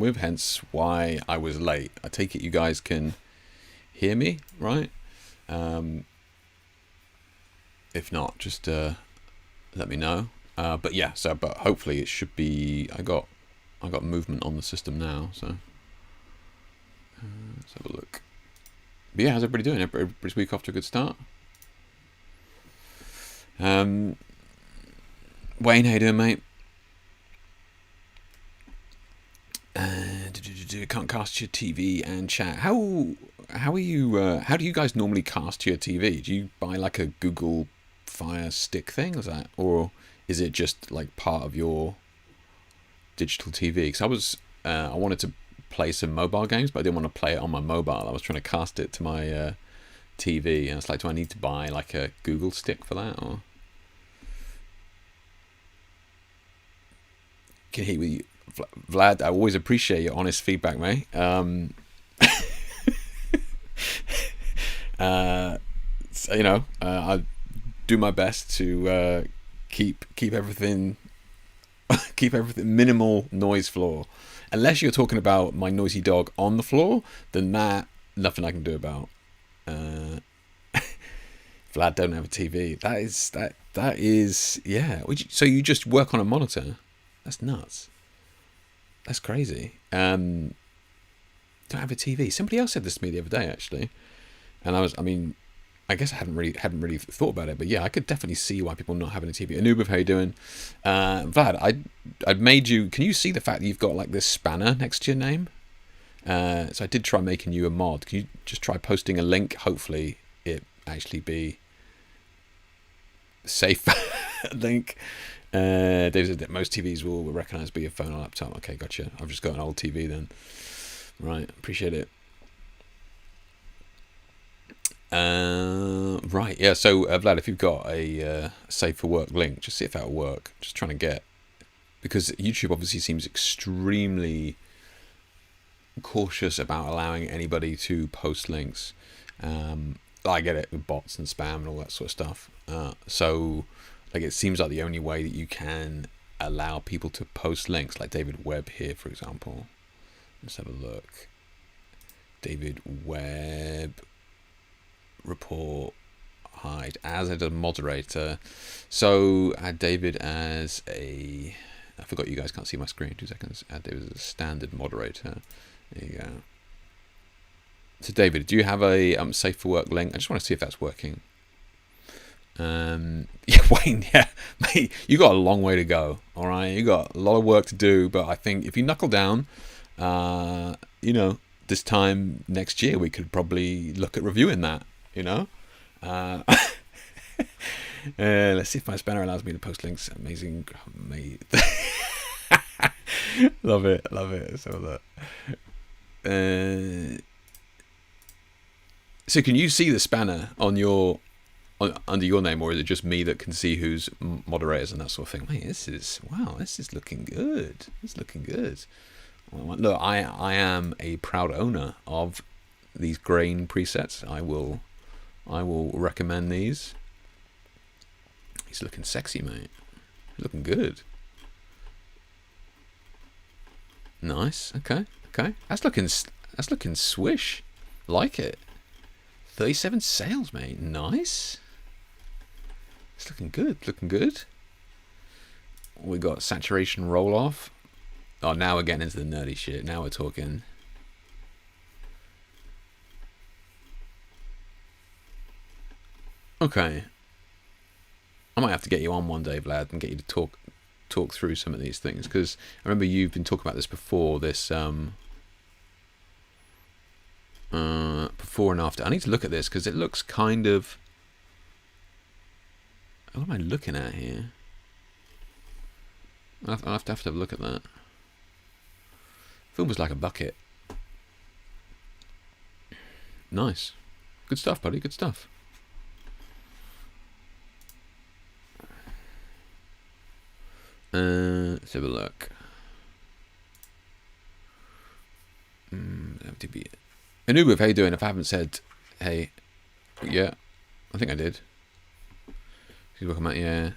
with, hence why I was late. I take it you guys can hear me, right? If not, just let me know. But yeah, but hopefully it should be. I got movement on the system now, so let's have a look. But yeah, how's everybody doing? Everybody's week off to a good start. Wayne, how you doing, mate? Can't cast your TV and chat. How are you? How do you guys normally cast your TV? Do you buy like a Google Fire Stick thing, or is it just like part of your digital TV? Because I wanted to play some mobile games, but I didn't want to play it on my mobile. I was trying to cast it to my TV, and it's like, do I need to buy like a Google Stick for that, or can he with you? Vlad, I always appreciate your honest feedback, mate. So, I do my best to keep everything minimal noise floor. Unless you're talking about my noisy dog on the floor, then that nothing I can do about. Vlad don't have a TV. That is yeah. So you just work on a monitor? That's nuts. That's crazy. Don't have a TV. Somebody else said this to me the other day, actually, and I guess I hadn't really thought about it, but yeah, I could definitely see why people not having a TV. Anubis, how you doing? Vlad, I'd made you. Can you see the fact that you've got like this spanner next to your name? So I did try making you a mod. Can you just try posting a link? Hopefully, it actually be safe link. David said that most TVs will recognize be a phone or laptop. Okay, gotcha. I've just got an old TV then. Right, appreciate it. Right, yeah. So Vlad, if you've got a Save for Work link, just see if that'll work. Just trying to get, because YouTube obviously seems extremely cautious about allowing anybody to post links. I get it with bots and spam and all that sort of stuff. So like it seems like the only way that you can allow people to post links, like David Webb here, for example. Let's have a look. David Webb report hide as a moderator. So add David as I forgot you guys can't see my screen. 2 seconds. Add David as a standard moderator. There you go. So David, do you have a Safe for Work link? I just want to see if that's working. Yeah, Wayne, yeah, mate, you got a long way to go. All right, you got a lot of work to do, but I think if you knuckle down, this time next year we could probably look at reviewing that. Let's see if my spanner allows me to post links. Amazing, mate. love it. So that. So can you see the spanner on under your name, or is it just me that can see who's moderators and that sort of thing? Mate, this is looking good. It's looking good. Look, I am a proud owner of these grain presets. I will recommend these. He's looking sexy, mate. Looking good. Nice. Okay. That's looking swish. Like it. 37 sales, mate. Nice. It's looking good. We got saturation roll off. Oh, now we're getting into the nerdy shit. Now we're talking. Okay. I might have to get you on one day, Vlad, and get you to talk through some of these things, because I remember you've been talking about this before. This before and after. I need to look at this because it looks kind of. What am I looking at here? I'll have to have a look at that. Film was like a bucket. Nice. Good stuff, buddy. Good stuff. Let's have a look. MTB. Anubis, how you doing? If I haven't said hey, yeah, I think I did. She's welcome out, yeah.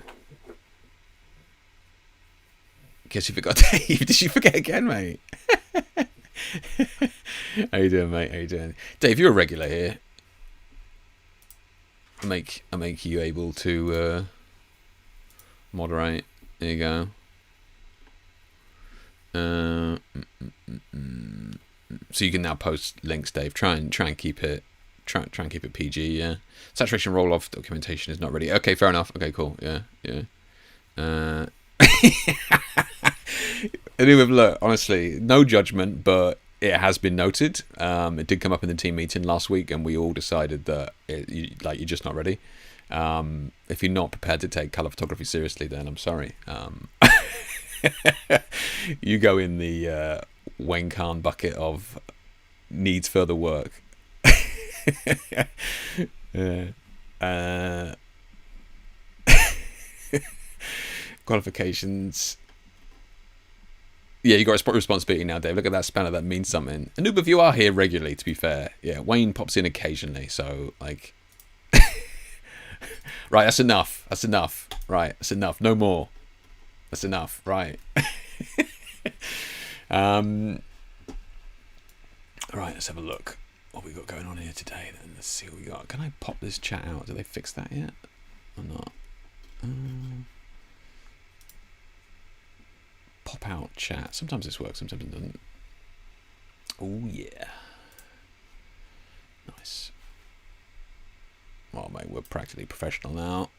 Guess you forgot Dave. Did you forget again, mate? How you doing, mate? How you doing, Dave? You're a regular here. I make you able to moderate. There you go. So you can now post links, Dave. Try and keep it PG. Yeah. Saturation roll off documentation is not ready. Okay, fair enough. Okay, cool. Yeah. Anyway, look, honestly, no judgment, but it has been noted. It did come up in the team meeting last week, and we all decided that you're just not ready. If you're not prepared to take color photography seriously, then I'm sorry. You go in the Wayne Khan bucket of needs further work. Yeah. Qualifications. Yeah, you got a responsibility now, Dave. Look at that spanner. That means something. Anubis, you are here regularly, to be fair. Yeah, Wayne pops in occasionally, so like. Right, that's enough. That's enough. Right, that's enough. No more. That's enough. Right. Right, let's have a look. What we got going on here today? Then let's see what we got. Can I pop this chat out? Did they fix that yet, or not? Pop out chat. Sometimes this works. Sometimes it doesn't. Oh yeah. Nice. Well, mate, we're practically professional now.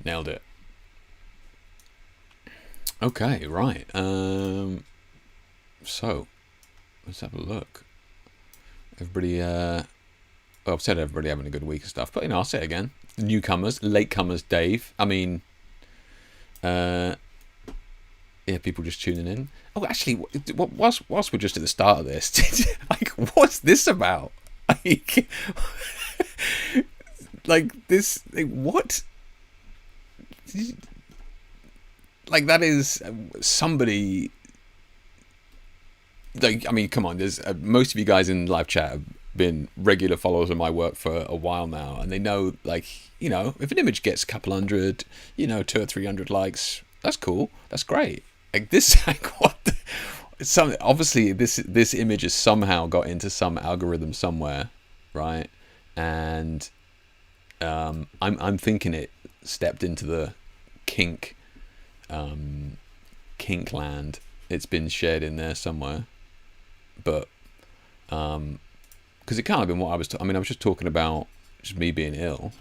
Nailed it. Okay, right. So let's have a look. Everybody, well, I've said everybody having a good week and stuff, but I'll say it again. Newcomers, latecomers, Dave. I mean, yeah, people just tuning in. Oh, actually, whilst we're just at the start of this, like, what's this about? Like this, what? Like, that is somebody. Like, I mean, come on. There's most of you guys in live chat have been regular followers of my work for a while now, and they know, like, if an image gets a couple hundred, 200 or 300 likes, that's cool. That's great. Like, this, like, what? Obviously, this image has somehow got into some algorithm somewhere, right? And I'm thinking it stepped into the kink land. It's been shared in there somewhere, but because it can't have been what I was. I mean, I was just talking about just me being ill.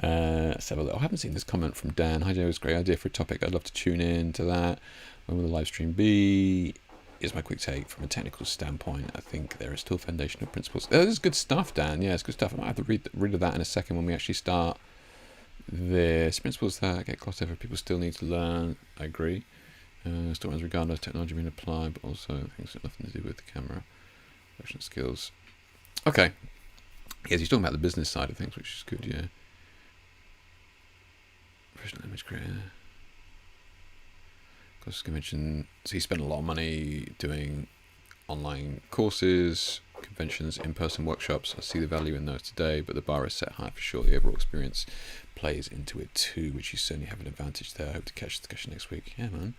Let's have a look. I haven't seen this comment from Dan. Hi Joe, it's a great idea for a topic. I'd love to tune in to that. When will the live stream be? Here's my quick take from a technical standpoint. I think there are still foundational principles. This is good stuff, Dan. Yeah, it's good stuff. I might have to read of that in a second when we actually start. There's principles that get glossed over. People still need to learn. I agree. Still runs regardless of technology being applied, but also things that have nothing to do with the camera production skills. Okay. Yes, he's talking about the business side of things, which is good. Yeah. Professional image creator. Of course, I mentioned. So he spent a lot of money doing online courses, conventions, in-person workshops. I see the value in those today, but the bar is set high for sure. The overall experience plays into it too, which you certainly have an advantage there. I hope to catch the discussion next week. Yeah, man.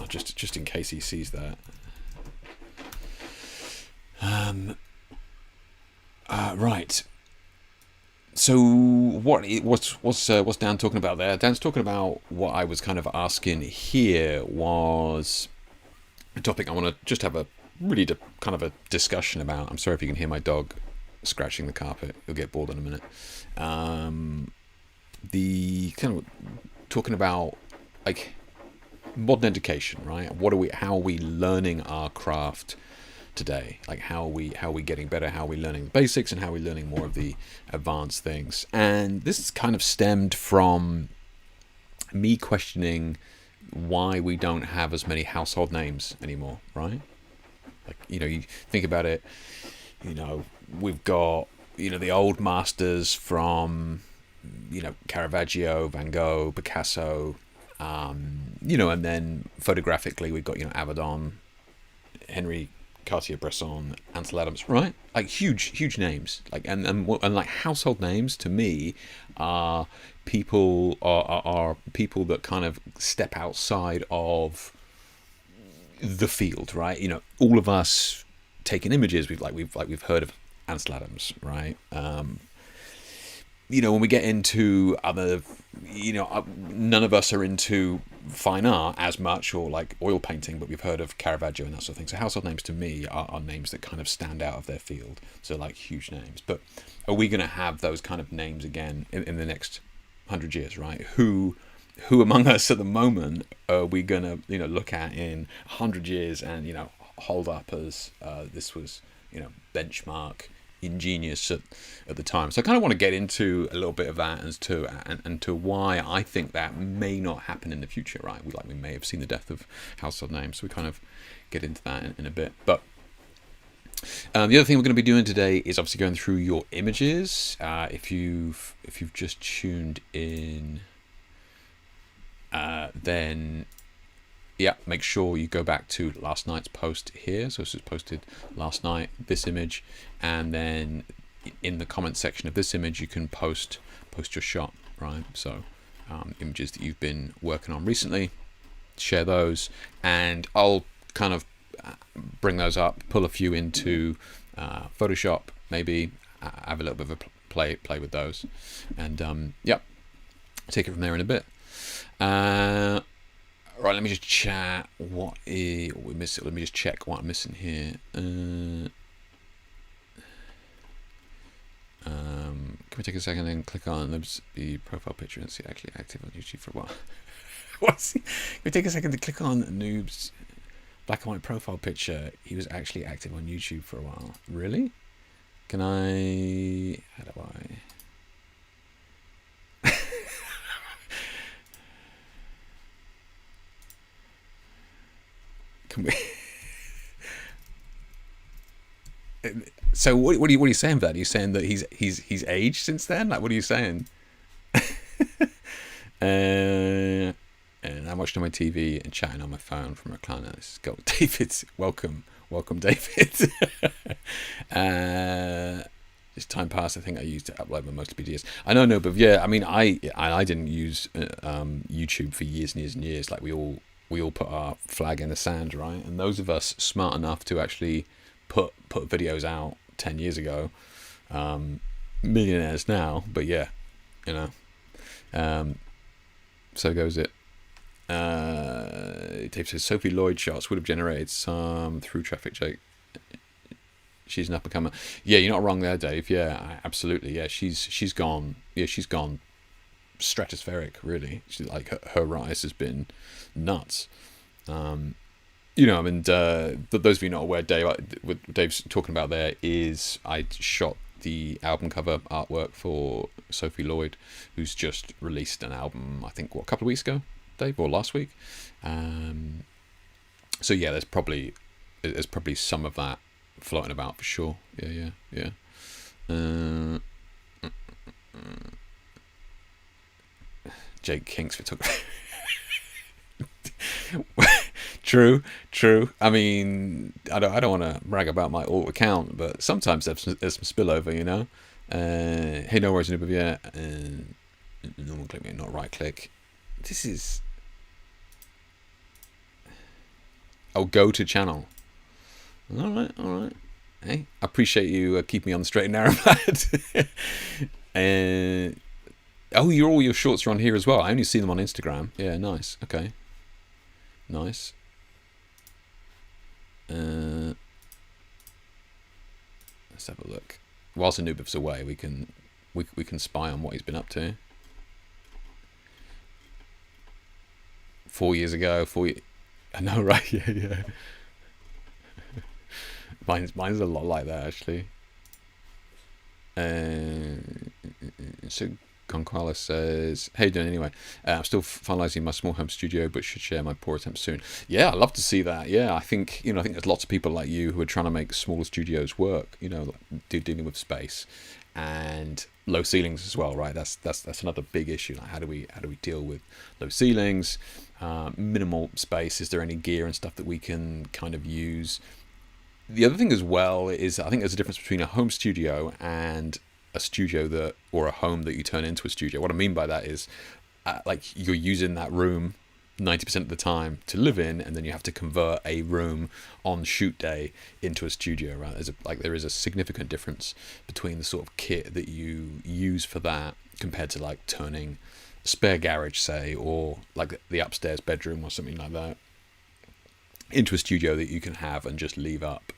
Just in case he sees that. Right. So what's Dan talking about there? Dan's talking about what I was kind of asking here was a topic I want to just have a really kind of a discussion about. I'm sorry if you can hear my dog scratching the carpet. You'll get bored in a minute. The kind of talking about like modern education, right? How are we learning our craft today? Like, how are we getting better? How are we learning the basics, and how are we learning more of the advanced things? And this kind of stemmed from me questioning why we don't have as many household names anymore, right? Like, you think about it, we've got, the old masters from, Caravaggio, Van Gogh, Picasso, and then photographically we've got, Avedon, Henry Cartier-Bresson, Ansel Adams, right? Like huge names. Like and like household names to me are are people that kind of step outside of the field, right? All of us taking images. We've heard of Ansel Adams, right? When we get into other, none of us are into fine art as much, or like oil painting, but we've heard of Caravaggio and that sort of thing. So household names to me are names that kind of stand out of their field. So like huge names. But are we going to have those kind of names again in the next 100 years, right? Who among us at the moment are we going to, look at in 100 years and, hold up as this was, benchmark ingenious at the time. So I kind of want to get into a little bit of that as to and to why I think that may not happen in the future, right? We may have seen the death of household names, so we kind of get into that in a bit. But the other thing we're going to be doing today is obviously going through your images. If you've just tuned in, then yeah, make sure you go back to last night's post here. So this was posted last night, this image, and then in the comment section of this image, you can post your shot, right? So images that you've been working on recently, share those, and I'll kind of bring those up, pull a few into Photoshop, maybe have a little bit of a play with those, and yeah, take it from there in a bit. Right, let me just chat what we missed. Let me just check what I'm missing here. Can we take a second and click on the profile picture and see actually active on YouTube for a while? Can we take a second to click on Noob's black and white profile picture? He was actually active on YouTube for a while. Really? Can I? How do I? Can we? So what are you saying for that? Are you saying that he's aged since then? Like, what are you saying? And I'm watching on my TV and chatting on my phone from a recliner. This is go, David. Welcome, David. Just time passed. I think I used to upload my most PDFs. I know, no, but yeah, I mean, I didn't use YouTube for years and years and years. Like we all put our flag in the sand, right? And those of us smart enough to actually put videos out 10 years ago, millionaires now. But yeah, so goes it. Dave says Sophie Lloyd shots would have generated some through traffic, Jake. She's an up and comer. Yeah, you're not wrong there, Dave. Yeah, absolutely. Yeah, she's gone. Yeah, she's gone stratospheric, really. She's like her rise has been nuts. And those of you not aware, what Dave's talking about there is I shot the album cover artwork for Sophie Lloyd, who's just released an album, I think, a couple of weeks ago, Dave, or last week. So yeah, there's probably some of that floating about for sure. Yeah. Jake Kinks for talking. True. I mean, I don't want to brag about my alt account, but sometimes there's some spillover, Hey, no worries, Noob, yeah. Normal click, not right click. This is. Oh, go to channel. All right. Hey, I appreciate you keeping me on the straight and narrow, lad. Oh, all your shorts are on here as well. I only see them on Instagram. Yeah, nice. Okay. Nice. Let's have a look. Whilst Anubiv's away, we can spy on what he's been up to. 4 years ago, I know, right? Yeah. Mine's a lot like that, actually. So Conquala says, "Hey, doing anyway? I'm still finalising my small home studio, but should share my poor attempts soon." Yeah, I'd love to see that. Yeah, I think I think there's lots of people like you who are trying to make smaller studios work. Dealing with space and low ceilings as well, right? That's another big issue. Like, how do we deal with low ceilings, minimal space? Is there any gear and stuff that we can kind of use The other thing as well is I think there's a difference between a home studio and a studio that, or a home that you turn into a studio. What I mean by that is like you're using that room 90% of the time to live in, and then you have to convert a room on shoot day into a studio, right? There is a significant difference between the sort of kit that you use for that compared to like turning a spare garage, say, or like the upstairs bedroom or something like that into a studio that you can have and just leave up.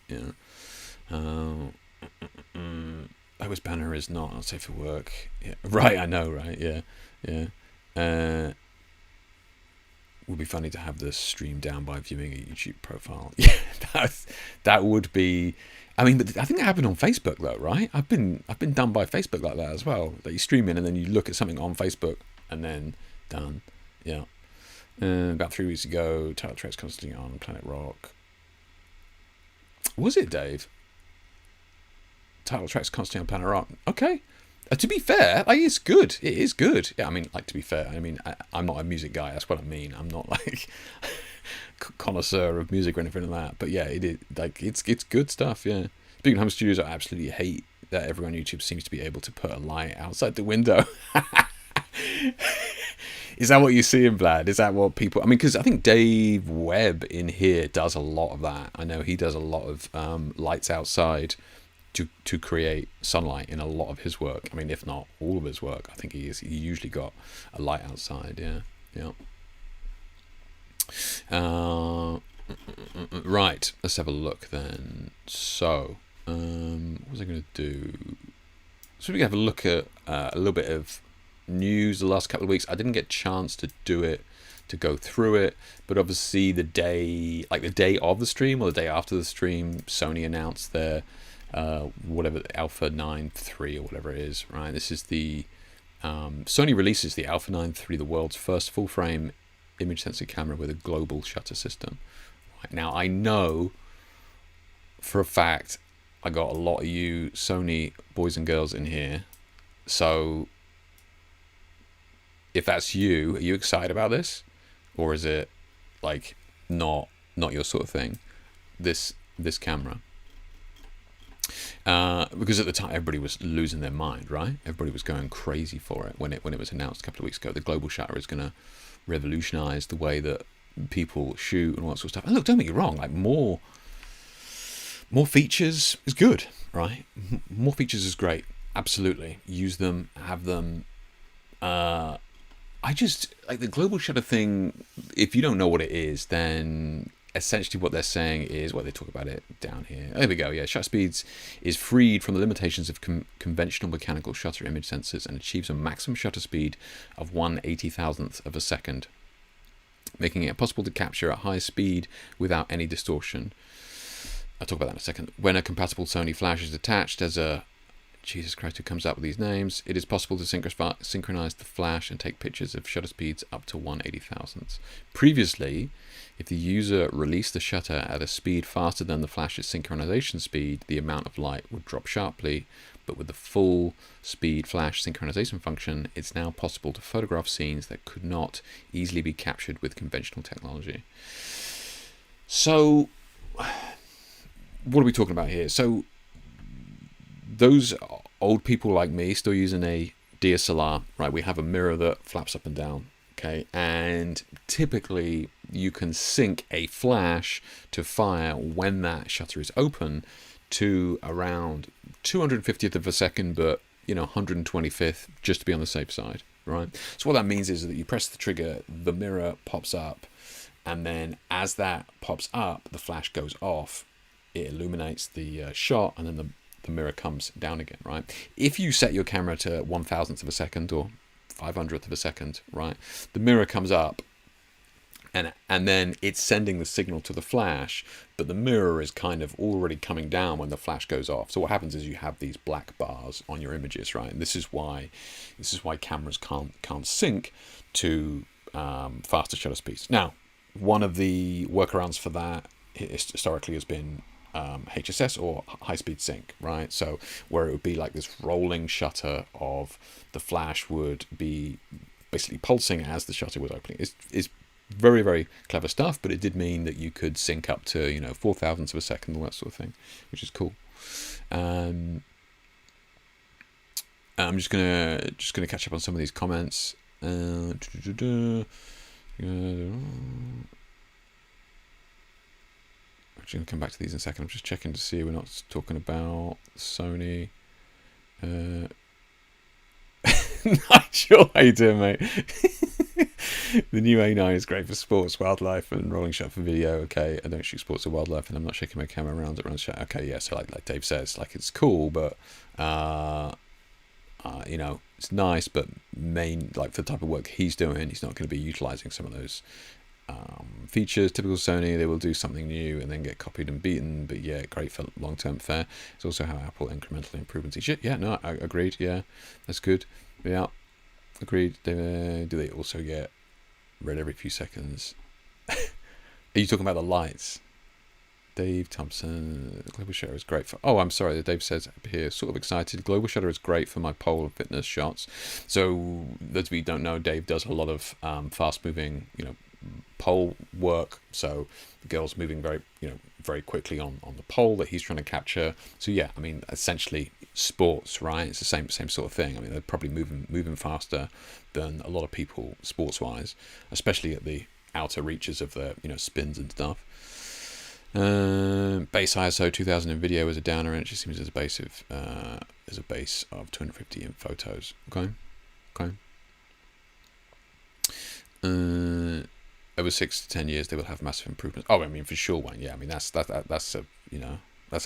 Lowes banner is not safe for work. Yeah, right, I know, right? Yeah. Would be funny to have this stream down by viewing a YouTube profile. Yeah, that would be. I mean, but I think that happened on Facebook though, right? I've been done by Facebook like that as well. That you stream in and then you look at something on Facebook and then done. Yeah. About 3 weeks ago, title track's constantly on Planet Rock. Was it, Dave? Title track's constantly on Planet Rock. Okay. To be fair, like, it's good. It is good. Yeah, I mean, like, to be fair, I mean, I'm not a music guy. That's what I mean. I'm not like connoisseur of music or anything like that. But yeah, it is like it's good stuff. Yeah. Speaking of home studios, I absolutely hate that everyone on YouTube seems to be able to put a light outside the window. Is that what you see in Vlad? Is that what people... I mean, because I think Dave Webb in here does a lot of that. I know he does a lot of lights outside to create sunlight in a lot of his work. I mean, if not all of his work, I think he usually got a light outside. Yeah. Right, let's have a look then. So, what was I going to do? So we can have a look at a little bit of news the last couple of weeks. I didn't get a chance to do it, to go through it, but obviously the day of the stream or the day after the stream, Sony announced their whatever Alpha 9 III or whatever it is, right? This is the Sony releases the Alpha 9 III, the world's first full frame image sensor camera with a global shutter system. Right, now I know for a fact I got a lot of you Sony boys and girls in here, so if that's you, are you excited about this, or is it like not your sort of thing? This camera, because at the time everybody was losing their mind, right? Everybody was going crazy for it when it was announced a couple of weeks ago. The global shutter is going to revolutionize the way that people shoot and all that sort of stuff. And look, don't get me wrong, like more features is good, right? More features is great. Absolutely, use them, have them. I just like the global shutter thing. If you don't know what it is, then essentially what they're saying is, well, they talk about it down here. There we go. Yeah, shutter speeds is freed from the limitations of conventional mechanical shutter image sensors and achieves a maximum shutter speed of 1/80,000th of a second, making it possible to capture at high speed without any distortion. I'll talk about that in a second. When a compatible Sony flash is attached as a... Jesus Christ, who comes up with these names? It is possible to synchronize the flash and take pictures of shutter speeds up to 1/80,000th. Previously, if the user released the shutter at a speed faster than the flash's synchronization speed, the amount of light would drop sharply. But with the full speed flash synchronization function, it's now possible to photograph scenes that could not easily be captured with conventional technology. So, what are we talking about here? So, those old people like me still using a DSLR, right? We have a mirror that flaps up and down, okay? And typically you can sync a flash to fire when that shutter is open to around 250th of a second, but 125th just to be on the safe side, right? So what that means is that you press the trigger, the mirror pops up, and then as that pops up, the flash goes off, it illuminates the shot, and then the mirror comes down again, right? If you set your camera to 1,000th of a second or 500th of a second, right, the mirror comes up and then it's sending the signal to the flash, but the mirror is kind of already coming down when the flash goes off. So what happens is you have these black bars on your images, right? And this is why cameras can't sync to faster shutter speeds. Now, one of the workarounds for that historically has been HSS or high speed sync, right? So where it would be like this rolling shutter of the flash would be basically pulsing as the shutter was opening. Is Very, very clever stuff, but it did mean that you could sync up to, 4,000ths of a second, all that sort of thing, which is cool. I'm just gonna catch up on some of these comments. Actually, gonna come back to these in a second. I'm just checking to see we're not talking about Sony. Nigel, how you doing, mate? The new A9 is great for sports, wildlife, and rolling shot for video. Okay, I don't shoot sports or wildlife, and I'm not shaking my camera around it. Okay, yeah. So like Dave says, like it's cool, but it's nice, but like for the type of work he's doing, he's not going to be utilizing some of those features. Typical Sony, they will do something new and then get copied and beaten. But yeah, great for long-term fare. It's also how Apple incrementally improves each. Yeah, no, I agreed. Yeah, that's good. Yeah, agreed. Do they also get red every few seconds? Are you talking about the lights? Dave Thompson, global shutter is great for. Oh, I'm sorry. Dave says here, sort of excited. Global shutter is great for my pole and fitness shots. So, those of you who don't know, Dave does a lot of fast-moving, pole work. So, the girl's moving very quickly on the pole that he's trying to capture. So, yeah, I mean, essentially sports, right? It's the same sort of thing. I mean, they're probably moving faster than a lot of people sports-wise, especially at the outer reaches of the spins and stuff. Base ISO 2000 in video is a downer, and it just seems as a base of 250 in photos. Okay. Over 6 to 10 years, they will have massive improvements. Oh, I mean, for sure, one. Yeah, I mean that's a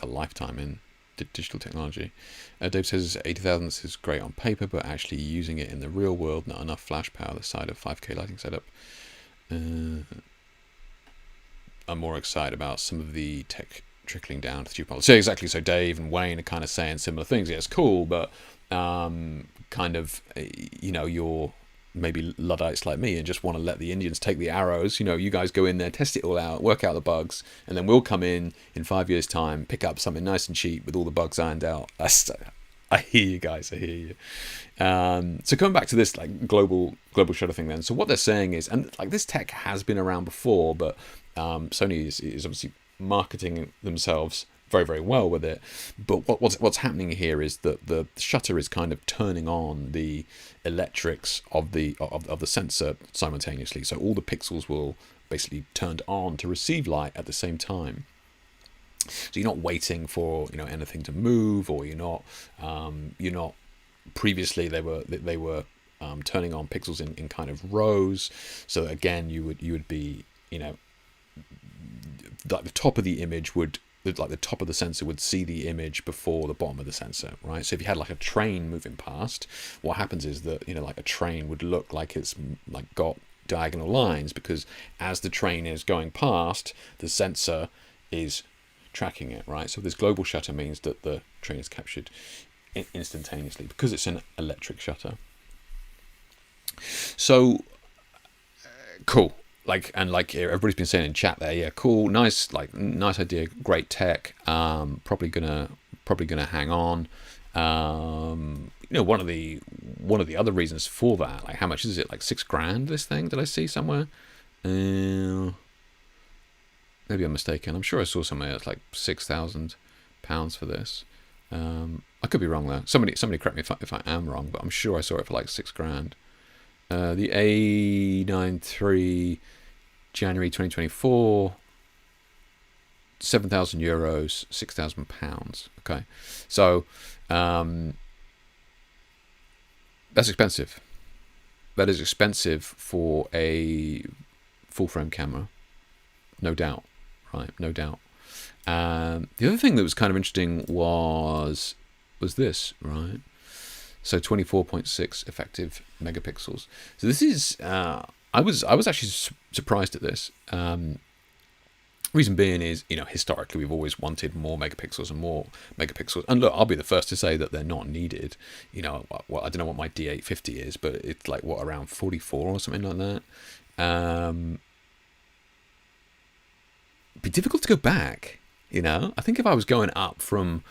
lifetime in digital technology. Dave says 80,000 is great on paper, but actually using it in the real world, not enough flash power. The side of 5K lighting setup. I'm more excited about some of the tech trickling down to the GPU. So exactly. So Dave and Wayne are kind of saying similar things. Yeah, it's cool, but you're maybe Luddites like me and just want to let the Indians take the arrows. You guys go in there, test it all out, work out the bugs, and then we'll come in 5 years' time, pick up something nice and cheap with all the bugs ironed out. I hear you guys. I hear you. So coming back to this like global shutter thing, then. So what they're saying is, and like this tech has been around before, but Sony is obviously marketing themselves very, very well with it. But what's happening here is that the shutter is kind of turning on the electrics of the sensor simultaneously. So all the pixels will basically turned on to receive light at the same time. So you're not waiting for anything to move, or you're not previously they were turning on pixels in kind of rows. So again, you would be like the top of the image would, like the top of the sensor would see the image before the bottom of the sensor, right? So if you had like a train moving past, what happens is that like a train would look like it's like got diagonal lines, because as the train is going past, the sensor is tracking it, right? So this global shutter means that the train is captured instantaneously because it's an electric shutter. So cool. Like everybody's been saying in chat there, yeah, cool, nice idea, great tech. Probably gonna hang on. One of the other reasons for that, like how much is it? Like $6,000. This thing, did I see somewhere? Maybe I'm mistaken. I'm sure I saw somewhere it's like £6,000 for this. I could be wrong though. Somebody correct me if I am wrong, but I'm sure I saw it for like $6,000. The A9 III January 2024, €7,000, £6,000. Okay, so that's expensive. That is expensive for a full frame camera, no doubt. Right, no doubt. The other thing that was kind of interesting was this, right? So 24.6 effective megapixels. So this is I was actually surprised at this. Reason being is, historically we've always wanted more megapixels and more megapixels. And look, I'll be the first to say that they're not needed. I don't know what my D850 is, but it's like around 44 or something like that. Be difficult to go back. I think if I was going up from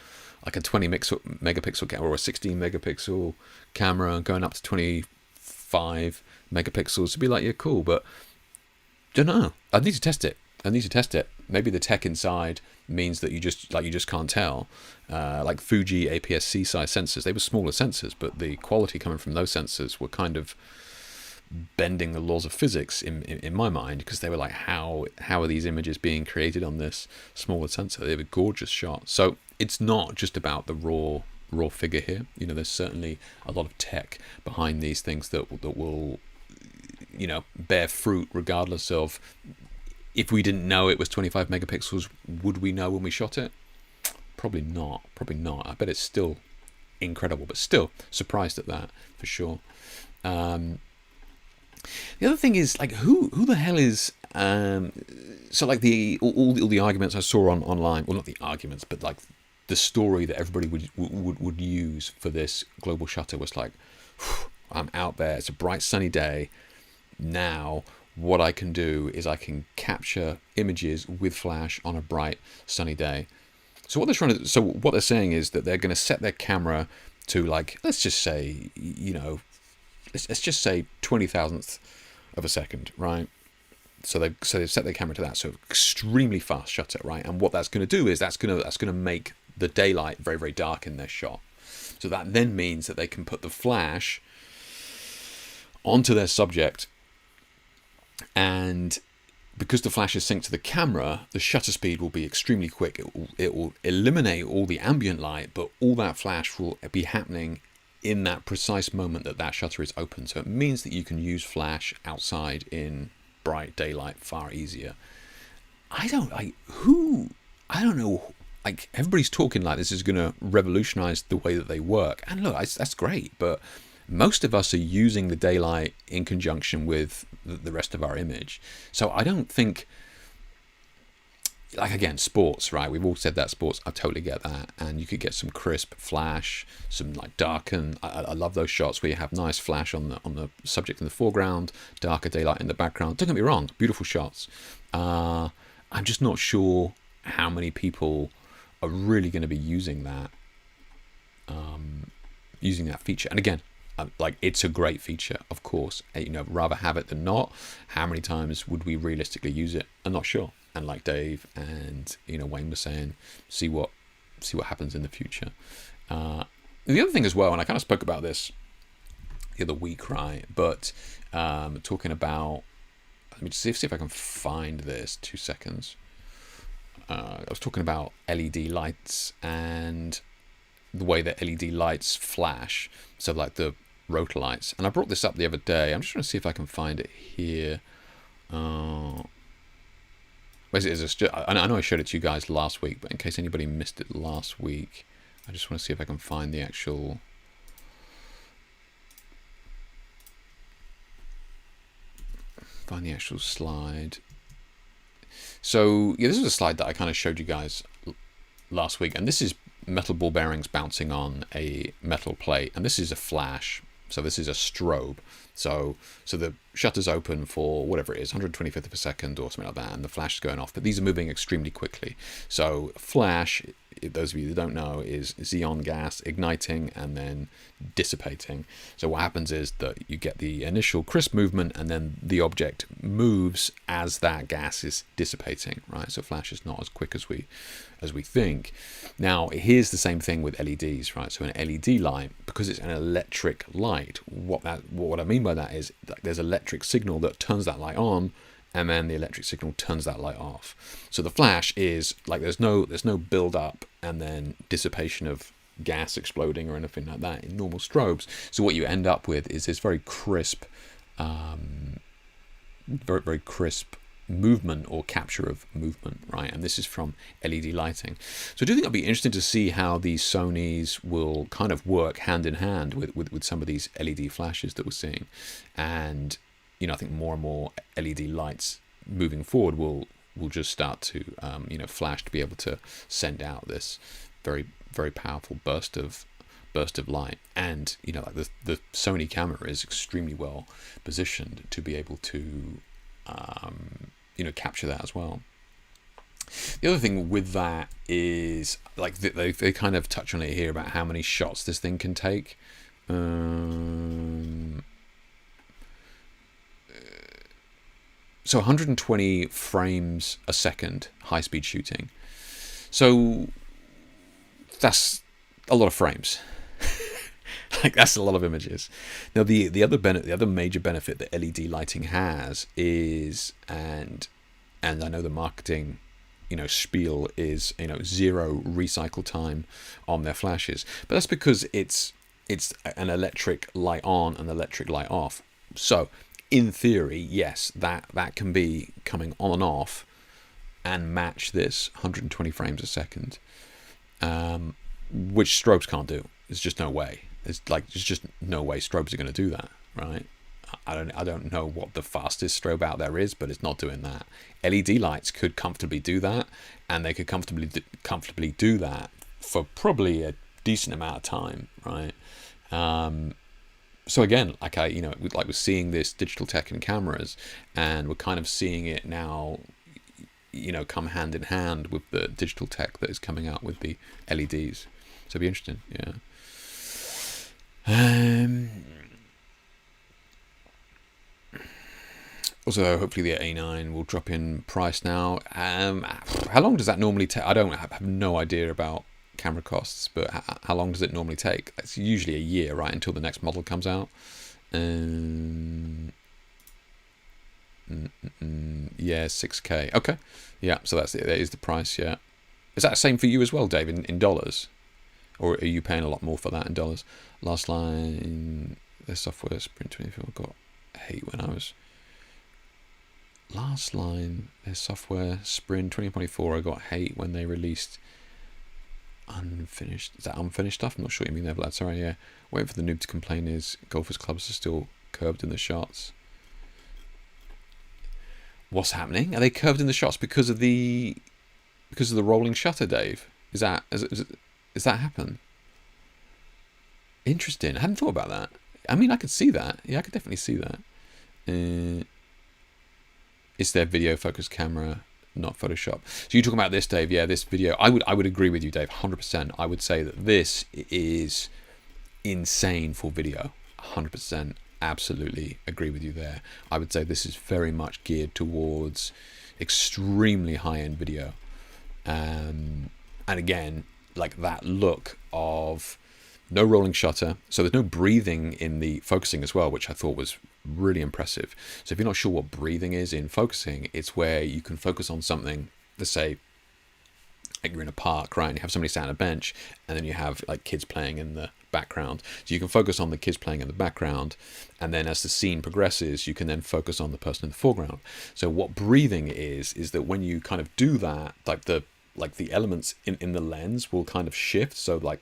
like a 20 megapixel camera or a 16 megapixel camera and going up to 25 megapixels, to be like, yeah, cool. But Don't know. I need to test it. Maybe the tech inside means that you just can't tell. Like Fuji APS-C size sensors, they were smaller sensors, but the quality coming from those sensors were kind of bending the laws of physics in my mind, because they were like, how are these images being created on this smaller sensor? They have a gorgeous shot. So it's not just about the raw figure here. There's certainly a lot of tech behind these things that will bear fruit, regardless of, if we didn't know it was 25 megapixels, would we know when we shot it? Probably not. I bet it's still incredible, but still surprised at that for sure. The other thing is, like, who the hell is so like all the arguments I saw online, well, not the arguments, but like the story that everybody would use for this global shutter was like, I'm out there, it's a bright sunny day. Now what I can do is I can capture images with flash on a bright sunny day. So what they're saying is that they're going to set their camera to, like, let's just say 20,000th of a second, right? So they've set their camera to that, so extremely fast shutter, right? And what that's going to do is that's going to make the daylight very, very dark in their shot. So that then means that they can put the flash onto their subject, and because the flash is synced to the camera, the shutter speed will be extremely quick. It will eliminate all the ambient light, but all that flash will be happening in that precise moment that shutter is open. So it means that you can use flash outside in bright daylight far easier. I don't know. Like, everybody's talking like this is going to revolutionize the way that they work. And look, that's great, but most of us are using the daylight in conjunction with the rest of our image. So I don't think, like, again, sports, right? We've all said that sports, I totally get that. And you could get some crisp flash, some like darken. I love those shots where you have nice flash on the subject in the foreground, darker daylight in the background. Don't get me wrong, beautiful shots. I'm just not sure how many people are really going to be using that feature. And again, like, it's a great feature, of course. Rather have it than not. How many times would we realistically use it? I'm not sure. And like Dave and Wayne was saying, see what happens in the future. The other thing as well, and I kind of spoke about this the other week, right? But talking about, let me see if I can find this. 2 seconds. I was talking about LED lights and the way that LED lights flash. So like the rotor lights, and I brought this up the other day. I'm just trying to see if I can find it here. I know I showed it to you guys last week, but in case anybody missed it last week, I just want to see if I can find the actual slide. So yeah, this is a slide that I kind of showed you guys last week, and this is metal ball bearings bouncing on a metal plate, and this is a flash. So this is a strobe. So the shutter's open for whatever it is, 125th of a second or something like that, and the flash is going off. But these are moving extremely quickly. So flash, those of you that don't know, is xenon gas igniting and then dissipating. So what happens is that you get the initial crisp movement, and then the object moves as that gas is dissipating, right? So flash is not as quick as we think. Now, here's the same thing with LEDs, right? So an LED light, because it's an electric light, what I mean by that is, like, there's electric signal that turns that light on, and then the electric signal turns that light off. So the flash is like, there's no build up and then dissipation of gas exploding or anything like that in normal strobes. So what you end up with is this very crisp, very, very crisp movement or capture of movement, right? And this is from LED lighting. So I do think it'll be interesting to see how these Sonys will kind of work hand in hand with some of these LED flashes that we're seeing. And I think more and more LED lights moving forward will just start to flash to be able to send out this very, very powerful burst of light. And like the Sony camera is extremely well positioned to be able to capture that as well. The other thing with that is, like, they kind of touch on it here about how many shots this thing can take. So So 120 frames a second, high-speed shooting. So that's a lot of frames. Like, that's a lot of images. Now, the other major benefit that LED lighting has is, and I know the marketing, spiel is, zero recycle time on their flashes, but that's because it's an electric light on and electric light off. So in theory, yes, that can be coming on and off and match this 120 frames a second, which strobes can't do. There's just no way. There's just no way strobes are going to do that, right? I don't know what the fastest strobe out there is, but it's not doing that. LED lights could comfortably do that, and they could comfortably do that for probably a decent amount of time, right? So again, we're seeing this digital tech in cameras, and we're kind of seeing it now, come hand in hand with the digital tech that is coming out with the LEDs. So it'll be interesting, yeah. Also, hopefully the A9 will drop in price now. How long does that normally take? I have no idea about camera costs, but how long does it normally take? It's usually a year, right, until the next model comes out. Yeah, 6K. Okay, yeah. So that is the price. Yeah, is that the same for you as well, Dave, in dollars, or are you paying a lot more for that in dollars? Last line, the software Sprint 24 got hate when I was. Last line, their software Sprint 2024. I got hate when they released unfinished. Is that unfinished stuff? I'm not sure what you mean there, but that's alright. Yeah, waiting for the noob to complain is golfers' clubs are still curved in the shots. What's happening? Are they curved in the shots because of the rolling shutter, Dave? Is that happen? Interesting. I hadn't thought about that. I mean, I could see that. Yeah, I could definitely see that. It's their video focused camera, not Photoshop. So you're talking about this, Dave? Yeah, this video. I would agree with you, Dave, 100%. I would say that this is insane for video. 100%. Absolutely agree with you there. I would say this is very much geared towards extremely high-end video. And again, like that look of no rolling shutter. So there's no breathing in the focusing as well, which I thought was really impressive. So if you're not sure what breathing is in focusing, it's where you can focus on something, let's say like you're in a park, right, and you have somebody sat on a bench, and then you have like kids playing in the background. So you can focus on the kids playing in the background, and then as the scene progresses, you can then focus on the person in the foreground. So what breathing is that when you kind of do that, like the elements in the lens will kind of shift. So like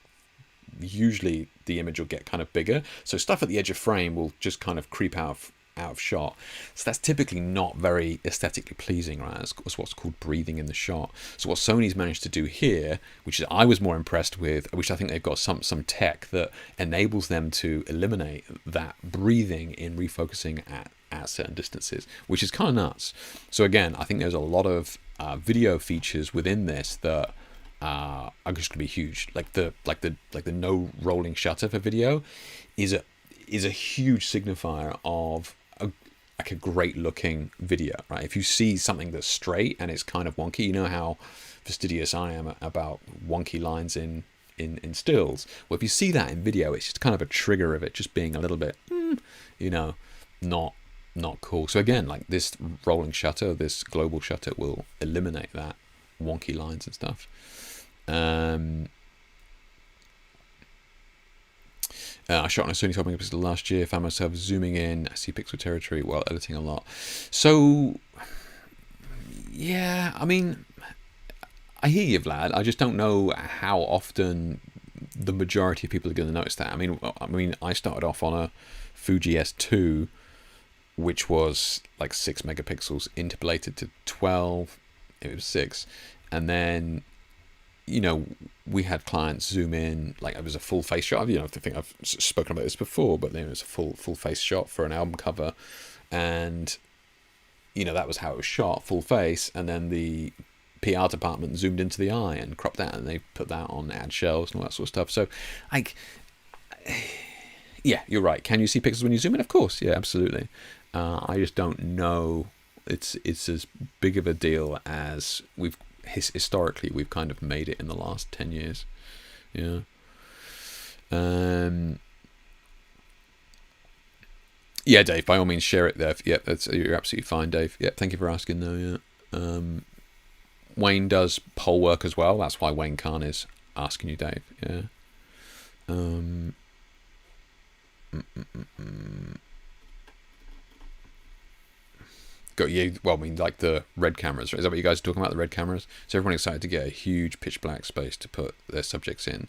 usually the image will get kind of bigger, so stuff at the edge of frame will just kind of creep out of shot. So that's typically not very aesthetically pleasing, right? It's what's called breathing in the shot. So what Sony's managed to do here, which is I was more impressed with, which I think they've got some tech that enables them to eliminate that breathing in refocusing at certain distances, which is kind of nuts. So again, I think there's a lot of video features within this that are just going to be huge. Like the no rolling shutter for video is a huge signifier of a great looking video, right? If you see something that's straight and it's kind of wonky, you know how fastidious I am about wonky lines in stills. Well, if you see that in video, it's just kind of a trigger of it just being a little bit, not cool. So again, like this rolling shutter, this global shutter will eliminate that wonky lines and stuff. I shot on a Sony 12 megapixel last year, found myself zooming in, I see pixel territory while editing a lot. So, yeah, I mean, I hear you, Vlad. I just don't know how often the majority of people are going to notice that. I mean, I started off on a Fuji S2, which was like 6 megapixels, interpolated to 12, it was 6, and then we had clients zoom in, like it was a full face shot. I think I've spoken about this before, but then it was a full face shot for an album cover, and that was how it was shot, full face, and then the PR department zoomed into the eye and cropped that, and they put that on ad shells and all that sort of stuff. So, like, yeah, you're right. Can you see pixels when you zoom in? Of course, yeah, absolutely. I just don't know it's as big of a deal as historically we've kind of made it in the last 10 years. Yeah. Yeah, Dave, by all means share it there. Yeah, you're absolutely fine, Dave. Yeah, thank you for asking though. Yeah. Wayne does poll work as well. That's why Wayne Khan is asking you, Dave. Yeah. Got you. Well, I mean, like the red cameras. Right? Is that what you guys are talking about? The red cameras. So everyone excited to get a huge pitch black space to put their subjects in.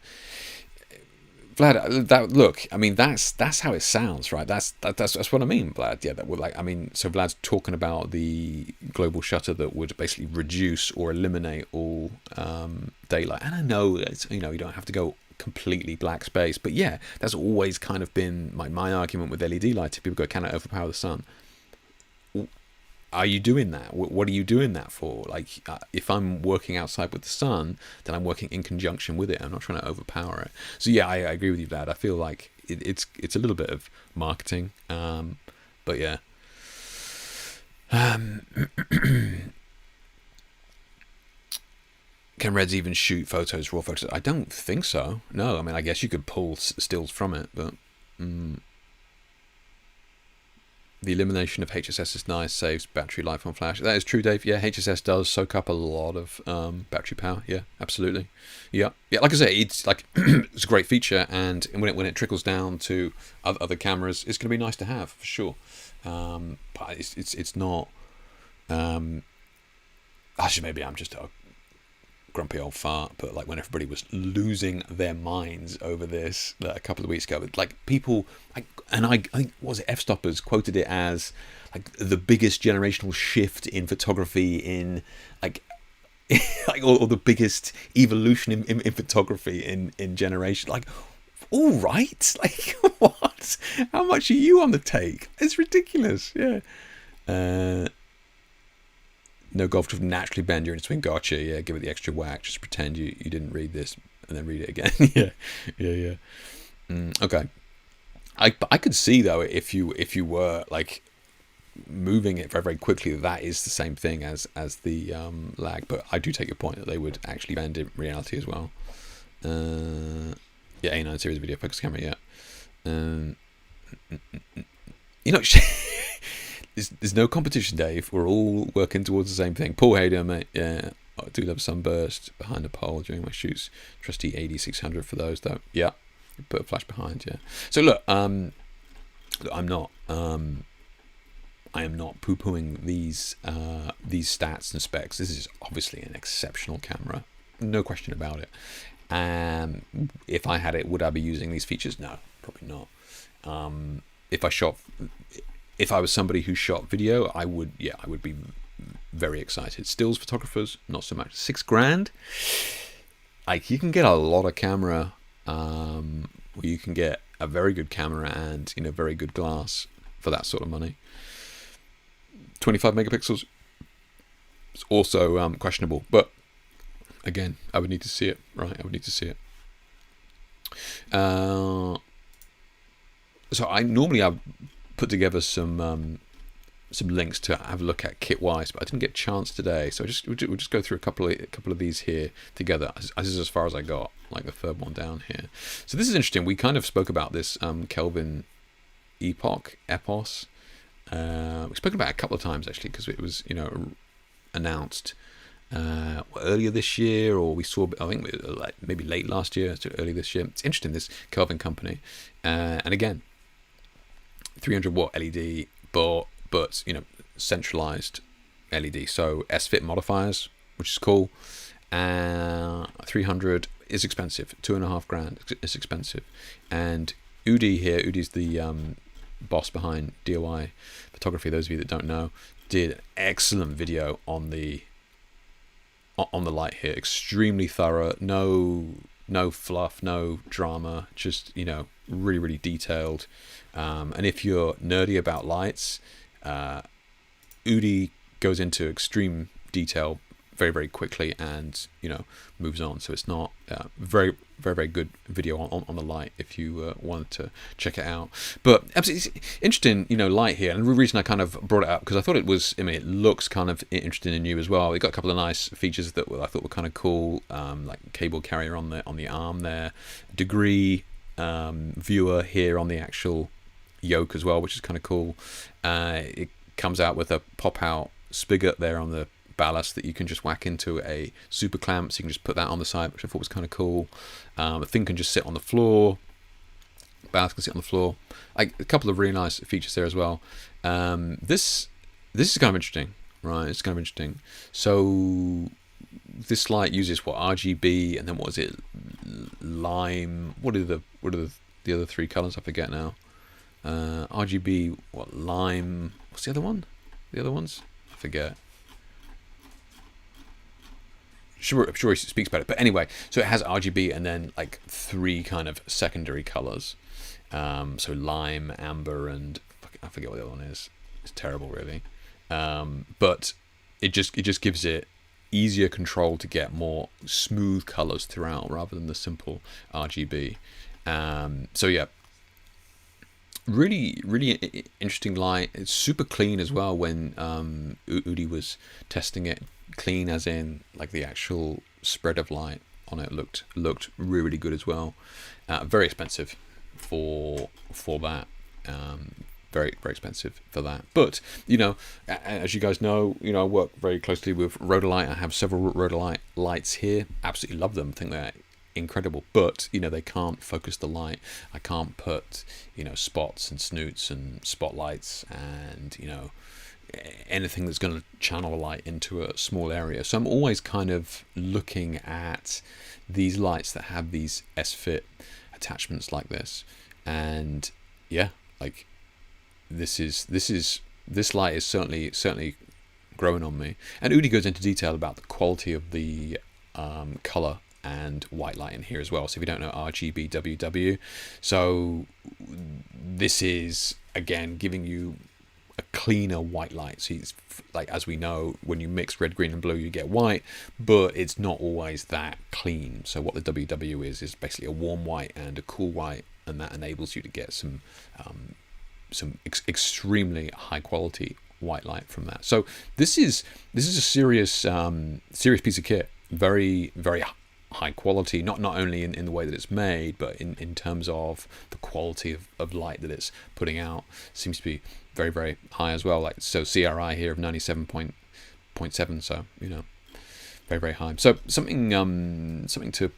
Vlad, that look. I mean, that's how it sounds, right? That's what I mean, Vlad. Yeah, that would like. I mean, so Vlad's talking about the global shutter that would basically reduce or eliminate all daylight. And I know it's, you don't have to go completely black space, but yeah, that's always kind of been my argument with LED lighting. People go, can I overpower the sun? Are you doing that? What are you doing that for? Like, if I'm working outside with the sun, then I'm working in conjunction with it. I'm not trying to overpower it. So yeah, I agree with you, Vlad. I feel like it's a little bit of marketing, but yeah. Can Reds even shoot photos, raw photos? I don't think so. No, I mean, I guess you could pull stills from it, but. The elimination of HSS is nice, saves battery life on flash. That is true, Dave. Yeah, HSS does soak up a lot of battery power. Yeah, absolutely. Yeah. Like I say, it's like it's a great feature, and when it trickles down to other cameras, it's going to be nice to have for sure. But it's not. Actually, maybe I'm just a grumpy old fart, but like when everybody was losing their minds over this a couple of weeks ago, like people, I think was it F-Stoppers quoted it as like the biggest generational shift in photography in like or the biggest evolution in photography in generation. Like, all right, like what? How much are you on the take? It's ridiculous. Yeah. No golf club naturally bend your swing. Gotcha. Yeah, give it the extra whack. Just pretend you didn't read this and then read it again. yeah. Okay. I could see though if you were like moving it very very quickly, that is the same thing as the lag. But I do take your point that they would actually bend in reality as well. Yeah, A9 series video focus camera. Yeah. There's no competition, Dave. We're all working towards the same thing. Paul Hayder, mate. Yeah, I do love sunburst behind the pole during my shoots. Trusty AD600 for those, though. Yeah, put a flash behind. Yeah. So look, I am not poo-pooing these stats and specs. This is obviously an exceptional camera, no question about it. If I had it, would I be using these features? No, probably not. If I was somebody who shot video, I would be very excited. Stills photographers, not so much. $6,000, like you can get a lot of camera. You can get a very good camera and very good glass for that sort of money. 25 megapixels. It's also questionable, but again, I would need to see it. Right, I would need to see it. So I've put together some links to have a look at kit-wise, but I didn't get a chance today, so we'll just go through a couple of these here together. This is as far as I got, like the third one down here. So this is interesting. We kind of spoke about this Kelvin Epos. We spoke about it a couple of times actually, because it was announced earlier this year, or we saw, I think like maybe late last year, so early this year. It's interesting, this Kelvin company, and again, 300 watt LED, but centralized LED. So SFIT modifiers, which is cool. 300 is expensive. $2,500 is expensive. And Udi's the boss behind DOI Photography. Those of you that don't know, did an excellent video on the light here. Extremely thorough. No fluff, no drama. Just really really detailed. And if you're nerdy about lights, Udi goes into extreme detail very very quickly and moves on. So it's not very very, very good video on the light if you wanted to check it out. But absolutely interesting, light here. And the reason I kind of brought it up, because I thought it was, it looks kind of interesting and new as well. It got a couple of nice features that I thought were kind of cool, like cable carrier on the arm there, degree viewer here on the actual yoke as well, which is kind of cool. It comes out with a pop-out spigot there on the ballast that you can just whack into a super clamp, so you can just put that on the side, which I thought was kind of cool. The thing can just sit on the floor, ballast can sit on the floor. A couple of really nice features there as well. This is kind of interesting, right? It's kind of interesting. So this light uses what, RGB, and then what is it, lime? What are the other three colors? I forget now. RGB, what, lime? What's the other one? The other ones? I forget. I'm sure he speaks about it, but anyway, so it has RGB and then like three kind of secondary colors. So lime, amber, and I forget what the other one is. It's terrible, really. But it just gives it easier control to get more smooth colors throughout rather than the simple RGB. So yeah, really, really interesting light. It's super clean as well. When Udi was testing it, clean as in like the actual spread of light on it looked really, really good as well. Very expensive for that. Very, very expensive for that. But as you guys know, I work very closely with Rhodolite. I have several Rhodolite lights here. Absolutely love them. Think they're incredible, but they can't focus the light. I can't put spots and snoots and spotlights and anything that's going to channel light into a small area. So I'm always kind of looking at these lights that have these S-fit attachments like this, and yeah, like this light is certainly growing on me. And Udi goes into detail about the quality of the color and white light in here as well. So if you don't know RGBWW, so this is again giving you a cleaner white light. So it's like, as we know, when you mix red, green and blue you get white, but it's not always that clean. So what the WW is basically a warm white and a cool white, and that enables you to get some extremely high quality white light from that. So this is a serious piece of kit. Very, very high quality, not only in the way that it's made, but in terms of the quality of light that it's putting out. Seems to be very, very high as well. Like, so CRI here of 97.7, so very, very high. So something to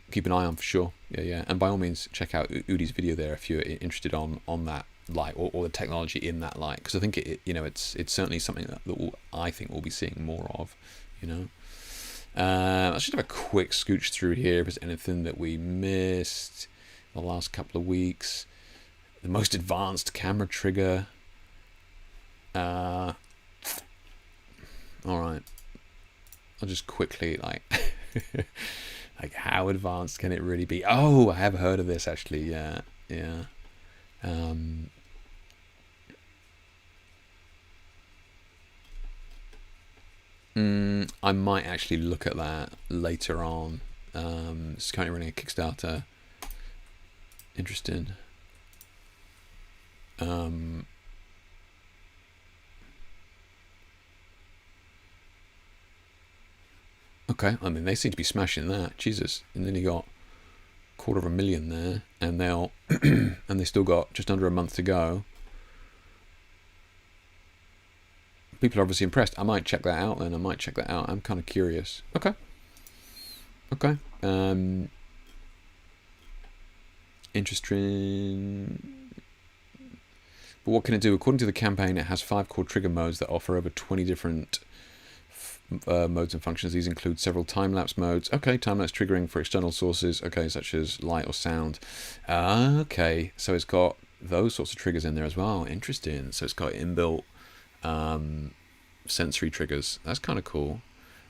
keep an eye on for sure. Yeah. And by all means, check out Udi's video there if you're interested on that light or the technology in that light, because I think it's certainly something that I think we'll be seeing more of. Let's just have a quick scooch through here if there's anything that we missed the last couple of weeks. The most advanced camera trigger. All right, I'll just quickly like how advanced can it really be? Oh, I have heard of this actually. Yeah. I might actually look at that later on. It's currently running a Kickstarter. Interesting. Okay, I mean, they seem to be smashing that. Jesus. And then you got 250,000 there, and and they still got just under a month to go. People are obviously impressed. I might check that out then. I'm kind of curious. Okay. Interesting. But what can it do? According to the campaign, it has 5 core trigger modes that offer over 20 different modes and functions. These include several time-lapse modes. Okay, time-lapse triggering for external sources. Okay, such as light or sound. Okay, so it's got those sorts of triggers in there as well. Interesting. So it's got inbuilt sensory triggers. That's kind of cool.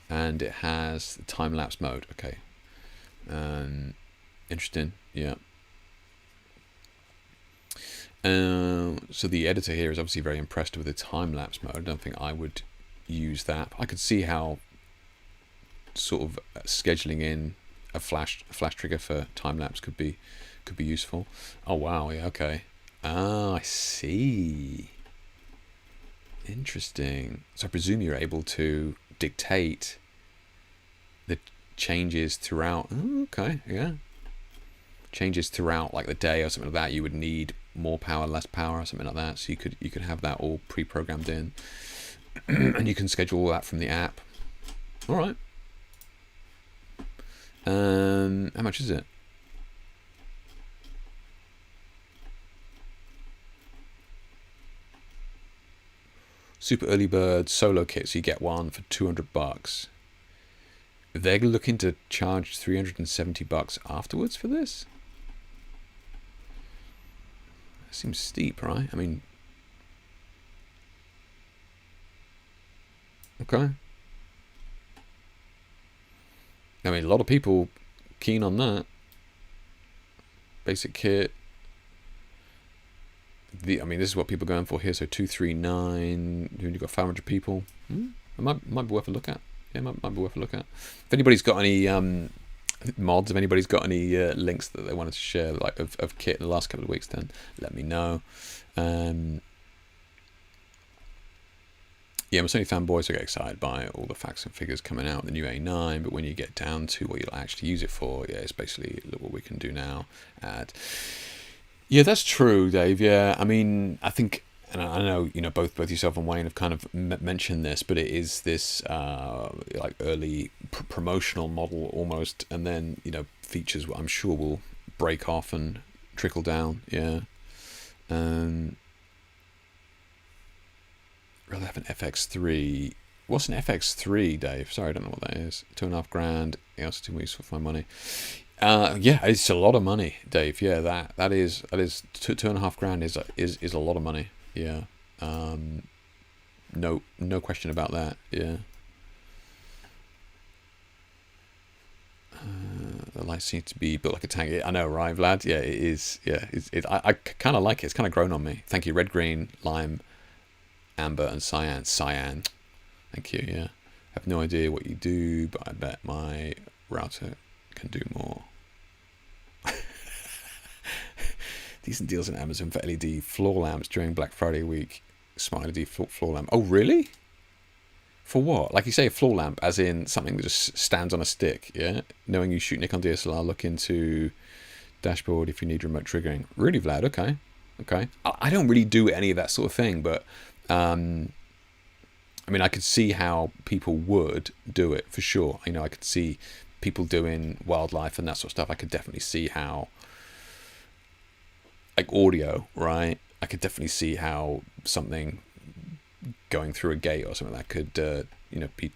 And it has the time-lapse mode. Okay. Interesting. Yeah. So the editor here is obviously very impressed with the time-lapse mode. I don't think I would use that. I could see how sort of scheduling in a flash trigger for time lapse could be useful. Oh wow, yeah, okay. Ah, I see. Interesting. So I presume you're able to dictate the changes throughout. Oh, okay, yeah. Changes throughout like the day or something like that. You would need more power, less power, or something like that. So you could have that all pre-programmed in, and you can schedule all that from the app. All right. How much is it? Super early bird solo kits. You get one for $200. They're looking to charge $370 afterwards for this. That seems steep, right? I mean, okay. I mean, a lot of people keen on that. Basic kit. I mean, this is what people are going for here. So 239. You've got 500 people. It might be worth a look at. Yeah, might be worth a look at. If anybody's got any mods, if anybody's got any links that they wanted to share, like of kit in the last couple of weeks, then let me know. Yeah, I'm Sony fanboys will get excited by all the facts and figures coming out, the new A9, but when you get down to what you'll actually use it for, yeah, it's basically look what we can do now. Yeah, that's true, Dave. Yeah, I mean, I think, and I know, you know, both yourself and Wayne have kind of mentioned this, but it is this like early promotional model almost, and then, you know, features I'm sure will break off and trickle down. Yeah. Rather have an FX3. What's an FX3, Dave? Sorry, I don't know what that is. $2,500. Yeah, it's too useful for my money. Yeah, it's a lot of money, Dave. Yeah, that is $2,500 is a lot of money. Yeah. No question about that. Yeah. The light seems to be built like a tank. I know, right, Vlad? Yeah, it is. Yeah, I kind of like it. It's kind of grown on me. Thank you. Red, green, lime, amber, and cyan. Cyan. Thank you. Yeah. I have no idea what you do, but I bet my router can do more. Decent deals on Amazon for LED floor lamps during Black Friday week. Smart LED floor lamp. Oh, really? For what? Like you say, a floor lamp, as in something that just stands on a stick, yeah? Knowing you shoot Nikon DSLR, look into dashboard if you need remote triggering. Really, Vlad? Okay. Okay. I don't really do any of that sort of thing, but I mean, I could see how people would do it for sure. You know, I could see people doing wildlife and that sort of stuff. I could definitely see how, like audio, right? I could definitely see how something going through a gate or something like that could, you know, be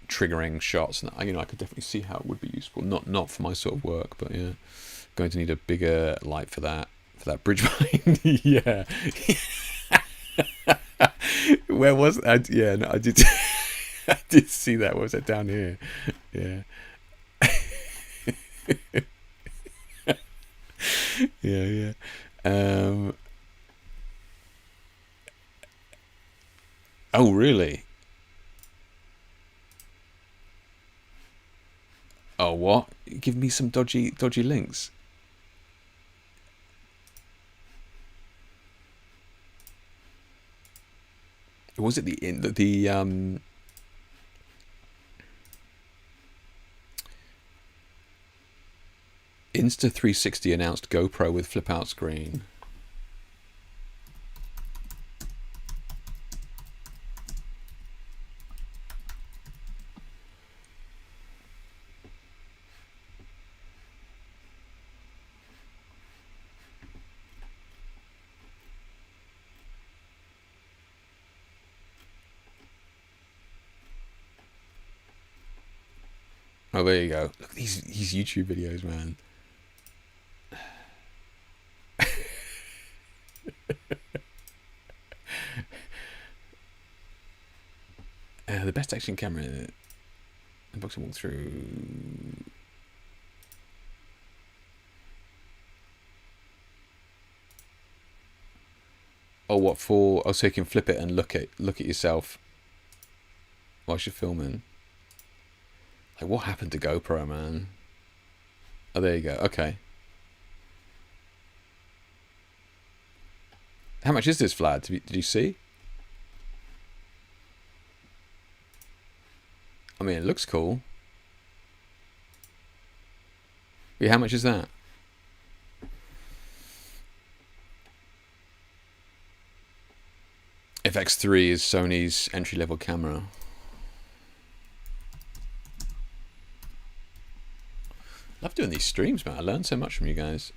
triggering shots. And you know, I could definitely see how it would be useful. Not for my sort of work, but yeah, going to need a bigger light for that bridge line. Yeah. Where was that? Yeah, no, I did. I did see that. What was that down here? Yeah. Yeah. Oh, really? Oh, what? Give me some dodgy links. Was it the Insta360 announced GoPro with flip out screen? Oh, there you go. Look at these YouTube videos, man. The best action camera. Unboxing walkthrough. Oh, what for? Oh, so you can flip it and look at yourself whilst you're filming. Like, what happened to GoPro, man? Oh, there you go. Okay. How much is this, Vlad? Did you see? I mean, it looks cool. Yeah, how much is that? FX3 is Sony's entry-level camera. Love doing these streams, man. I learn so much from you guys.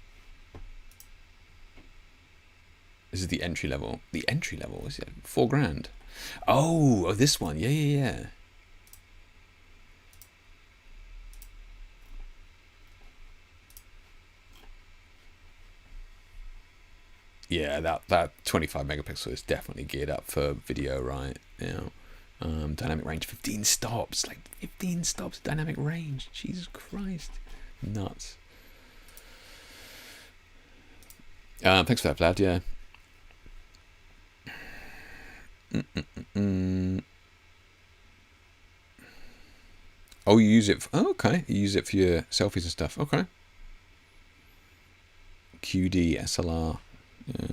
This is the entry level. The entry level, is it? $4,000. Oh, this one. Yeah. Yeah, that 25 megapixel is definitely geared up for video, right? Dynamic range, 15 stops. Like 15 stops dynamic range. Jesus Christ. Nuts. Thanks for that, Vlad. Yeah. Oh, you use it. Oh, okay. You use it for your selfies and stuff. Okay. QD SLR. Yeah.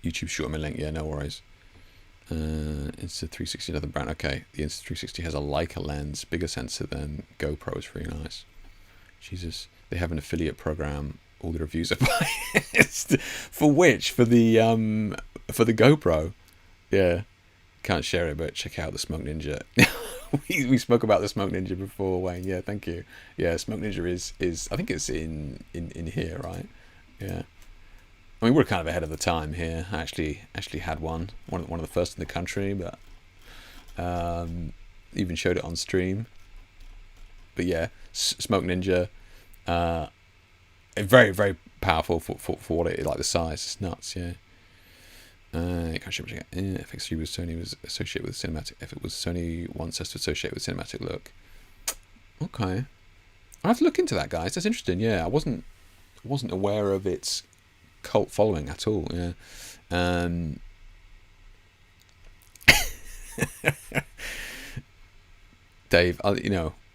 YouTube short me link. Yeah, no worries. Insta360, another brand. Okay. The Insta360 has a Leica lens, bigger sensor than GoPro. Is really nice. Jesus, they have an affiliate program. All the reviews are biased. For which? For the GoPro. Yeah. Can't share it, but check out the Smoke Ninja. we spoke about the Smoke Ninja before, Wayne. Yeah, thank you. Yeah, Smoke Ninja is I think it's in here, right? Yeah. I mean, we're kind of ahead of the time here. I actually had one of the first in the country, but even showed it on stream. But yeah, Smoke Ninja, very, very powerful for what it is, like the size. It's nuts, yeah. Can't show it. FX3 was Sony was associated with cinematic. If it was Sony wants us to associate with cinematic look. Okay, I have to look into that, guys. That's interesting. Yeah, I wasn't aware of its cult following at all. Yeah. Dave,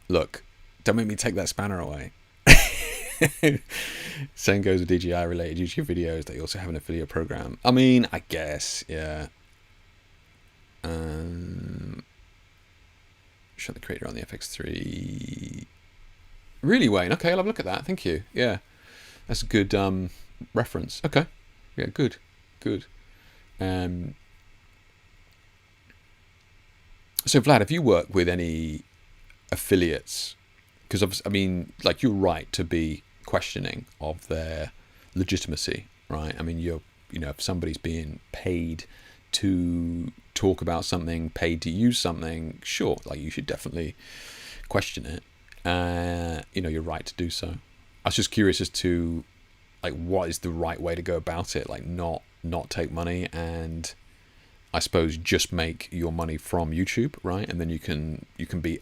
look, don't make me take that spanner away. Same goes with DJI related YouTube videos. They also have an affiliate program. I mean, I guess, yeah. Show the creator on the FX3. Really, Wayne? Okay, I'll have a look at that. Thank you. Yeah, that's a good reference. Okay, yeah, good. So, Vlad, have you worked with any affiliates? Because I mean, like, you're right to be questioning of their legitimacy, right? I mean, if somebody's being paid to talk about something, paid to use something, sure, like, you should definitely question it. You're right to do so. I was just curious as to, like, what is the right way to go about it? Like, not take money and, I suppose, just make your money from YouTube, right? And then you can be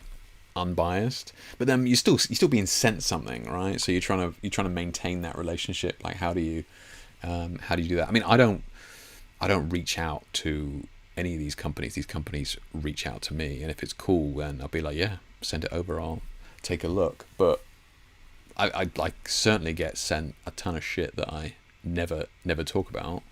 unbiased, but then you're still being sent something, right? So you're trying to maintain that relationship. Like, how do you do that? I mean, I don't reach out to any of these companies. These companies reach out to me, and if it's cool, then I'll be like, yeah, send it over, I'll take a look. But I like certainly get sent a ton of shit that I never talk about.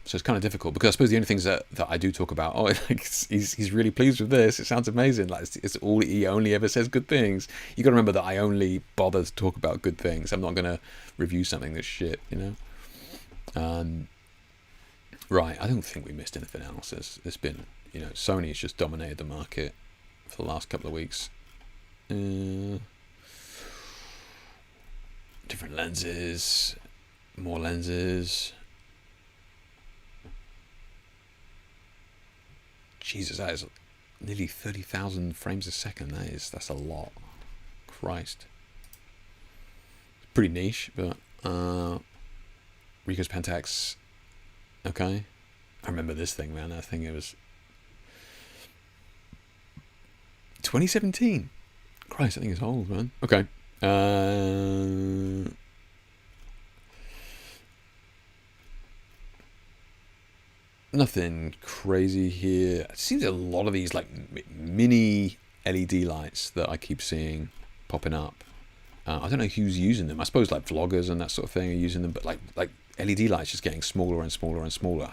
So it's kind of difficult, because I suppose the only things that I do talk about, he's really pleased with this. It sounds amazing. Like, it's all, he only ever says good things. You got to remember that I only bother to talk about good things. I'm not going to review something that's shit, Right. I don't think we missed anything else. There's been, Sony's just dominated the market for the last couple of weeks. Different lenses, more lenses. Jesus, that is nearly 30,000 frames a second. That's a lot. Christ. It's pretty niche, but Rico's Pentax. Okay. I remember this thing, man. I think it was 2017. Christ, I think it's old, man. Okay. Nothing crazy here. It seems a lot of these, like, mini LED lights that I keep seeing popping up. I don't know who's using them. I suppose like vloggers and that sort of thing are using them, but like LED lights just getting smaller and smaller and smaller.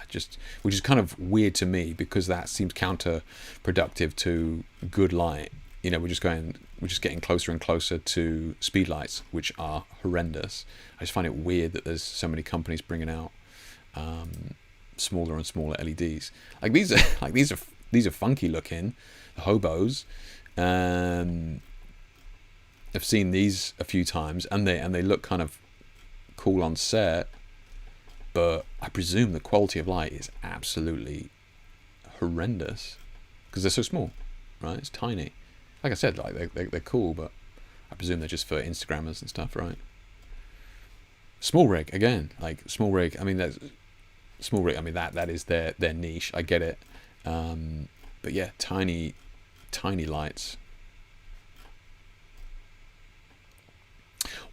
Which is kind of weird to me, because that seems counterproductive to good light. You know, we're just getting closer and closer to speed lights, which are horrendous. I just find it weird that there's so many companies bringing out smaller and smaller LEDs. Like these are funky looking. The hobos. I've seen these a few times, and they look kind of cool on set, but I presume the quality of light is absolutely horrendous because they're so small, right? It's tiny. Like I said, like they're cool, but I presume they're just for Instagrammers and stuff, right? Small rig again, like small rig. I mean, that's small rig. I mean that is their niche. I get it, but yeah, tiny lights.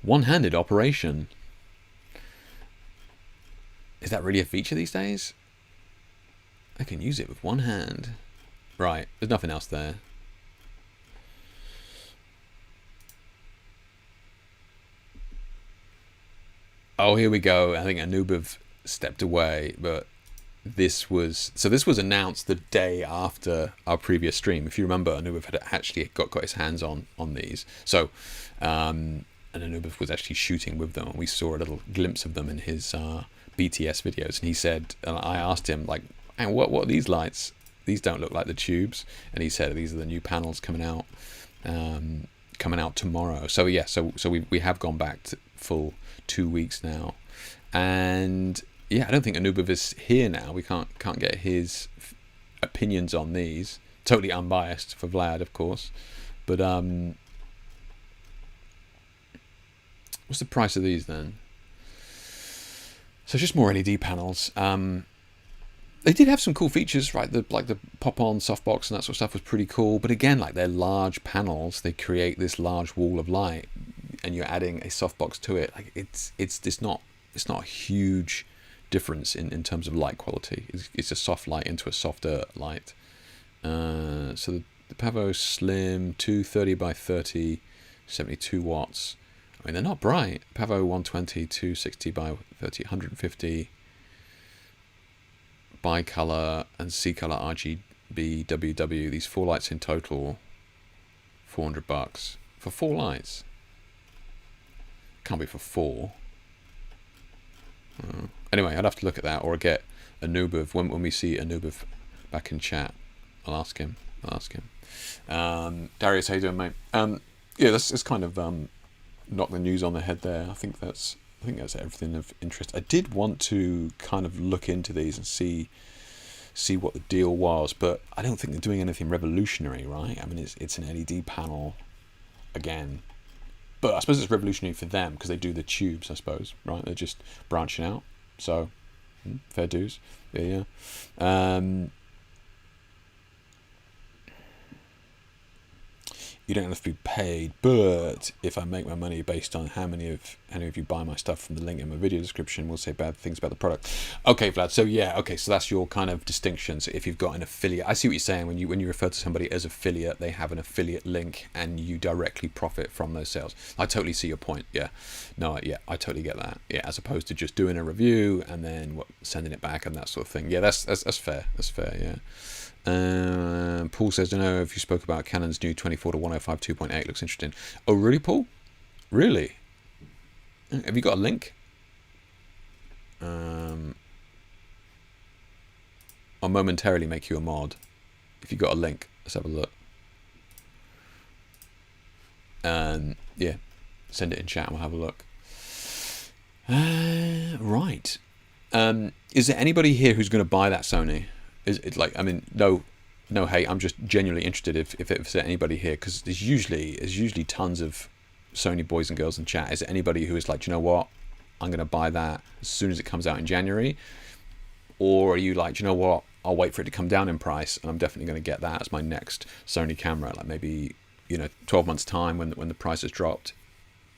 One-handed operation. Is that really a feature these days? I can use it with one hand. Right, there's nothing else there. Oh, here we go. I think Anubhav stepped away, but this was announced the day after our previous stream. If you remember, Anubhav had actually got his hands on these. So, and Anubhav was actually shooting with them, and we saw a little glimpse of them in his BTS videos. And he said, and I asked him, like, hey, what are these lights? These don't look like the tubes. And he said, these are the new panels coming out tomorrow. So yeah, so we have gone back to full 2 weeks now, and yeah, I don't think Anubhav is here now. We can't get his opinions on these. Totally unbiased for Vlad, of course, but what's the price of these then? So just more LED panels. They did have some cool features, right? The pop-on softbox and that sort of stuff was pretty cool. But again, like they're large panels, they create this large wall of light, and you're adding a softbox to it. Like it's not a huge difference in terms of light quality. It's a soft light into a softer light. So the Pavo Slim 230 by 30, 72 watts. I mean, they're not bright. Pavo 120, 260 by 30, 150. Bicolor and C-color RGB WW. These 4 lights in total, $400 for 4 lights. Can't be for 4. Anyway, I'd have to look at that, or get Anubhav when we see Anubhav back in chat. I'll ask him. Darius, how you doing, mate? Yeah, that's kind of knock the news on the head there. I think that's everything of interest. I did want to kind of look into these and see what the deal was, but I don't think they're doing anything revolutionary, right? I mean, it's an LED panel again, but I suppose it's revolutionary for them because they do the tubes, I suppose, right? They're just branching out, so fair dues. Yeah. You don't have to be paid, but if I make my money based on how many of you buy my stuff from the link in my video description, we'll say bad things about the product. Okay, Vlad. So yeah, okay. So that's your kind of distinction. So if you've got an affiliate, I see what you're saying. When you refer to somebody as affiliate, they have an affiliate link, and you directly profit from those sales. I totally see your point. Yeah, no, yeah, I totally get that. Yeah, as opposed to just doing a review and then sending it back and that sort of thing. Yeah, that's fair. That's fair. Yeah. Paul says, I don't know if you spoke about Canon's new 24 to 105 2.8. Looks interesting. Oh, really, Paul? Really? Have you got a link? I'll momentarily make you a mod. If you got a link, let's have a look. Yeah, send it in chat and we'll have a look. Right. Is there anybody here who's going to buy that Sony? Is it like, I mean, no hate. I'm just genuinely interested if there's anybody here, because there's usually tons of Sony boys and girls in chat. Is there anybody who is like, do you know what, I'm going to buy that as soon as it comes out in January? Or are you like, do you know what, I'll wait for it to come down in price and I'm definitely going to get that as my next Sony camera, like maybe 12 months time when the price has dropped,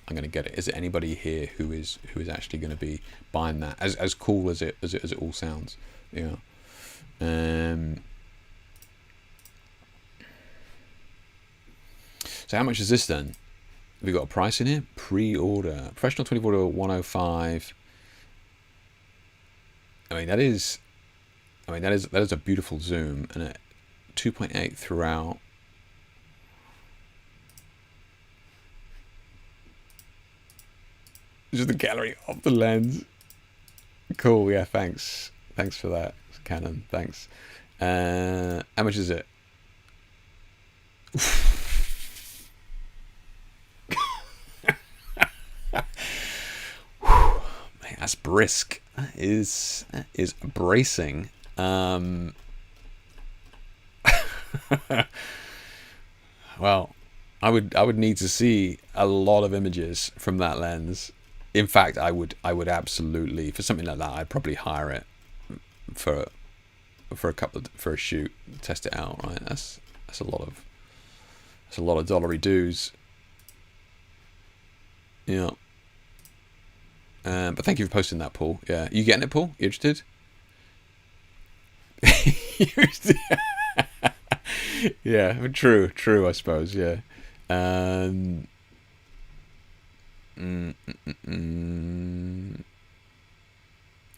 I'm going to get it. Is there anybody here who is actually going to be buying that, as cool as it all sounds? Yeah. So how much is this then? Have we got a price in here? Pre-order. Professional 24 to 105. I mean, that is a beautiful zoom, and a 2.8 throughout. Just the gallery of the lens. Cool, yeah, thanks. Thanks for that, Canon. Thanks. How much is it? Man, that's brisk. That is bracing. Well, I would need to see a lot of images from that lens. In fact, I would absolutely, for something like that, I'd probably hire it for a shoot, test it out. Right, that's a lot of dollary dues. Yeah. But thank you for posting that, Paul. Yeah, you getting it, Paul? You interested? Yeah, true. I suppose. Yeah.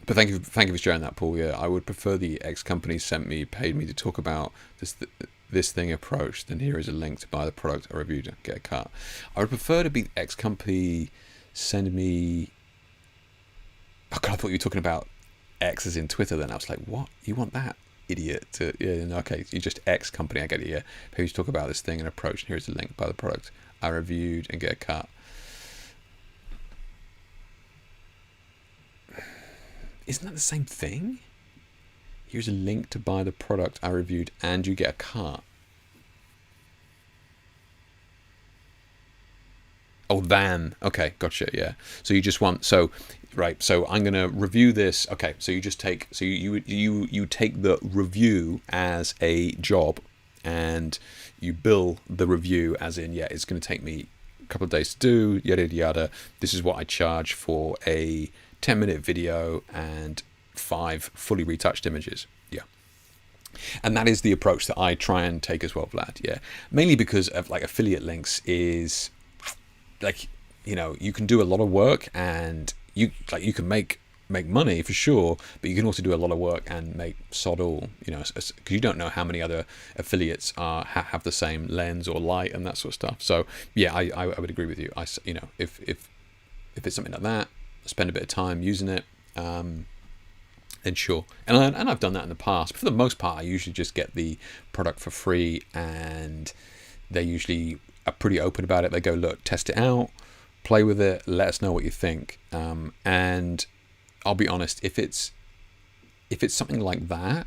But thank you for sharing that, Paul. Yeah, I would prefer the X company paid me to talk about this thing approach. Then here is a link to buy the product I reviewed and get a cut. I would prefer to be X company send me. Oh God, I thought you were talking about X as in Twitter. Then I was like, what? You want that idiot to? Yeah, no, okay, you just X company. I get it. Yeah, pay me to talk about this thing and approach. And here's a link buy the product I reviewed and get a cut. Isn't that the same thing? Here's a link to buy the product I reviewed and you get a cut. Oh, then. Okay, gotcha, yeah. So you just want, right, so I'm going to review this. Okay, so you just take, so you take the review as a job and you bill the review as in, yeah, it's going to take me a couple of days to do, yada, yada. This is what I charge for a 10-minute video and 5 fully retouched images. Yeah. And that is the approach that I try and take as well, Vlad. Yeah. Mainly because of like affiliate links is like, you know, you can do a lot of work and you can make money for sure, but you can also do a lot of work and make sod all, you know, because you don't know how many other affiliates have the same lens or light and that sort of stuff. So yeah, I would agree with you. You know, if it's something like that, spend a bit of time using it, then sure. And I've done that in the past. But for the most part, I usually just get the product for free, and they usually are pretty open about it. They go, look, test it out, play with it, let us know what you think. And I'll be honest, if it's something like that,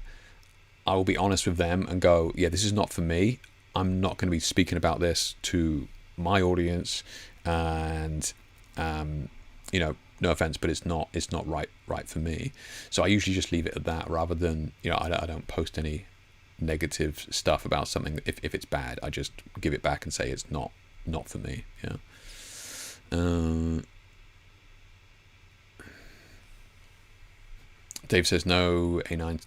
I will be honest with them and go, yeah, this is not for me. I'm not going to be speaking about this to my audience, and you know, no offense, but it's not right for me. So I usually just leave it at that, rather than, you know, I don't post any negative stuff about something. If it's bad, I just give it back and say it's not for me. Yeah. Dave says no, A9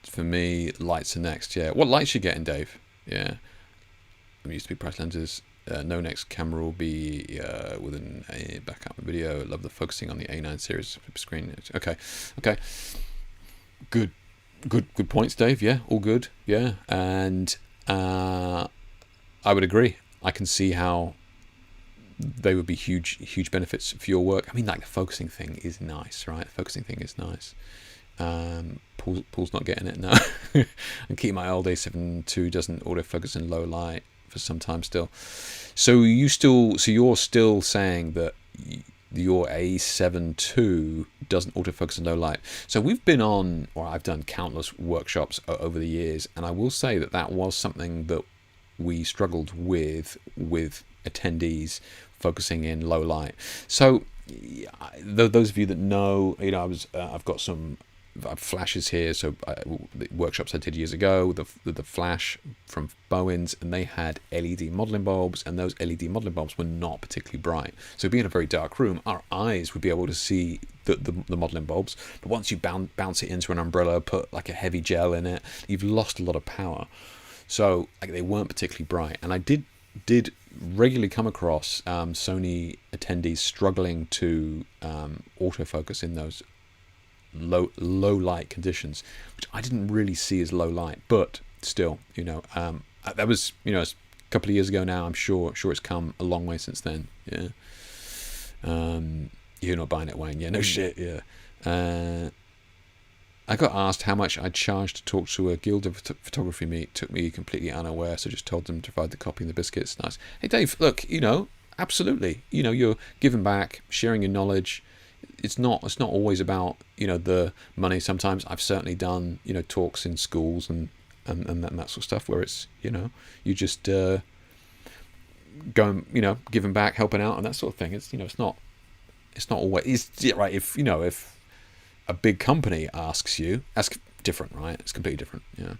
for me. Lights are next. Yeah. What lights you getting, Dave? Yeah. I'm used to be price lenses. No next camera will be within a backup video. Love the focusing on the A9 series flip screen. Okay. Good points, Dave. Yeah, all good. Yeah, and I would agree. I can see how they would be huge benefits for your work. I mean, like, the focusing thing is nice, right? The focusing thing is nice. Paul's not getting it now. And keep my old A7 II doesn't autofocus in low light for some time still. So you're still saying that your A7 II doesn't autofocus in low light. So we've been on, or I've done countless workshops over the years, and I will say that was something that we struggled with attendees focusing in low light. So those of you that know, you know, I've got some flashes here. So the workshops I did years ago, the flash from Bowens, and they had LED modeling bulbs, and those LED modeling bulbs were not particularly bright. So being in a very dark room, our eyes would be able to see the modeling bulbs, but once you bounce it into an umbrella, put like a heavy gel in it, you've lost a lot of power. So like, they weren't particularly bright, and I did did regularly come across Sony attendees struggling to autofocus in those low light conditions, which I didn't really see as low light, but still, that was a couple of years ago now. I'm sure it's come a long way since then. Yeah. You're not buying it, Wayne. Yeah, no shit. Yeah. I got asked how much I'd charge to talk to a guild of photography meet. Took me completely unaware, so just told them to provide the copy and the biscuits. Nice. Hey, Dave, look, absolutely. You're giving back, sharing your knowledge. It's not always about, the money. Sometimes I've certainly done, talks in schools and that sort of stuff where it's, you just going, giving back, helping out and that sort of thing. It's, it's not always, right. If a big company asks you, that's different, right? It's completely different. Yeah.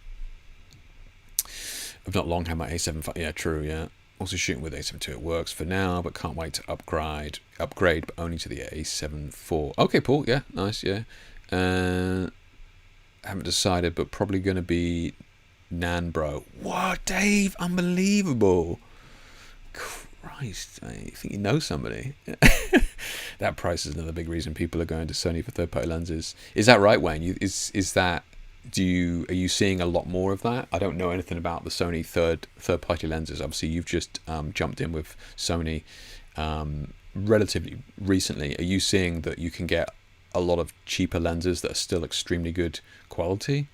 I've not long had my A7 V. Yeah, true. Yeah. Also shooting with A7 II. It works for now, but can't wait to upgrade, but only to the A7 IV. Okay, Paul. Yeah, nice. Yeah. Haven't decided, but probably going to be Nan Bro. What, Dave? Unbelievable. Christ, mate. You think you know somebody? That price is another big reason people are going to Sony for third-party lenses. Is that right, Wayne? Is that? Are you seeing a lot more of that? I don't know anything about the Sony third-party lenses. Obviously, you've just jumped in with Sony relatively recently. Are you seeing that you can get a lot of cheaper lenses that are still extremely good quality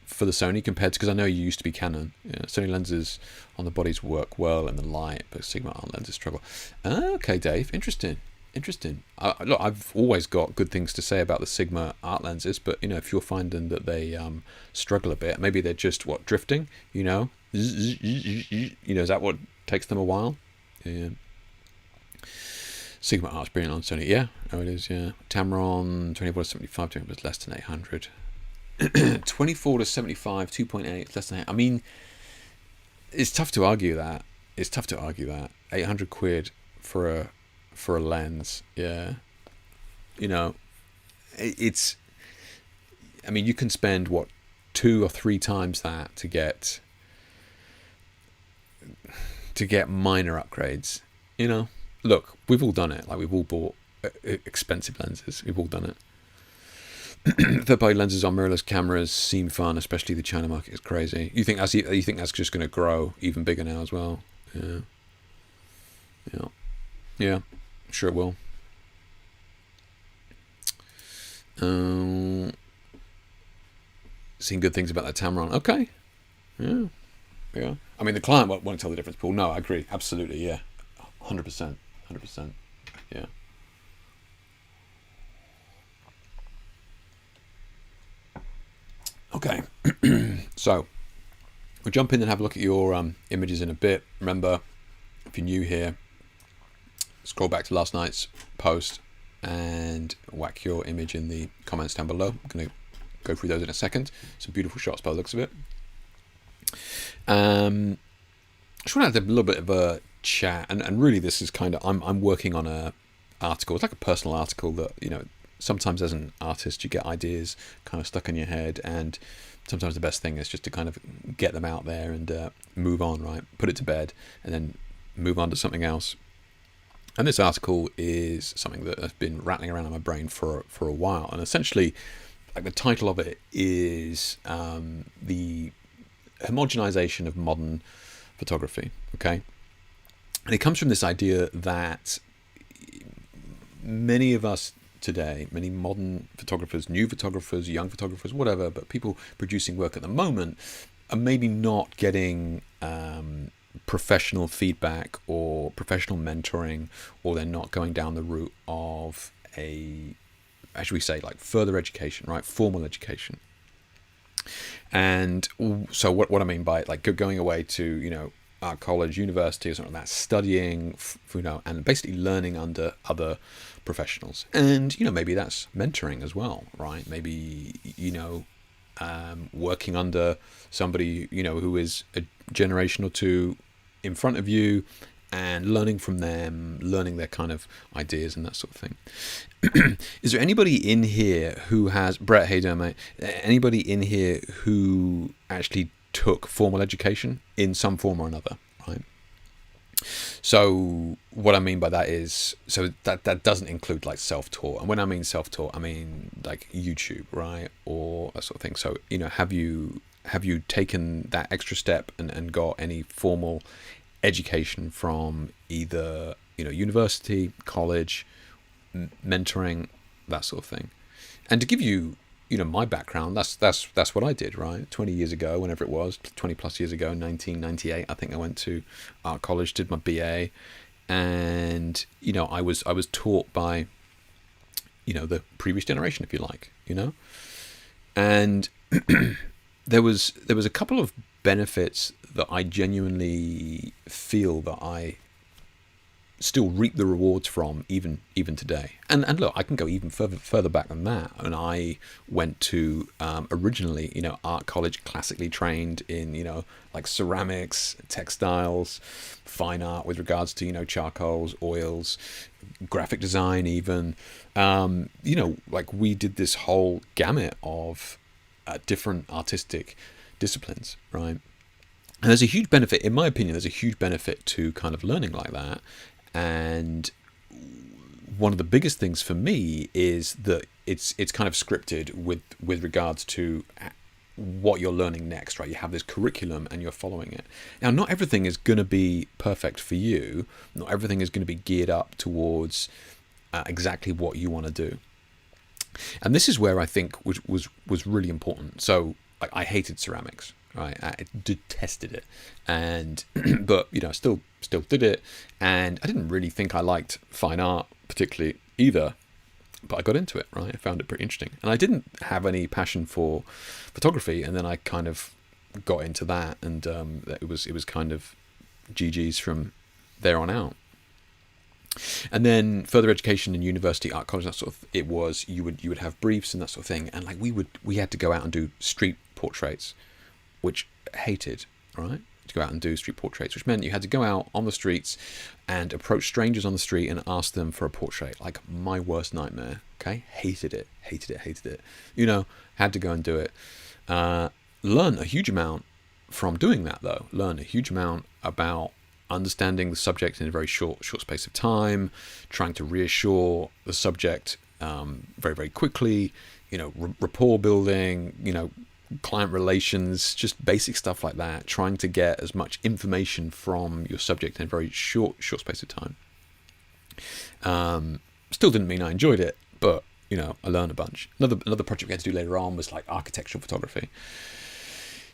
for the Sony compared to, because I know you used to be Canon. Sony lenses on the bodies work well in the light, but Sigma art lenses struggle. Okay, Dave, interesting. Look, I've always got good things to say about the Sigma art lenses, but if you're finding that they struggle a bit, maybe they're just drifting. Is that what takes them a while? Yeah. Sigma art's brilliant on Sony. Yeah, it is. Yeah, Tamron 24-75 200 was less than 800. 24 to 75 2.8 less than 8. I mean, it's tough to argue that. 800 quid for a lens. Yeah, it's. I mean, you can spend 2 or 3 times that to get minor upgrades. Look, we've all done it. Like, we've all bought expensive lenses. We've all done it. Third-party lenses on mirrorless cameras seem fun, especially the China market is crazy. You think that's just going to grow even bigger now as well? Yeah. Sure it will. Seen good things about that Tamron. Okay. Yeah. I mean, the client won't tell the difference, Paul. No, I agree. Absolutely. Yeah. 100%. Yeah. Okay, so we'll jump in and have a look at your images in a bit. Remember, if you're new here, scroll back to last night's post and whack your image in the comments down below. I'm going to go through those in a second. Some beautiful shots by the looks of it. I just want to have a little bit of a chat, and really this is kind of, I'm working on a article. It's like a personal article that, sometimes as an artist you get ideas kind of stuck in your head, and sometimes the best thing is just to kind of get them out there and move on, right? Put it to bed and then move on to something else. And this article is something that has been rattling around in my brain for a while, and essentially, like, the title of it is the homogenization of modern photography. Okay, and it comes from this idea that many of us today, many modern photographers, new photographers, young photographers, whatever, but people producing work at the moment are maybe not getting professional feedback or professional mentoring, or they're not going down the route of as we say, like further education, right? Formal education. And so what I mean by it, like going away to, art college, university, or something like that, studying, and basically learning under other professionals. And, maybe that's mentoring as well, right? Maybe, working under somebody, who is a generation or two in front of you and learning from them, learning their kind of ideas and that sort of thing. Is there anybody in here who has, Brett, hey there, mate, anybody in here who actually took formal education in some form or another, right? So what I mean by that is, so that doesn't include like self-taught. And when I mean self-taught, I mean like YouTube, right? Or that sort of thing. So, have you taken that extra step and got any formal education from either, university, college, mentoring, that sort of thing? And to give you, my background, that's what I did, right? 20 years ago, whenever it was, 20 plus years ago, 1998, I think I went to art college, did my BA, and I was taught by the previous generation, if you like, and there was a couple of benefits that I genuinely feel that I still reap the rewards from even today. And look, I can go even further back than that. And I went to originally, art college, classically trained in, like ceramics, textiles, fine art with regards to, charcoals, oils, graphic design even. Like we did this whole gamut of different artistic disciplines, right? And there's a huge benefit, in my opinion, there's a huge benefit to kind of learning like that. And one of the biggest things for me is that it's kind of scripted with regards to what you're learning next, right? You have this curriculum and you're following it. Now, not everything is going to be perfect for you. Not everything is going to be geared up towards exactly what you want to do. And this is where I think was really important. So I hated ceramics. Right, I detested it, and but still did it, and I didn't really think I liked fine art particularly either, but I got into it. Right, I found it pretty interesting, and I didn't have any passion for photography, and then I kind of got into that, and it was kind of GG's from there on out. And then further education in university, art college, that sort of it was you would have briefs and that sort of thing, and like we had to go out and do street portraits, which I hated, right? To go out and do street portraits, which meant you had to go out on the streets and approach strangers on the street and ask them for a portrait. Like my worst nightmare. Okay, hated it. Had to go and do it. Learn a huge amount from doing that, though. Learn a huge amount about understanding the subject in a very short space of time, trying to reassure the subject very, very quickly. Rapport building. Client relations, just basic stuff like that, trying to get as much information from your subject in a very short space of time. Still didn't mean I enjoyed it, but I learned a bunch. Another project we had to do later on was like architectural photography.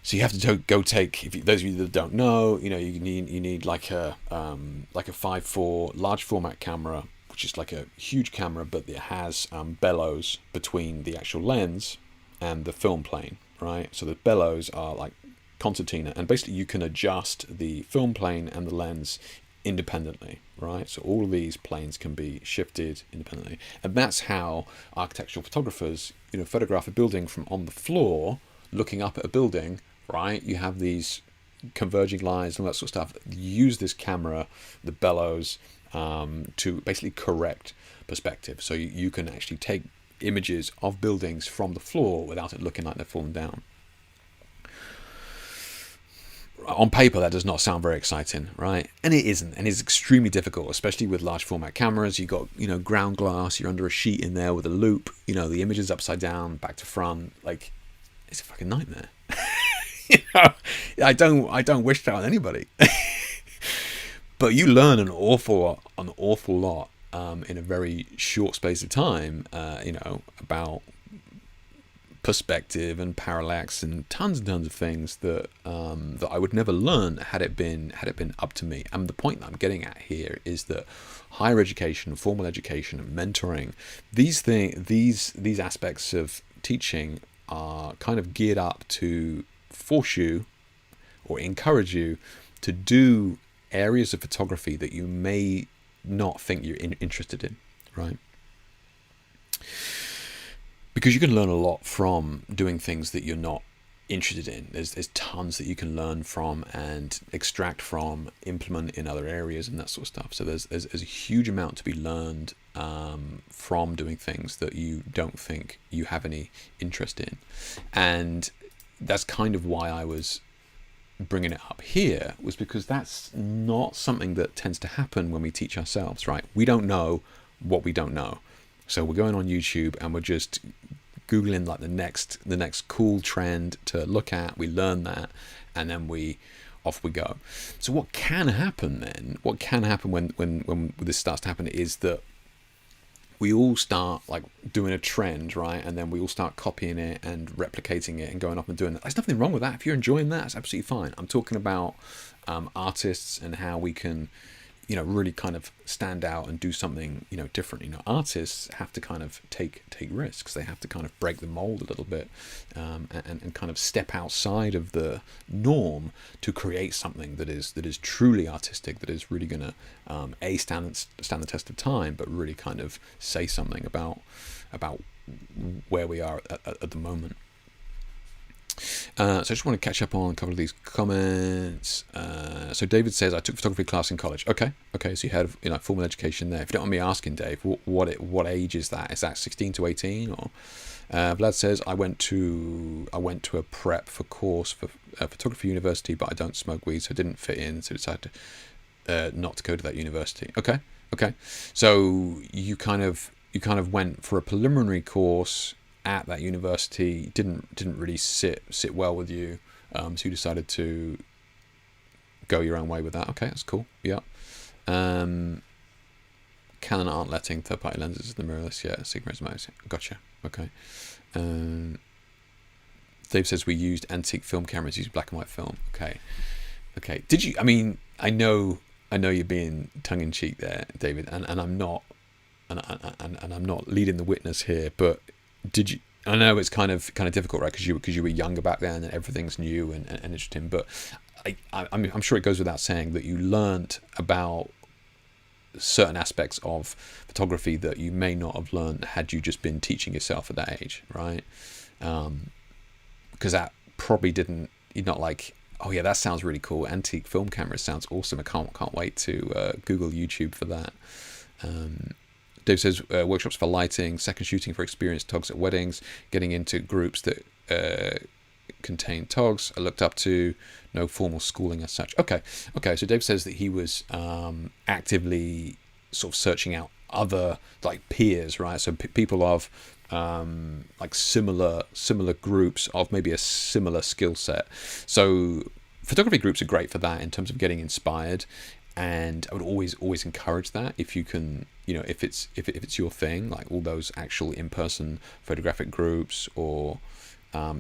So you have to go take, those of you that don't know, you need like a 5.4 large format camera, which is like a huge camera, but it has bellows between the actual lens and the film plane. Right, so the bellows are like concertina, and basically you can adjust the film plane and the lens independently, right? So all of these planes can be shifted independently, and that's how architectural photographers, photograph a building from on the floor, looking up at a building, right? You have these converging lines and all that sort of stuff. You use this camera, the bellows, to basically correct perspective, so you can actually take images of buildings from the floor without it looking like they're falling down. On paper, that does not sound very exciting, right? And it isn't, and it's extremely difficult, especially with large format cameras. You got, ground glass, you're under a sheet in there with a loop, the image is upside down, back to front. Like, it's a fucking nightmare. I don't wish that on anybody. But you learn an awful lot in a very short space of time, about perspective and parallax and tons of things that I would never learn had it been up to me. And the point that I'm getting at here is that higher education, formal education, and mentoring, these aspects of teaching are kind of geared up to force you or encourage you to do areas of photography that you may not think you're interested in, right? Because you can learn a lot from doing things that you're not interested in. There's tons that you can learn from and extract from, implement in other areas and that sort of stuff. So there's a huge amount to be learned from doing things that you don't think you have any interest in. And that's kind of why I was bringing it up here was because that's not something that tends to happen when we teach ourselves, right? We don't know what we don't know. So we're going on YouTube and we're just Googling like the next cool trend to look at. We learn that, and then off we go. So what can happen then? What can happen when this starts to happen is that we all start like doing a trend, right? And then we all start copying it and replicating it and going off and doing that. There's nothing wrong with that. If you're enjoying that, it's absolutely fine. I'm talking about artists and how we can, really kind of stand out and do something, different. Artists have to kind of take risks. They have to kind of break the mold a little bit, and kind of step outside of the norm to create something that is truly artistic, that is really going to stand the test of time, but really kind of say something about where we are at the moment. So I just want to catch up on a couple of these comments. So David says, I took photography class in college. Okay, so you had formal education there. If you don't mind me asking, Dave, what age is that? Is that 16 to 18? Or Vlad says, I went to a prep for course for photography university, but I don't smoke weed, so it didn't fit in, so decided not to go to that university. Okay. So you kind of went for a preliminary course at that university, didn't really sit well with you, so you decided to go your own way with that. Okay, that's cool. Yeah. Canon aren't letting third-party lenses in the mirrorless yet. Sigma is amazing. Gotcha. Okay. Dave says we used antique film cameras, used black and white film. Okay. Did you? I mean, I know you're being tongue-in-cheek there, David, and I'm not, and I'm not leading the witness here, but did you? I know it's kind of difficult, right? Because you were younger back then, and everything's new and interesting. But I'm sure it goes without saying that you learnt about certain aspects of photography that you may not have learned had you just been teaching yourself at that age, right? Because that probably didn't. You're not like, oh yeah, that sounds really cool. Antique film cameras sounds awesome. I can't wait to Google YouTube for that. Dave says workshops for lighting, second shooting for experienced togs at weddings, getting into groups that contain togs. I looked up to, no formal schooling as such. Okay. So Dave says that he was actively sort of searching out other like peers, right? So people of like similar groups of maybe a similar skill set. So photography groups are great for that in terms of getting inspired. And I would always encourage that if you can, if it's your thing, like all those actual in-person photographic groups, or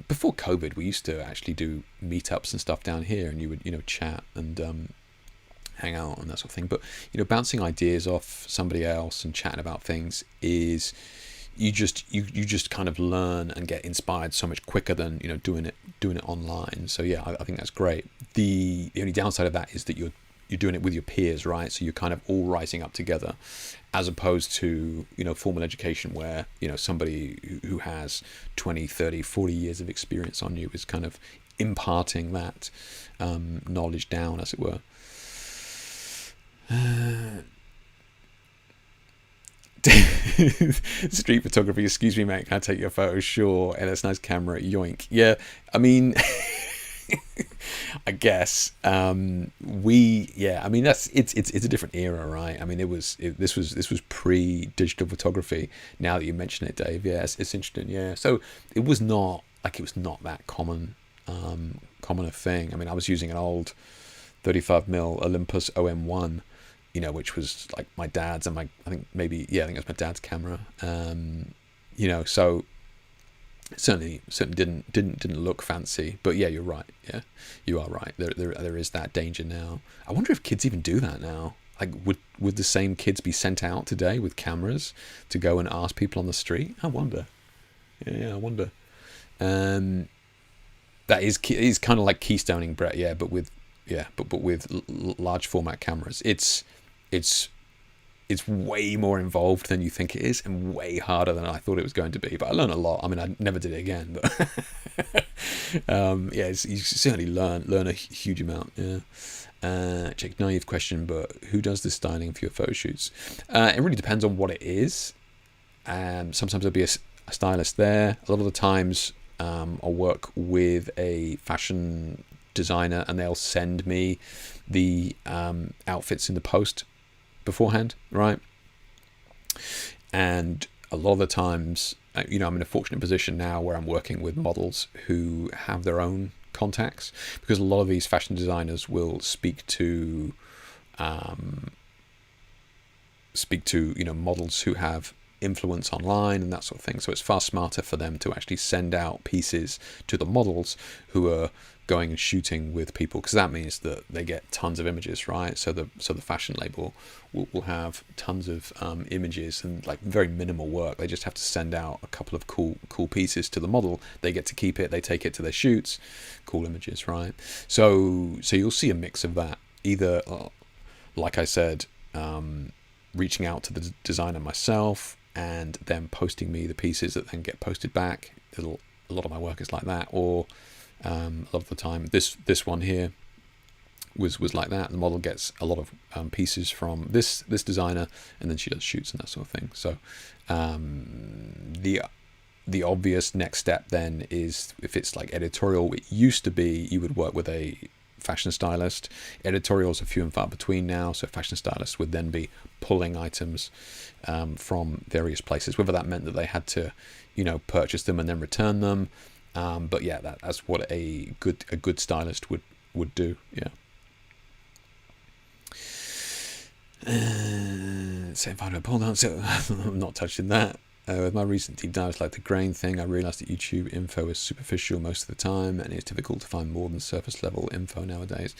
before COVID, we used to actually do meetups and stuff down here, and you would chat and hang out and that sort of thing. But bouncing ideas off somebody else and chatting about things is you just kind of learn and get inspired so much quicker than doing it online. So yeah, I think that's great. The only downside of that is that you're doing it with your peers, right? So you're kind of all rising up together, as opposed to, formal education where, somebody who has 20, 30, 40 years of experience on you is kind of imparting that knowledge down, as it were. Street photography, excuse me, mate, can I take your photo? Sure. And that's a nice camera, yoink. Yeah, I mean... I guess that's it's a different era, right? I mean, this was pre-digital photography. Now that you mention it, Dave, yeah, it's interesting. Yeah, so it was not that common a thing. I mean, I was using an old 35mm Olympus OM1, which was like my dad's, and I think it was my dad's camera. So. Certainly didn't look fancy, but yeah, you're right. Yeah, you are right. There is that danger now. I wonder if kids even do that now. Like, would the same kids be sent out today with cameras to go and ask people on the street? I wonder. Yeah, I wonder. That is kind of like keystoning, Brett. Yeah, but with large format cameras, it's way more involved than you think it is, and way harder than I thought it was going to be. But I learned a lot. I mean, I never did it again, but you certainly learn a huge amount. Yeah. Jake, naive question, but who does the styling for your photo shoots? It really depends on what it is. Sometimes there'll be a stylist there. A lot of the times, I'll work with a fashion designer, and they'll send me the outfits in the post beforehand, right? And a lot of the times, I'm in a fortunate position now where I'm working with models who have their own contacts, because a lot of these fashion designers will speak to models who have influence online and that sort of thing. So it's far smarter for them to actually send out pieces to the models who are going and shooting with people, because that means that they get tons of images, right? So the fashion label will have tons of images and like very minimal work. They just have to send out a couple of cool pieces to the model. They get to keep it. They take it to their shoots. Cool images, right? So you'll see a mix of that. Either, like I said, reaching out to the designer myself and then posting me the pieces that then get posted back. A lot of my work is like that, or a lot of the time this one here was like that. The model gets a lot of pieces from this designer, and then she does shoots and that sort of thing. So the obvious next step then is, if it's like editorial, it used to be you would work with a fashion stylist. Editorials are few and far between now, so fashion stylists would then be pulling items from various places, whether that meant that they had to purchase them and then return them, but yeah, that's what a good stylist would do. Yeah. Same final pull down, so I'm not touching that. With my recent deep dives like the grain thing, I realised that YouTube info is superficial most of the time, and it's difficult to find more than surface level info nowadays.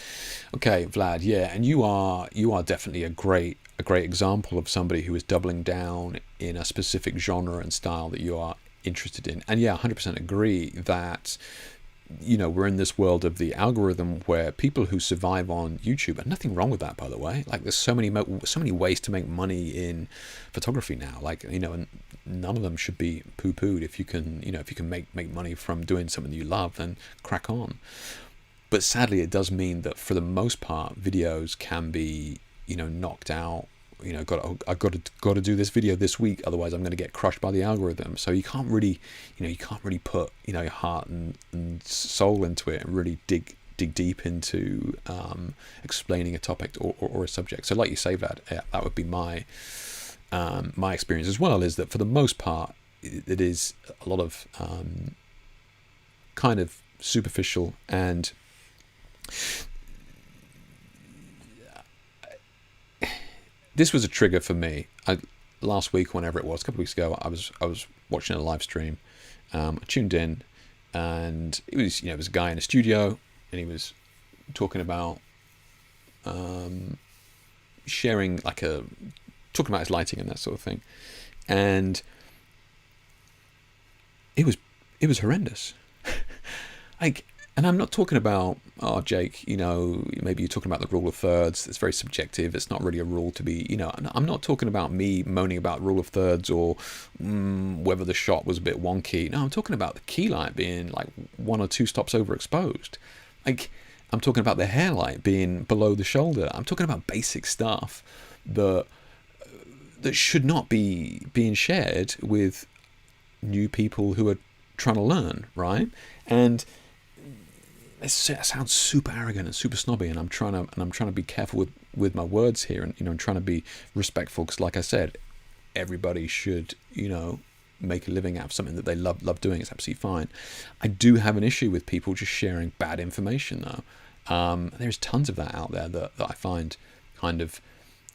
Okay, Vlad, yeah, and you are definitely a great example of somebody who is doubling down in a specific genre and style that you are interested in. And yeah, 100% agree that we're in this world of the algorithm where people who survive on YouTube, and nothing wrong with that, by the way. Like, there's so many ways to make money in photography now. Like, and none of them should be poo-pooed. If you can make money from doing something that you love, then crack on. But sadly, it does mean that for the most part, videos can be knocked out. I've got to do this video this week, otherwise I'm going to get crushed by the algorithm. So you can't really put your heart and soul into it and really dig deep into explaining a topic or a subject. So like you say, Vlad, that would be my experience as well, is that for the most part it is a lot of kind of superficial. And this was a trigger for me. Last week, whenever it was, a couple of weeks ago, I was watching a live stream. I tuned in, and it was it was a guy in a studio, and he was talking about talking about his lighting and that sort of thing, and it was horrendous. And I'm not talking about, Jake, maybe you're talking about the rule of thirds. It's very subjective. It's not really a rule to be, I'm not talking about me moaning about rule of thirds or whether the shot was a bit wonky. No, I'm talking about the key light being like 1 or 2 stops overexposed. Like, I'm talking about the hair light being below the shoulder. I'm talking about basic stuff that should not be being shared with new people who are trying to learn, right? And it sounds super arrogant and super snobby, and I'm trying to be careful with my words here, and I'm trying to be respectful, because like I said, everybody should make a living out of something that they love doing. It's absolutely fine. I do have an issue with people just sharing bad information though. There's tons of that out there that I find kind of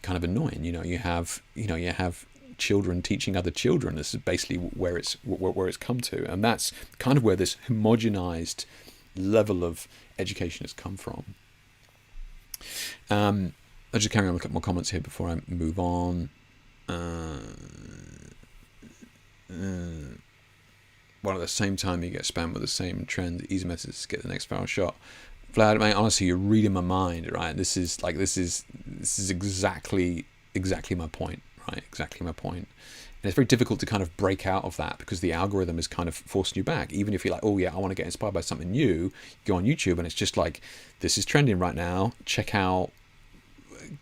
annoying. You have children teaching other children. This is basically where it's come to, and that's kind of where this homogenized level of education has come from. I'll just carry on, look at more comments here before I move on. While at the same time you get spammed with the same trend, easy methods to get the next viral shot. Vlad, mate, honestly, you're reading my mind, right? This is exactly my point, right? Exactly my point. And it's very difficult to kind of break out of that, because the algorithm is kind of forcing you back. Even if you're like, oh yeah, I want to get inspired by something new, you go on YouTube and it's just like, this is trending right now, check out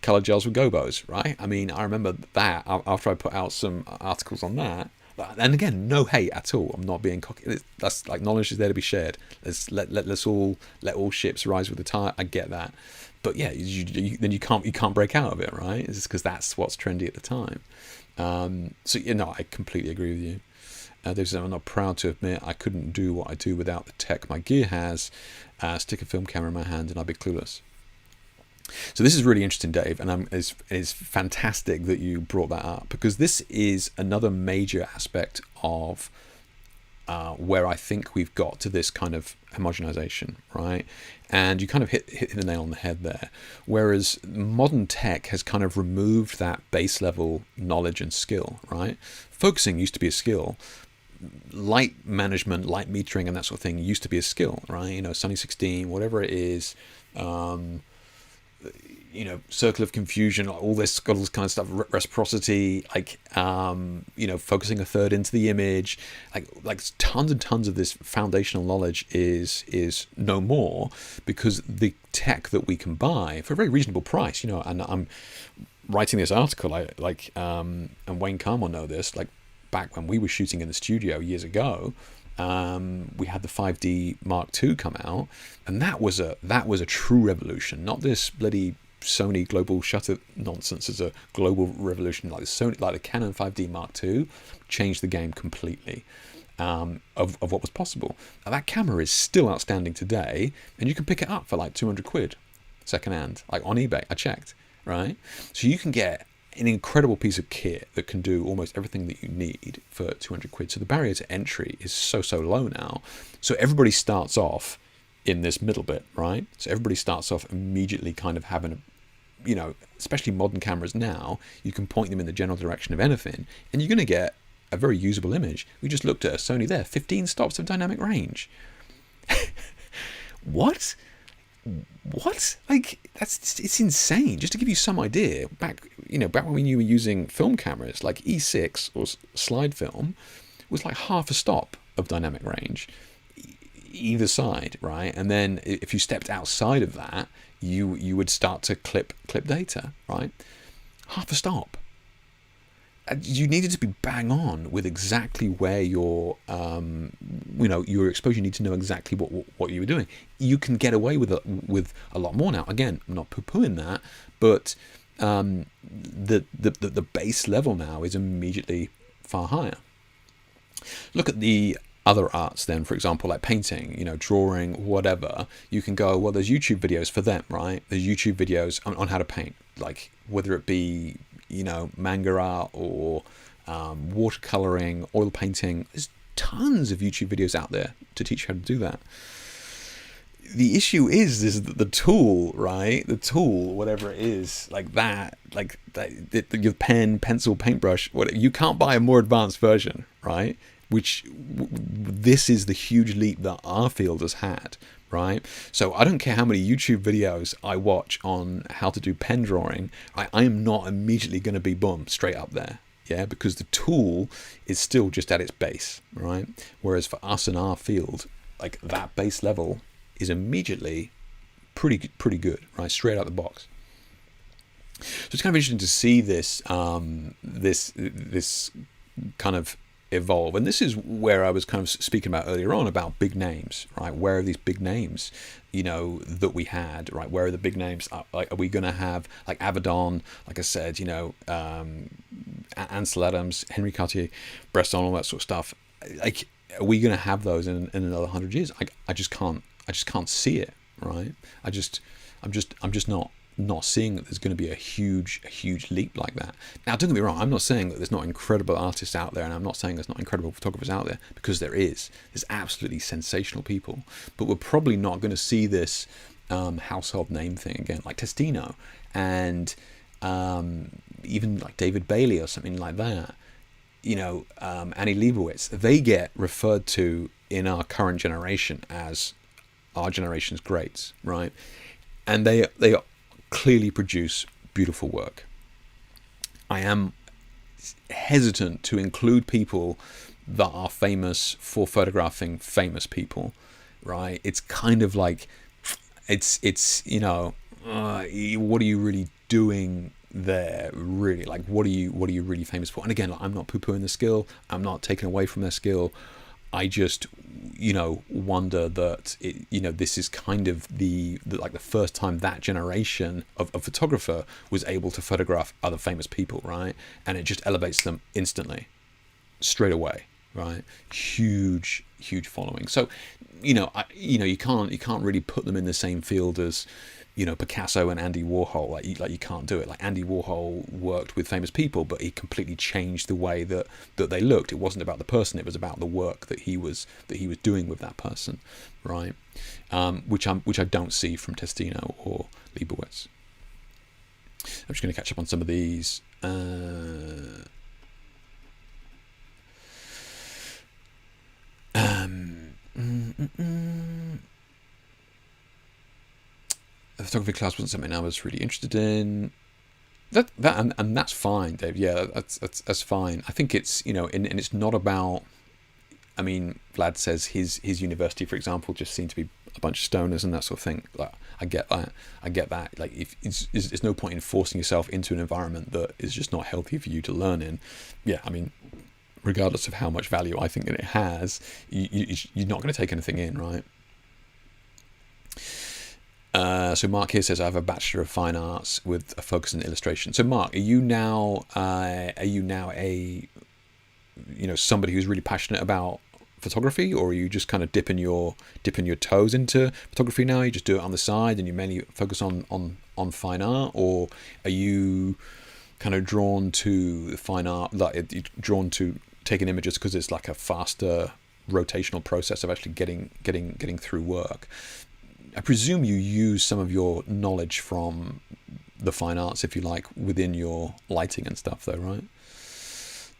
colored gels with gobos, right? I mean, I remember that after I put out some articles on that, And again, no hate at all. I'm not being cocky. That's like, knowledge is there to be shared. Let's all let all ships rise with the tide. I get that, but yeah, then you can't break out of it, right? It's because that's what's trendy at the time. So I completely agree with you. I'm not proud to admit I couldn't do what I do without the tech my gear has. Stick a film camera in my hand and I'd be clueless. So this is really interesting, Dave, and it's fantastic that you brought that up, because this is another major aspect of where I think we've got to this kind of homogenization, right? And you kind of hit the nail on the head there. Whereas modern tech has kind of removed that base level knowledge and skill, right? Focusing used to be a skill. Light management, light metering, and that sort of thing used to be a skill, right? Sunny 16, whatever it is. Circle of confusion, all this kind of stuff, reciprocity, focusing a third into the image, like tons and tons of this foundational knowledge is no more, because the tech that we can buy for a very reasonable price, and I'm writing this article, and Wayne Carm will know this, like back when we were shooting in the studio years ago, we had the 5D Mark II come out, and that was a true revolution. Not this bloody Sony global shutter nonsense. As a global revolution, like the Canon 5D Mark II changed the game completely, of what was possible. Now, that camera is still outstanding today, and you can pick it up for like 200 quid secondhand, like on eBay. I checked, right? So you can get an incredible piece of kit that can do almost everything that you need for 200 quid. So the barrier to entry is so low now. So everybody starts off in this middle bit, right? So everybody starts off immediately kind of having especially modern cameras now, you can point them in the general direction of anything, and you're going to get a very usable image. We just looked at a Sony there, 15 stops of dynamic range. What? Like, it's insane. Just to give you some idea, back when you were using film cameras, like E6 or slide film was like half a stop of dynamic range either side, right? And then if you stepped outside of that, you would start to clip data, right? Half a stop. You needed to be bang on with exactly where your exposure. You need to know exactly what you were doing. You can get away with a lot more now. Again, I'm not poo-pooing that, but the base level now is immediately far higher. Look at the other arts then, for example, like painting, drawing, whatever. You can go, well, there's YouTube videos for them, right? There's YouTube videos on how to paint, like whether it be manga art or watercoloring, oil painting. There's tons of YouTube videos out there to teach you how to do that. The issue is that the tool, right? The tool, whatever it is, your pen, pencil, paintbrush, whatever, you can't buy a more advanced version, right? This is the huge leap that our field has had, right? So I don't care how many YouTube videos I watch on how to do pen drawing, I am not immediately going to be straight up there, yeah, because the tool is still just at its base, right? Whereas for us in our field, like that base level is immediately pretty good, right? Straight out the box. So it's kind of interesting to see this this kind of evolve, and this is where I was kind of speaking about earlier on about big names, right? Where are these big names, that we had, right? Where are the big names? Are we going to have like Avedon, like I said, Ansel Adams, Henry Cartier-Bresson, all that sort of stuff? Like, are we going to have those in another 100 years? I just can't see it, right? I'm just not seeing that there's going to be a huge leap like that. Now, don't get me wrong, I'm not saying that there's not incredible artists out there, and I'm not saying there's not incredible photographers out there, because there's absolutely sensational people, but we're probably not going to see this household name thing again, like Testino, and even like David Bailey or something like that. Annie Leibovitz, they get referred to in our current generation as our generation's greats, right? And they clearly produce beautiful work. I am hesitant to include people that are famous for photographing famous people, right? It's kind of like, what are you really doing there really. Like, what are you really famous for? And again, like, I'm not poo-pooing the skill, I'm not taking away from their skill. I just, wonder that this is kind of the first time that generation of photographer was able to photograph other famous people, right? And it just elevates them instantly, straight away, right? Huge following. So, you can't really put them in the same field as, Picasso and Andy Warhol. Like you can't do it. Like, Andy Warhol worked with famous people, but he completely changed the way that they looked. It wasn't about the person; it was about the work that he was doing with that person, right? Which I don't see from Testino or Leibowitz. I'm just going to catch up on some of these. The photography class wasn't something I was really interested in. And that's fine, Dave. Yeah, that's fine. I think it's and it's not about. I mean, Vlad says his university, for example, just seemed to be a bunch of stoners and that sort of thing. Like, I get that. Like, if there's no point in forcing yourself into an environment that is just not healthy for you to learn in. Yeah, I mean, regardless of how much value I think that it has, you're not going to take anything in, right? So Mark here says, I have a Bachelor of Fine Arts with a focus on illustration. So Mark, are you now a somebody who's really passionate about photography, or are you just kind of dipping your toes into photography now? You just do it on the side and you mainly focus on fine art, or are you kind of drawn to fine art, like drawn to taking images because it's like a faster rotational process of actually getting through work? I presume you use some of your knowledge from the fine arts, if you like, within your lighting and stuff, though, right?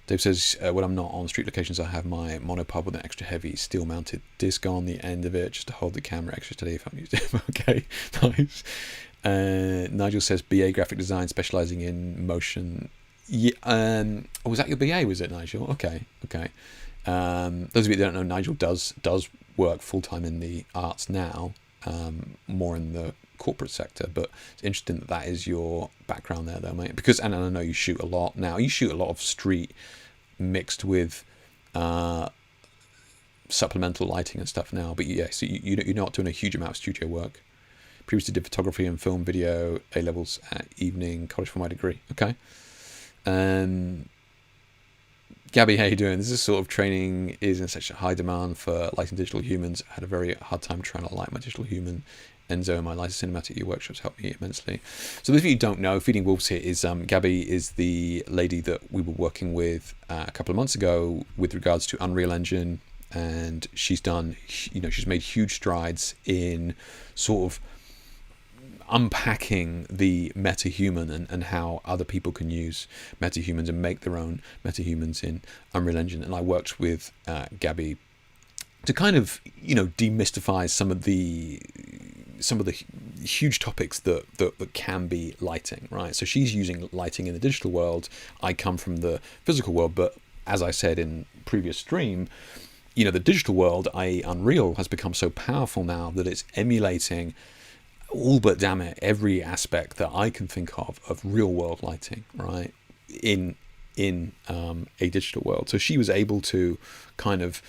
Dave says, when I'm not on street locations, I have my monopod with an extra heavy steel-mounted disc on the end of it just to hold the camera extra steady if I'm using it. Okay, nice. Nigel says, BA graphic design, specialising in motion. Yeah, was that your BA, was it, Nigel? Okay. Those of you that don't know, Nigel does work full-time in the arts now. More in the corporate sector, but it's interesting that is your background there, though, mate. Because, and I know you shoot a lot now. You shoot a lot of street mixed with supplemental lighting and stuff now. But yeah, so you're not doing a huge amount of studio work. Previously did photography and film, video, A levels at evening, college for my degree. Okay. Gabby, how you doing? This is sort of training is in such a high demand for lighting digital humans. I had a very hard time trying to light my digital human. Enzo, my lighting cinematic workshops helped me immensely. So those of you who don't know, Feeding Wolves here is Gabby is the lady that we were working with a couple of months ago with regards to Unreal Engine, and she's done, she's made huge strides in sort of unpacking the meta-human and how other people can use meta-humans and make their own meta-humans in Unreal Engine. And I worked with Gabby to kind of demystify some of the huge topics that can be lighting, right? So she's using lighting in the digital world. I come from the physical world, but as I said in previous stream, the digital world, i.e. Unreal, has become so powerful now that it's emulating all but, damn it, every aspect that I can think of real world lighting, right, in a digital world. So she was able to kind of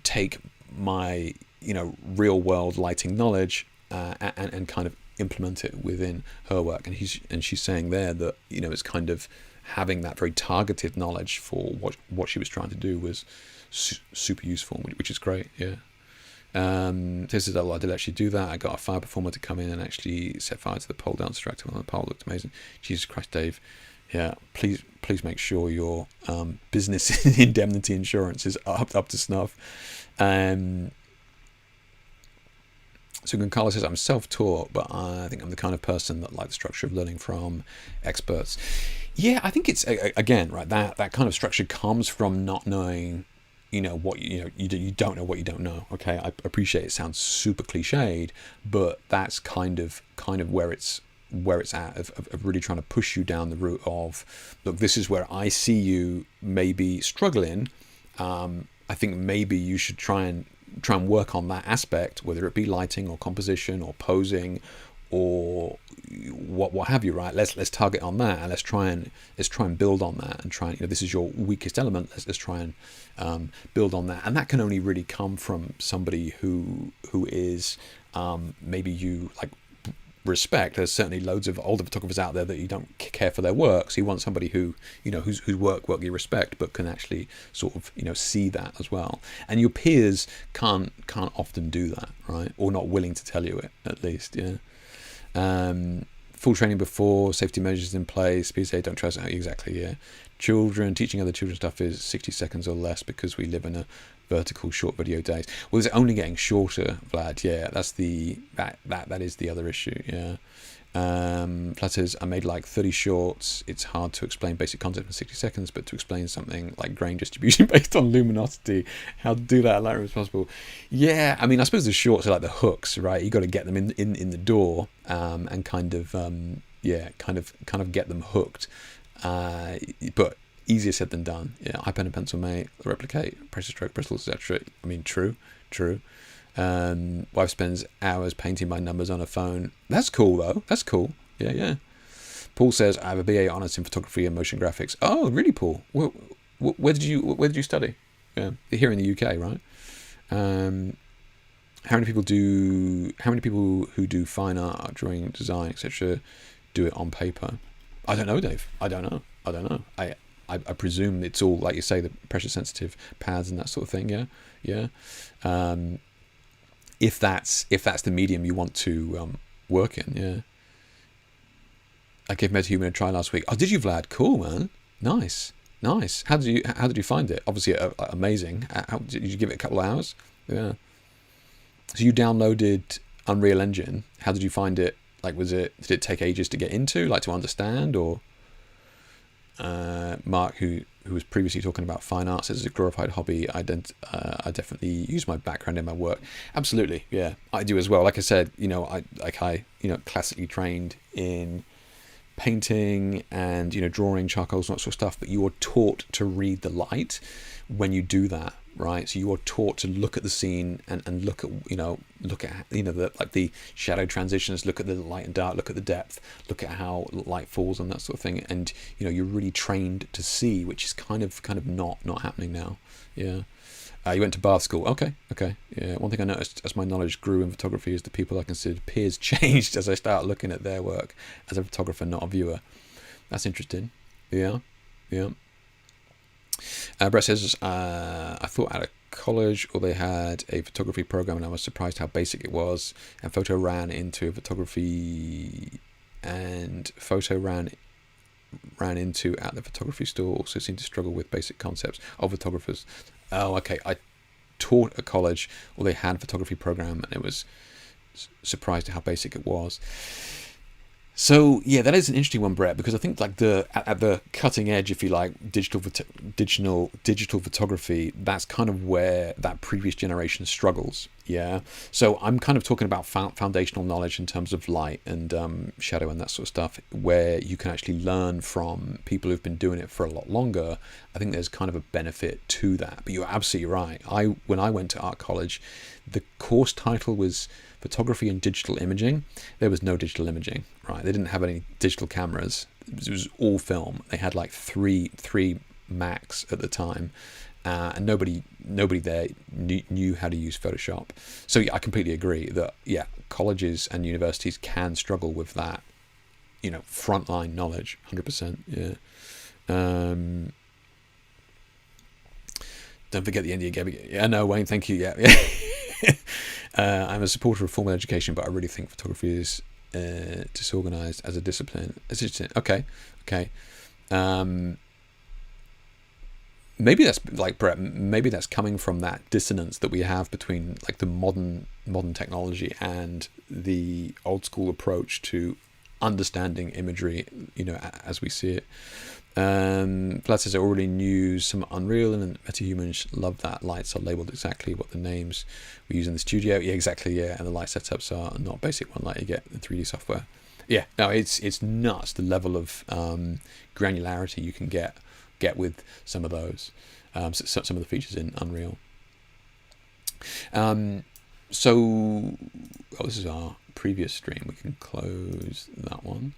take my real world lighting knowledge and kind of implement it within her work. And she's saying there that it's kind of having that very targeted knowledge for what she was trying to do was super useful, which is great. Yeah. This is, I did actually do that. I got a fire performer to come in and actually set fire to the pole down distractor on the pole. Looked amazing. Jesus Christ, Dave. Yeah, please make sure your business indemnity insurance is up to snuff. So Goncalo says, I'm self-taught, but I think I'm the kind of person that like the structure of learning from experts. Yeah, I think it's, again, right, that kind of structure comes from not knowing what you don't know what you don't know. Okay, I appreciate it sounds super cliched, but that's kind of where it's at of really trying to push you down the route of, look, this is where I see you maybe struggling. I think maybe you should try and work on that aspect, whether it be lighting or composition or posing or what have you, right? Let's target on that, and let's try and build on that, and try, this is your weakest element. Let's try and build on that, and that can only really come from somebody who is maybe you like respect. There's certainly loads of older photographers out there that you don't care for their work, so you want somebody who whose work you respect, but can actually sort of see that as well. And your peers can't often do that, right? Or not willing to tell you it, at least. Full training before, safety measures in place. People say don't trust it. Exactly, yeah. Teaching other children stuff is 60 seconds or less because we live in a vertical short video days. Well, is it only getting shorter, Vlad? Yeah, that's that is the other issue. Yeah. Vlad says, I made like 30 shorts. It's hard to explain basic concept in 60 seconds, but to explain something like grain distribution based on luminosity, how to do that as lightly as possible. Yeah, I mean, I suppose the shorts are like the hooks, right? You got to get them in the door, and kind of get them hooked. But easier said than done. Yeah, high pen and pencil, mate. Replicate, pressure stroke, bristles, etc. I mean, true. Wife spends hours painting by numbers on her phone. That's cool, though. That's cool. Yeah. Paul says, I have a BA honours in photography and motion graphics. Oh, really, Paul? Where did you study? Yeah, here in the UK, right? How many people who do fine art, drawing, design, etc., do it on paper? I don't know, Dave. I don't know. I presume it's all, like you say, the pressure sensitive pads and that sort of thing. Yeah. If that's the medium you want to work in, yeah. I gave MetaHuman a try last week. Oh, did you, Vlad? Cool, man. Nice. How did you find it? Obviously, amazing. How did you give it a couple of hours? Yeah. So you downloaded Unreal Engine. How did you find it? Like, did it take ages to get into, like to understand, or? Mark, who was previously talking about fine arts as a glorified hobby, I definitely use my background in my work. Absolutely, yeah, I do as well. Like I said, I classically trained in painting and drawing, charcoals, and that sort of stuff. But you are taught to read the light when you do that, right? So you are taught to look at the scene and look at the shadow transitions, look at the light and dark, look at the depth, look at how light falls and that sort of thing. And you're really trained to see, which is kind of not happening now. Yeah. You went to Bath school. Okay. Yeah. One thing I noticed as my knowledge grew in photography is the people I considered peers changed as I start looking at their work as a photographer, not a viewer. That's interesting. Yeah. Brett says, I thought at a college or they had a photography program and I was surprised how basic it was, and photo ran into at the photography store also seemed to struggle with basic concepts of photographers. Oh, okay. I taught at college or they had a photography program and it was surprised at how basic it was. So yeah, that is an interesting one, Brett, because I think like at the cutting edge, if you like, digital photography, that's kind of where that previous generation struggles. Yeah. So I'm kind of talking about foundational knowledge in terms of light and shadow and that sort of stuff, where you can actually learn from people who've been doing it for a lot longer. I think there's kind of a benefit to that. But you're absolutely right. When I went to art college, the course title was photography and digital imaging. There was no digital imaging, right? They didn't have any digital cameras. It was all film. They had like three Macs at the time, and nobody there knew how to use Photoshop. So yeah, I completely agree that colleges and universities can struggle with that, frontline knowledge. 100%. Yeah. Don't forget the India Gabby. Yeah, no, Wayne. Thank you. Yeah. I'm a supporter of formal education, but I really think photography is disorganized as a discipline. Okay. Maybe that's like, Brett, maybe that's coming from that dissonance that we have between like the modern technology and the old school approach to understanding imagery, as we see it. Vlad says I already knew some Unreal, and MetaHumans love that lights are labeled exactly what the names we use in the studio. Yeah, exactly. Yeah, and the light setups are not basic one like you get in 3D software. Yeah, no, it's nuts the level of granularity you can get with some of those, some of the features in Unreal. This is our previous stream. We can close that one.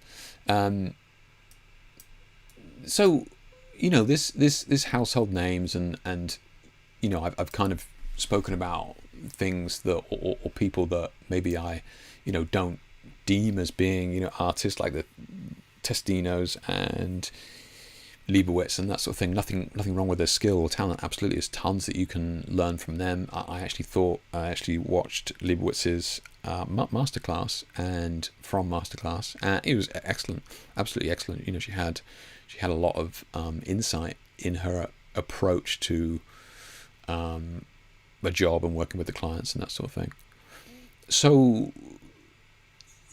So, this household names and I've kind of spoken about things that or people that maybe I don't deem as being artists, like the Testinos and Leibowitz and that sort of thing. Nothing wrong with their skill or talent. Absolutely, there's tons that you can learn from them. I actually watched Leibowitz's masterclass, and from masterclass, it was excellent, absolutely excellent. She had a lot of insight in her approach to a job and working with the clients and that sort of thing. So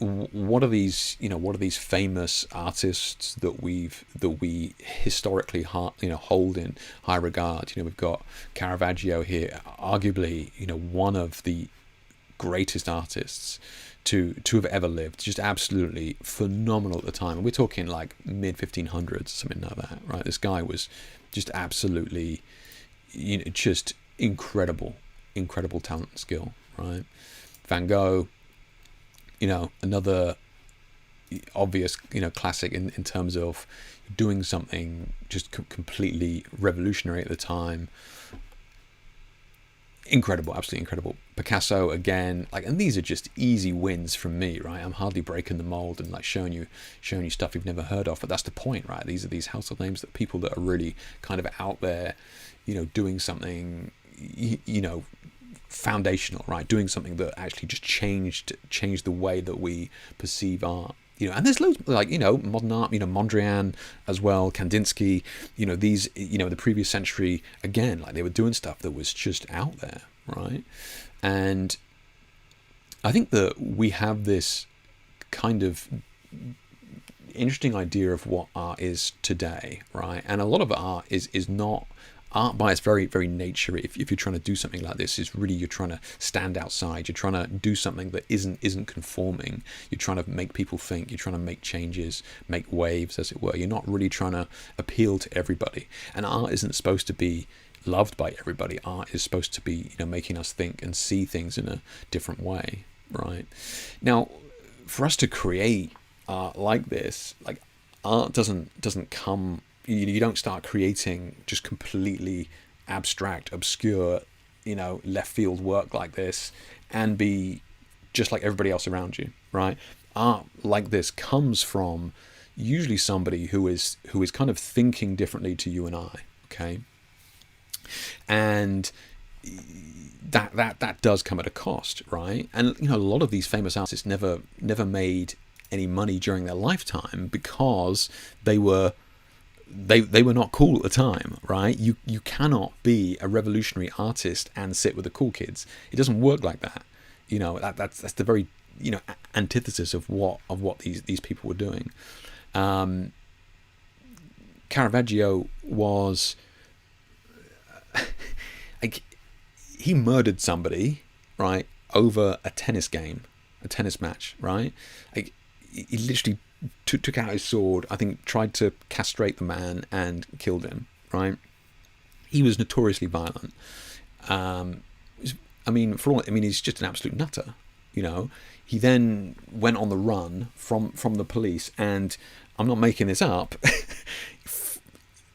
what are these famous artists that we historically hold in high regard? We've got Caravaggio here, arguably one of the greatest artists to have ever lived, just absolutely phenomenal at the time. And we're talking like mid 1500s, something like that, right? This guy was just absolutely just incredible talent and skill, right? Van Gogh, another obvious classic in terms of doing something just completely revolutionary at the time. Incredible, absolutely incredible. Picasso again, and these are just easy wins from me, right? I'm hardly breaking the mold and showing you stuff you've never heard of, but that's the point, right? These are these household names, that people that are really kind of out there, doing something foundational, right? Doing something that actually just changed the way that we perceive art. And there's loads modern art, Mondrian as well, Kandinsky, these, the previous century, again, they were doing stuff that was just out there, right? And I think that we have this kind of interesting idea of what art is today, right? And a lot of art is not art by its very, very nature. If you're trying to do something like this, is really you're trying to stand outside. You're trying to do something that isn't conforming. You're trying to make people think. You're trying to make changes, make waves, as it were. You're not really trying to appeal to everybody. And art isn't supposed to be loved by everybody. Art is supposed to be, making us think and see things in a different way, right? Now, for us to create art like this, art doesn't come. You don't start creating just completely abstract, obscure, left field work like this and be just like everybody else around you, right? Art like this comes from usually somebody who is kind of thinking differently to you and I, okay? And that does come at a cost, right? And a lot of these famous artists never made any money during their lifetime because they were not cool at the time, right? You cannot be a revolutionary artist and sit with the cool kids. It doesn't work like that. That's the very antithesis of what these people were doing. Caravaggio was he murdered somebody, right, over a tennis match, right? He literally took out his sword, I think tried to castrate the man and killed him, right? He was notoriously violent. He's just an absolute nutter, He then went on the run from the police, and I'm not making this up,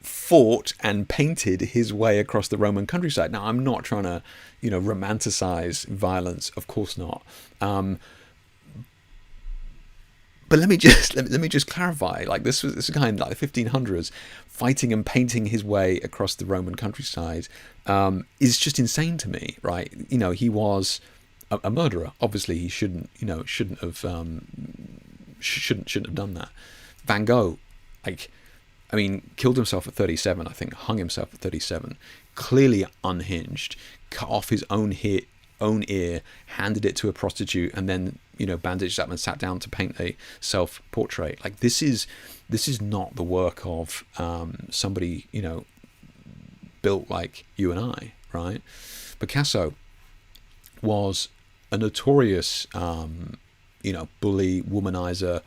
fought and painted his way across the Roman countryside. Now, I'm not trying to, romanticize violence, of course not. But let me just clarify. This guy in the 1500s, fighting and painting his way across the Roman countryside, is just insane to me, right? He was a murderer. Obviously, he shouldn't have done that. Van Gogh, killed himself at 37. I think hung himself at 37. Clearly unhinged, cut off his own ear, handed it to a prostitute, and then bandaged up and sat down to paint a self-portrait. This is not the work of somebody built like you and I, right? Picasso was a notorious bully, womanizer.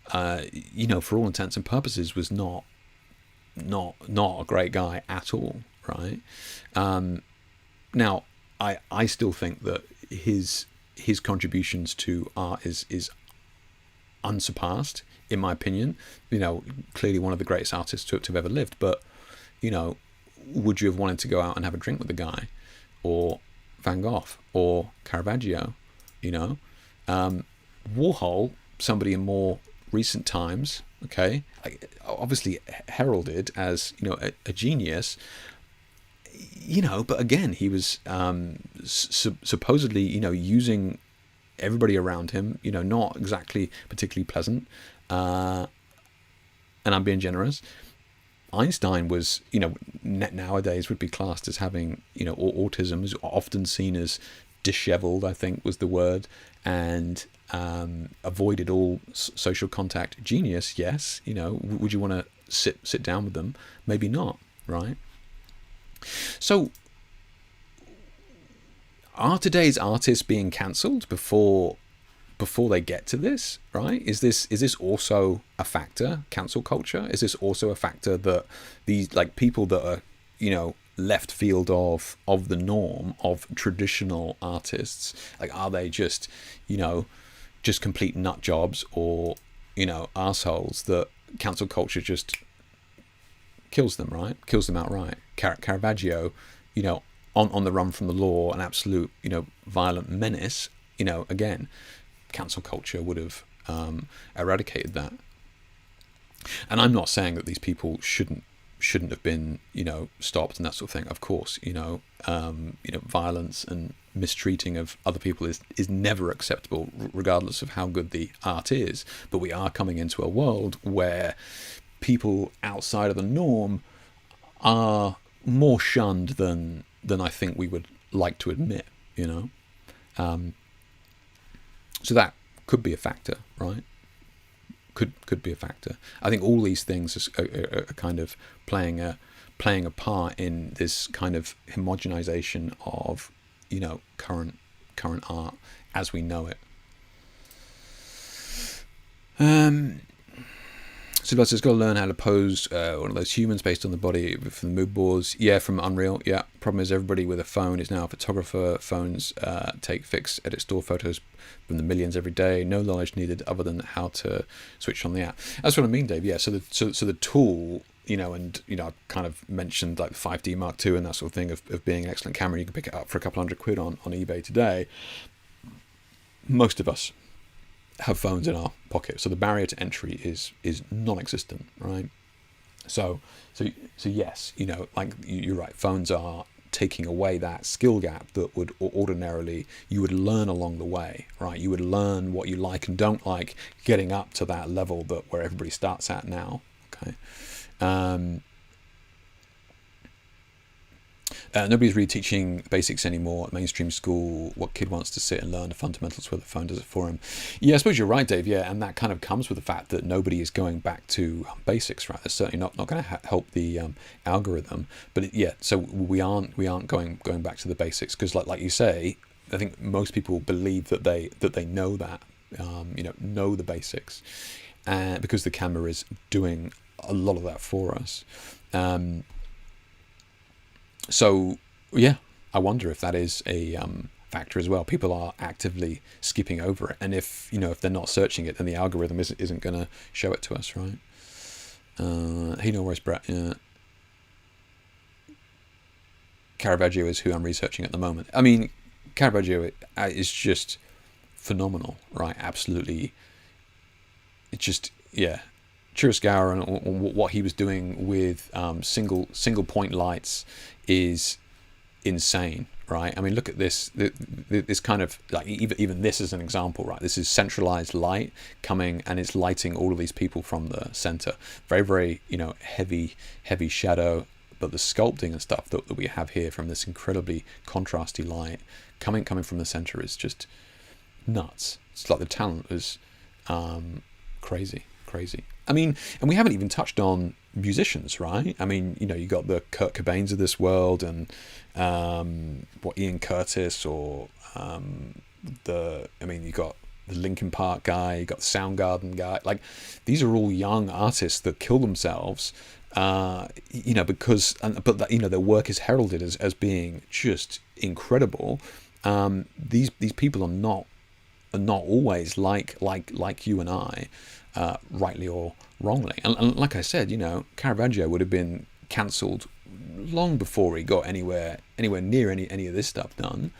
For all intents and purposes, was not a great guy at all, right? Now, I still think that his his contributions to art is unsurpassed, in my opinion. Clearly one of the greatest artists to have ever lived. But would you have wanted to go out and have a drink with the guy, or Van Gogh, or Caravaggio? Warhol, somebody in more recent times, okay, obviously heralded as a genius, but again, he was supposedly using everybody around him, not exactly particularly pleasant, and I'm being generous. Einstein was, nowadays would be classed as having, autism, is often seen as disheveled, I think was the word, and avoided all social contact. Genius, yes. Would you want to sit down with them? Maybe not, right? So, are today's artists being cancelled before they get to this, right? Is this also a factor, cancel culture? Is this also a factor that these people that are, left field of the norm of traditional artists, are they just complete nut jobs, or arseholes that cancel culture just kills them, right? Kills them outright. Caravaggio, on the run from the law, an absolute, violent menace, again, cancel culture would have eradicated that. And I'm not saying that these people shouldn't have been, stopped and that sort of thing. Of course, violence and mistreating of other people is never acceptable, regardless of how good the art is. But we are coming into a world where people outside of the norm are more shunned than I think we would like to admit, so that could be a factor, right? Could be a factor. I think all these things are kind of playing a part in this kind of homogenization of current art as we know it. So lots has got to learn how to pose one of those humans based on the body from the mood boards. Yeah, from Unreal. Yeah. Problem is everybody with a phone is now a photographer. Phones take, fix, edit, store photos from the millions every day. No knowledge needed other than how to switch on the app. That's what I mean, Dave. Yeah. So the tool, and I kind of mentioned like the 5D Mark II and that sort of thing of being an excellent camera. You can pick it up for a couple £100 on eBay today. Most of us have phones in our pocket, so the barrier to entry is non-existent, right? So yes, you're right. Phones are taking away that skill gap that would ordinarily you would learn along the way, right? You would learn what you like and don't like, getting up to that level where everybody starts at now. Okay. Nobody's really teaching basics anymore at mainstream school. What kid wants to sit and learn the fundamentals where the phone does it for him? Yeah, I suppose you're right, Dave. Yeah, and that kind of comes with the fact that nobody is going back to basics, right? That's certainly not going to help the algorithm. But so we aren't going back to the basics because, like you say, I think most people believe that they know that, know the basics, because the camera is doing a lot of that for us. So, yeah, I wonder if that is a factor as well. People are actively skipping over it, and if they're not searching it, then the algorithm isn't going to show it to us, right? Hey, no worries, Brett. Yeah. Caravaggio is who I'm researching at the moment. I mean, Caravaggio is just phenomenal, right? Absolutely. It's just, yeah. Chiaroscuro and what he was doing with single point lights is insane, right? I mean, look at this kind of like even this is an example, right? This is centralized light coming and it's lighting all of these people from the center. Very, very heavy shadow, but the sculpting and stuff that we have here from this incredibly contrasty light coming from the center is just nuts. It's like the talent was crazy. I mean, and we haven't even touched on musicians, right? I mean, you got the Kurt Cobains of this world, and Ian Curtis, or you got the Linkin Park guy, you got the Soundgarden guy. Like, these are all young artists that kill themselves, because their work is heralded as being just incredible. these people are not always like you and I, rightly or wrongly. And like I said, Caravaggio would have been cancelled long before he got anywhere near any of this stuff done.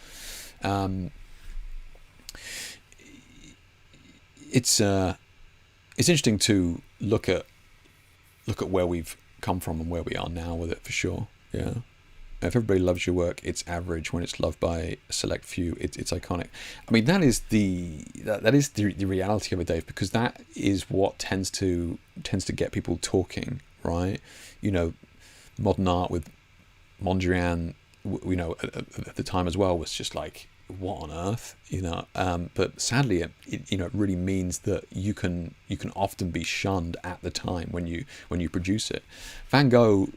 It's interesting to look at where we've come from and where we are now with it, for sure. Yeah. If everybody loves your work, it's average. When it's loved by a select few, it's iconic. I mean, that is the reality of it, Dave, because that is what tends to get people talking, right? Modern art with Mondrian, at the time as well, was just like, what on earth, but sadly it really means that you can often be shunned at the time when you produce it. Van Gogh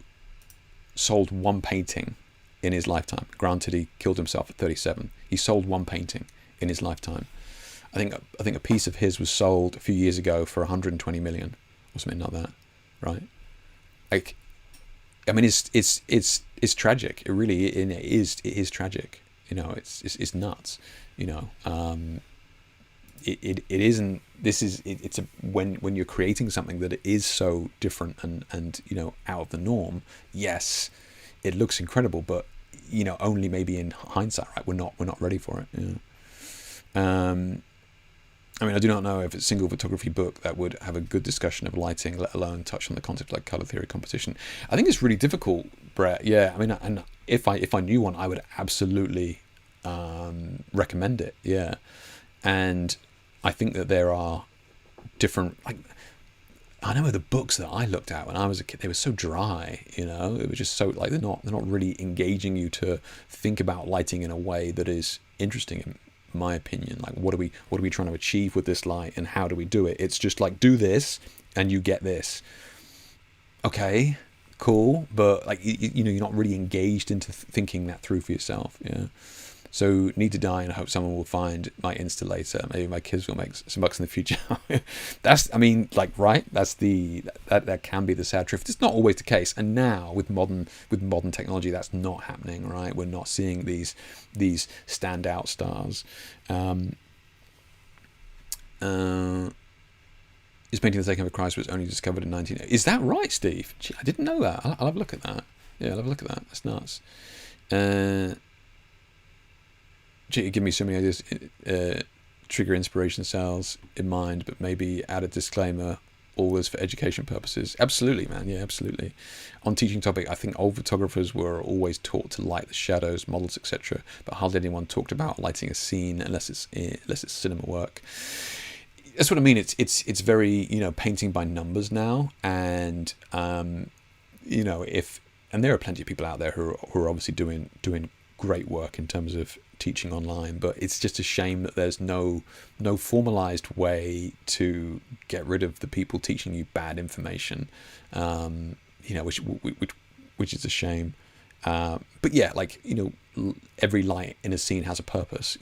sold one painting in his lifetime. Granted, he killed himself at 37. He sold one painting in his lifetime. I think a piece of his was sold a few years ago for 120 million or something like that, right? Like, I mean, it's tragic. It really is tragic. It's nuts. It isn't. It's when you're creating something that is so different and out of the norm. Yes, it looks incredible, but only maybe in hindsight, right? We're not ready for it. I mean, I do not know if it's a single photography book that would have a good discussion of lighting, let alone touch on the concept like color theory composition. I think it's really difficult, Brett. Yeah, I mean, and if I knew one, I would absolutely recommend it. Yeah, and I think that there are different. I know the books that I looked at when I was a kid, they were so dry. It was just so they're not really engaging you to think about lighting in a way that is interesting. In my opinion, like what are we trying to achieve with this light, and how do we do it? It's just like, do this and you get this. Okay, cool, but you're not really engaged into thinking that through for yourself. Yeah. So Need to Die, and I hope someone will find my Insta later. Maybe my kids will make some bucks in the future. Right? That can be the sad truth. It's not always the case. And now with modern technology, that's not happening, right? We're not seeing these standout stars. Is painting the Taking of Christ was only discovered in 1980. Is that right, Steve? Gee, I didn't know that. I'll have a look at that. Yeah, I'll have a look at that. That's nuts. Give me so many ideas, trigger inspiration cells in mind, but maybe add a disclaimer, always for education purposes. Absolutely, man. Yeah, absolutely. On teaching topic, I think old photographers were always taught to light the shadows, models, etc., but hardly anyone talked about lighting a scene unless it's cinema work. That's what I mean. It's very painting by numbers now, and and there are plenty of people out there who are obviously doing great work in terms of teaching online, but it's just a shame that there's no formalized way to get rid of the people teaching you bad information, which is a shame. But yeah, every light in a scene has a purpose.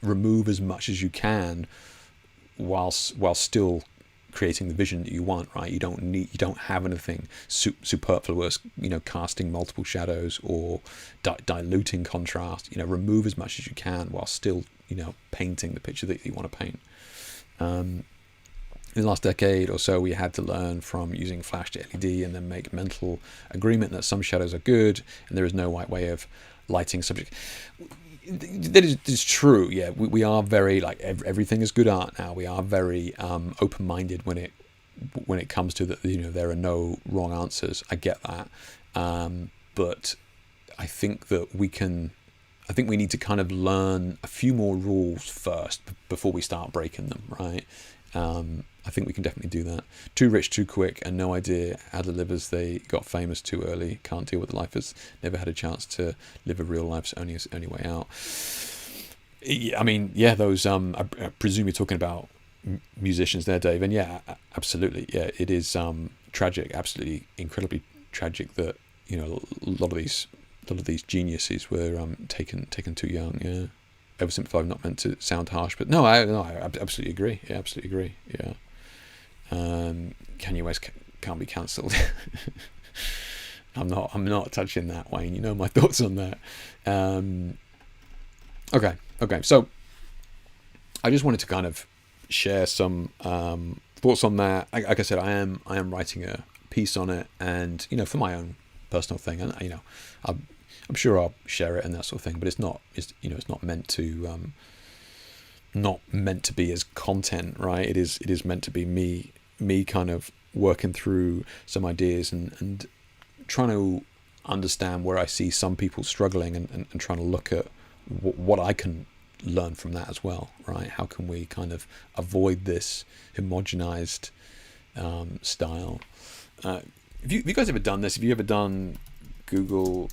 Remove as much as you can while still creating the vision that you want, right? You don't have anything superfluous, casting multiple shadows or diluting contrast. Remove as much as you can while still, painting the picture that you want to paint. In the last decade or so, we had to learn from using flash to LED and then make mental agreement that some shadows are good and there is no right way of lighting subject. That is true. Yeah, we are very everything is good art now. We are very open-minded when it comes to that. There are no wrong answers. I get that, but I think that we need to kind of learn a few more rules first before we start breaking them. Right. I think we can definitely do that. Too rich, too quick, and no idea how to live as they got famous too early. Can't deal with life as never had a chance to live a real life's only way out. I mean, yeah, those. I presume you're talking about musicians there, Dave. And yeah, absolutely. Yeah, it is tragic, absolutely incredibly tragic that a lot of these geniuses were taken too young. Yeah. Oversimplified, not meant to sound harsh, but no, I absolutely agree. Yeah, absolutely agree. Yeah. Kanye West can't be cancelled. I'm not touching that, Wayne. You know my thoughts on that. Okay. Okay, so I just wanted to kind of share some thoughts on that. Like I said, I am writing a piece on it, and for my own personal thing, and I'm sure I'll share it and that sort of thing. But it's not meant to be as content, right? It is meant to be me kind of working through some ideas and trying to understand where I see some people struggling, and trying to look at what I can learn from that as well, right? How can we kind of avoid this homogenized style? Have you guys ever done this? Have you ever done Google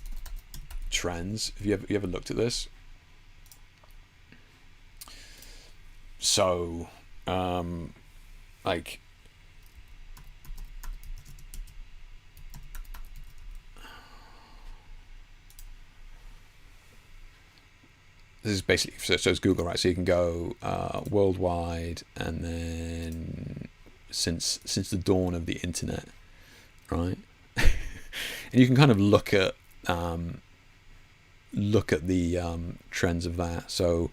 Trends? Have you ever looked at this? So, like, this is basically, so it's Google, right? So you can go worldwide, and then since the dawn of the internet, right? And you can kind of look at the trends of that. So,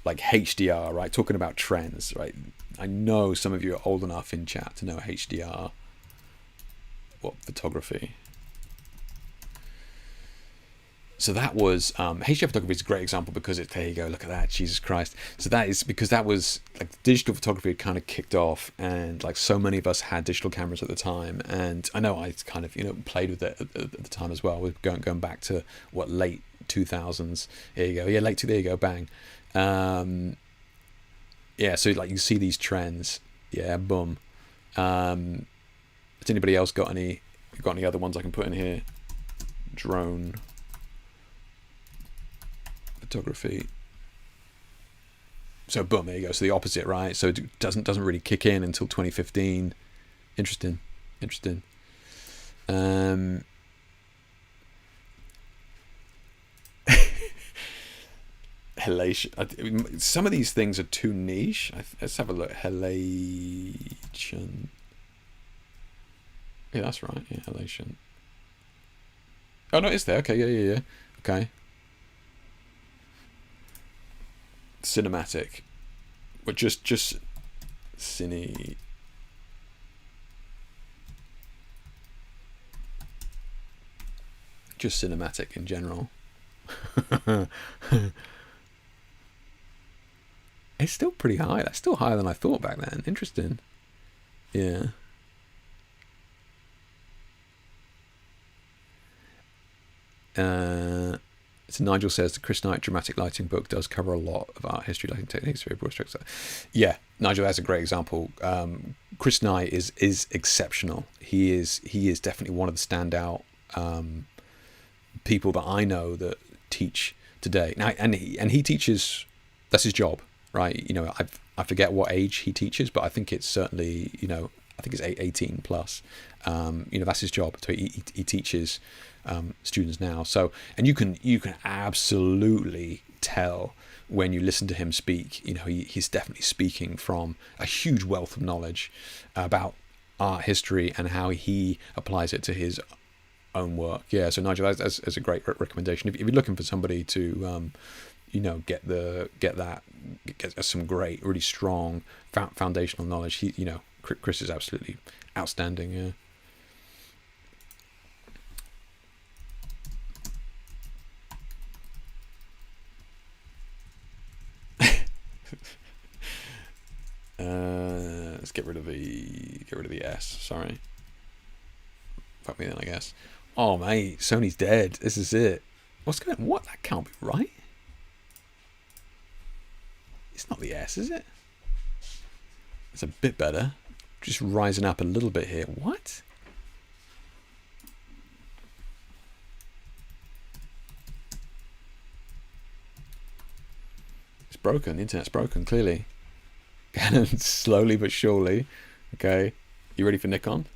like HDR, right? Talking about trends, right? I know some of you are old enough in chat to know HDR. What, photography? So that was HDR photography is a great example, because there you go, look at that, Jesus Christ. So that is because that was like digital photography had kind of kicked off, and like so many of us had digital cameras at the time, and I know I kind of played with it at the time as well. We're going back to what, late 2000s. There you go, yeah, there you go, bang. Yeah, so like you see these trends, yeah, boom. Has anybody else got any other ones I can put in here? Drone photography. So boom, there you go. So the opposite, right? So it doesn't really kick in until 2015. Interesting. Halation. Some of these things are too niche. Let's have a look. Halation. Yeah, that's right. Yeah, halation. Oh no, it's there. Okay, yeah. Okay. Cinematic, but just cine. Just cinematic in general. It's still pretty high. That's still higher than I thought back then. Interesting. Yeah. So Nigel says the Chris Knight dramatic lighting book does cover a lot of art history, lighting techniques, very broad strokes. Yeah, Nigel, that's a great example. Chris Knight is exceptional. He is definitely one of the standout people that I know that teach today. Now, and he teaches. That's his job, right? I forget what age he teaches, but I think it's certainly I think it's 18 plus. That's his job. So he teaches students now. So, and you can absolutely tell when you listen to him speak. He's definitely speaking from a huge wealth of knowledge about art history and how he applies it to his own work. Yeah. So Nigel, that's a great recommendation. If you're looking for somebody to get some great, really strong foundational knowledge, Chris is absolutely outstanding. Yeah. Let's get rid of the S. Sorry. Fuck me then, I guess. Oh mate, Sony's dead. This is it. What's going on? What? That can't be right. It's not the S, is it? It's a bit better. Just rising up a little bit here. What? It's broken. The internet's broken, clearly. Canon, slowly but surely. Okay. You ready for Nikon?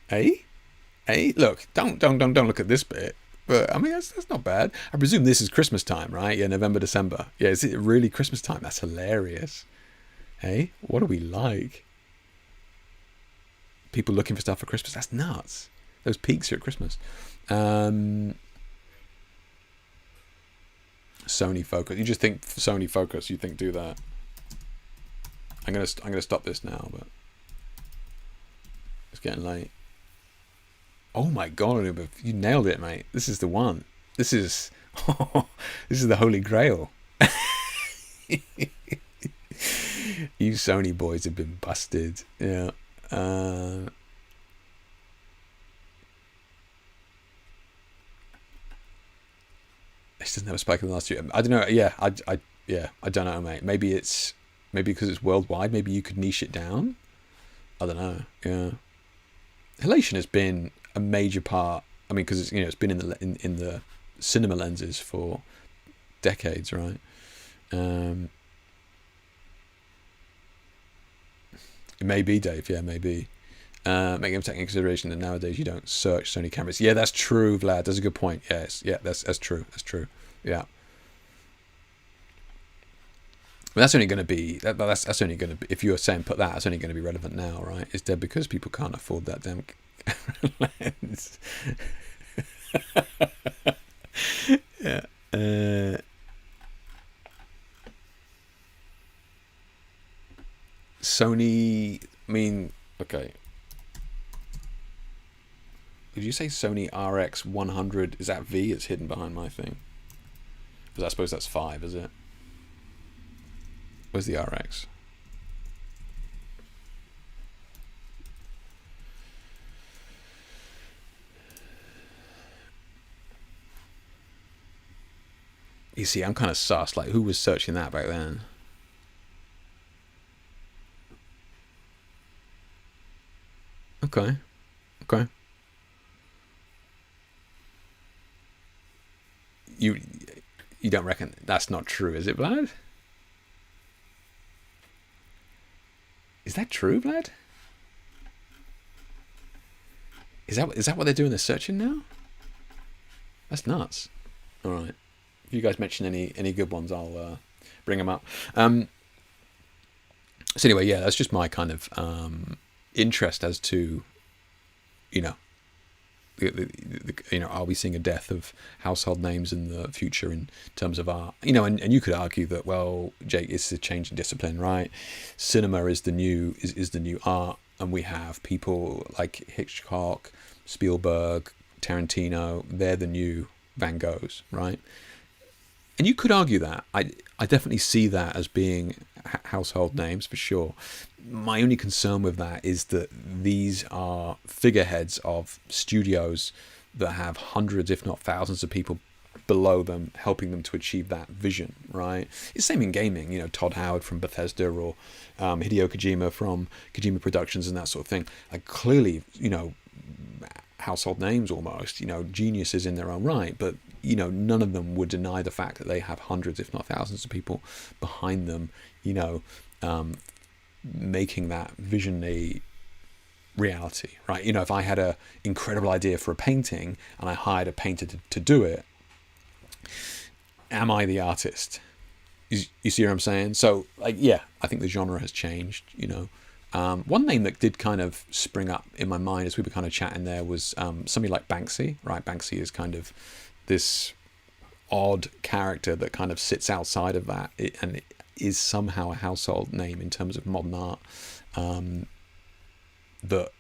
Hey? Look, don't look at this bit. But I mean, that's not bad. I presume this is Christmas time, right? Yeah, November, December. Yeah, is it really Christmas time? That's hilarious. Hey, what are we like? people looking for stuff for Christmas. That's nuts. Those peaks are at Christmas. Sony Focus. You just think Sony Focus. You think do that. I'm gonna stop this now, but it's getting late. Oh my god, you nailed it, mate. This is the one. This is this is the Holy Grail. You Sony boys have been busted. Yeah. This doesn't have a spike in the last year. I don't know. Yeah, I don't know, mate. Maybe because it's worldwide. Maybe you could niche it down. I don't know. Yeah. Halation has been a major part. I mean, because it's been in the cinema lenses for decades, right? It may be, Dave. Yeah, maybe. Making take into consideration that nowadays you don't search Sony cameras. Yeah, that's true, Vlad. That's a good point. Yes, yeah, that's true. That's true. Yeah. But that's only going to be that's only going to be, if you were saying put that, that's only going to be relevant now, right? It's dead because people can't afford that damn lens. Yeah. Sony. I mean, okay. Did you say Sony RX 100? Is that V? It's hidden behind my thing. Because I suppose that's 5, is it? Where's the RX? You see, I'm kind of sus. Like, who was searching that back then? Okay. Okay. You don't reckon that's not true, is it, Vlad? Is that true, Vlad? Is that what they're doing? They're searching now? That's nuts. All right. If you guys mention any good ones, I'll bring them up. So anyway, yeah, that's just my kind of interest as to, are we seeing a death of household names in the future in terms of art? And you could argue that, well, Jake, it's a change in discipline, right? Cinema is the new art, and we have people like Hitchcock, Spielberg, Tarantino. They're the new Van Goghs, right? And you could argue that. I definitely see that as being household names for sure. My only concern with that is that these are figureheads of studios that have hundreds, if not thousands, of people below them helping them to achieve that vision, right? It's the same in gaming, Todd Howard from Bethesda or Hideo Kojima from Kojima Productions and that sort of thing. Like clearly, household names almost, geniuses in their own right, but none of them would deny the fact that they have hundreds, if not thousands of people behind them, making that vision a reality, right? If I had an incredible idea for a painting and I hired a painter to do it, am I the artist? You see what I'm saying? So, like, yeah, I think the genre has changed, One name that did kind of spring up in my mind as we were kind of chatting there was somebody like Banksy, right? Banksy is kind of this odd character that kind of sits outside of that and it is somehow a household name in terms of modern art. That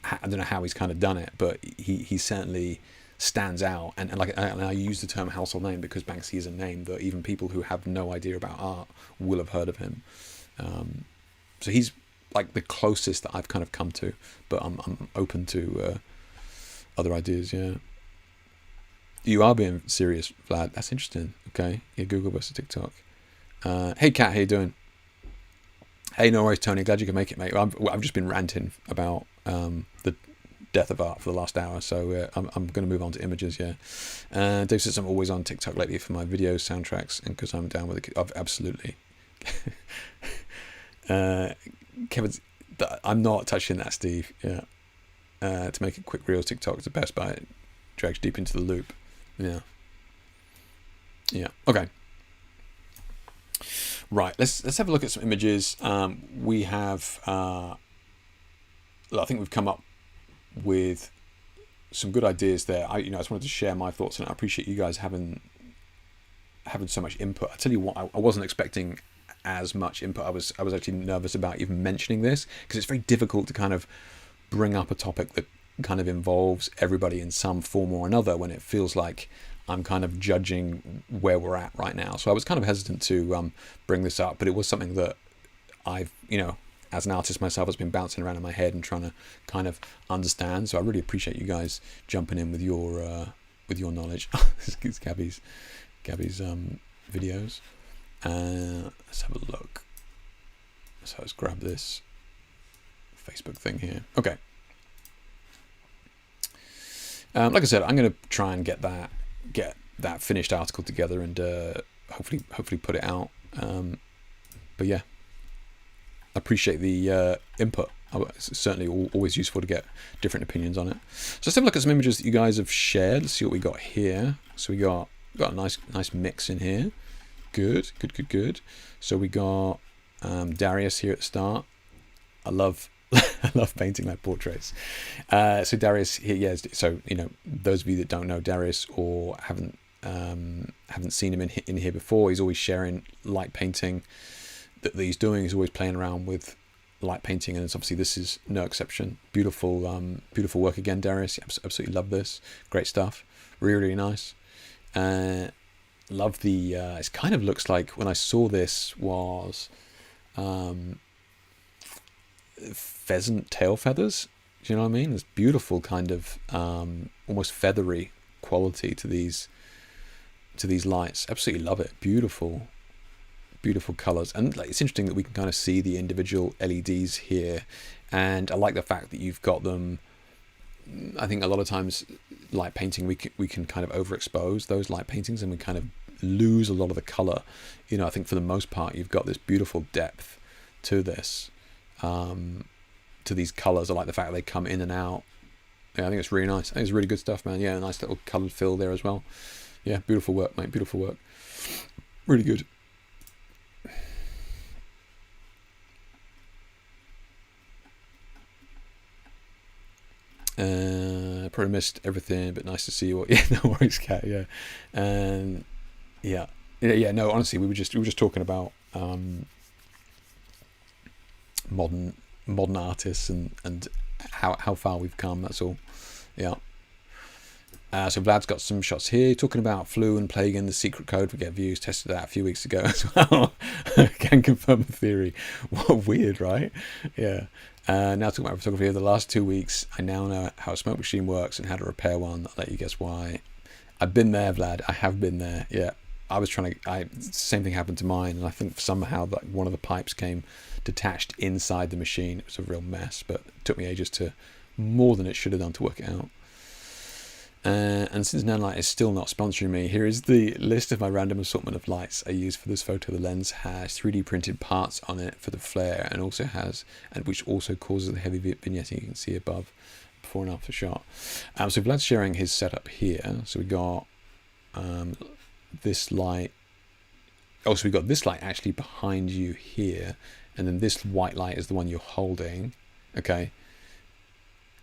I don't know how he's kind of done it, but he certainly stands out. And I use the term household name because Banksy is a name that even people who have no idea about art will have heard of him. So he's like the closest that I've kind of come to, but I'm open to other ideas. Yeah. You are being serious, Vlad. That's interesting. Okay. Yeah, Google versus TikTok. Hey, Kat, how you doing? Hey, no worries, Tony. Glad you can make it, mate. I've just been ranting about the death of art for the last hour, so I'm going to move on to images, yeah. Dave says I'm always on TikTok lately for my videos, soundtracks, and because I'm down with it. Absolutely. Kevin, I'm not touching that, Steve. Yeah. To make it quick, real TikTok is the best, but it drags deep into the loop. Yeah. Yeah. Okay. Right. Let's have a look at some images. We have I think we've come up with some good ideas there. I just wanted to share my thoughts, and I appreciate you guys having so much input. I tell you what, I wasn't expecting as much input. I was actually nervous about even mentioning this, because it's very difficult to kind of bring up a topic that kind of involves everybody in some form or another when it feels like I'm kind of judging where we're at right now. So I was kind of hesitant to bring this up, but it was something that I've, as an artist myself, has been bouncing around in my head and trying to kind of understand. So I really appreciate you guys jumping in with your knowledge. This is Gabby's videos. Let's have a look. So let's grab this Facebook thing here. Okay. Like I said, I'm going to try and get that finished article together and hopefully put it out. But yeah, I appreciate the input. It's certainly always useful to get different opinions on it. So let's have a look at some images that you guys have shared. Let's see what we got here. So we got a nice mix in here. Good. So we got Darius here at the start. I love painting like portraits. So Darius here, yes. So those of you that don't know Darius or haven't seen him in here before, he's always sharing light painting that he's doing. He's always playing around with light painting, and obviously this is no exception. Beautiful work again, Darius. Absolutely love this. Great stuff. Really nice. Love the. It kind of looks like, when I saw this, was pheasant tail feathers. Do you know what I mean? There's beautiful kind of almost feathery quality to these lights. Absolutely love it. Beautiful colors, and it's interesting that we can kind of see the individual LEDs here, and I like the fact that you've got them. I think a lot of times light painting, we can kind of overexpose those light paintings and we kind of lose a lot of the color. I think for the most part you've got this beautiful depth to this, to these colors. I like the fact that they come in and out. Yeah, I think it's really nice. I think it's really good stuff, man. Yeah, a nice little colored fill there as well. Yeah, beautiful work, mate. Beautiful work. Really good. Probably missed everything, but nice to see you. Yeah, no worries, Kat. Yeah, and yeah. No, honestly, we were just talking about modern artists and how far we've come. That's all. Yeah. So Vlad's got some shots here talking about flu and plague and the secret code for get views. Tested that a few weeks ago as well. Can confirm the theory. What weird, right? Yeah. Now talking about photography over the last 2 weeks, I now know how a smoke machine works and how to repair one. I'll let you guess why. I've been there, Vlad. I have been there. Yeah. I was trying to. Same thing happened to mine, and I think somehow that one of the pipes came detached inside the machine. It was a real mess, but it took me ages more than it should have done to work it out. And since Nanlite is still not sponsoring me, here is the list of my random assortment of lights I use for this photo. The lens has 3D printed parts on it for the flare, and which also causes the heavy vignetting you can see above, before and after shot. So Vlad's sharing his setup here. So we got this light. Oh, so we got this light actually behind you here, and then this white light is the one you're holding. Okay.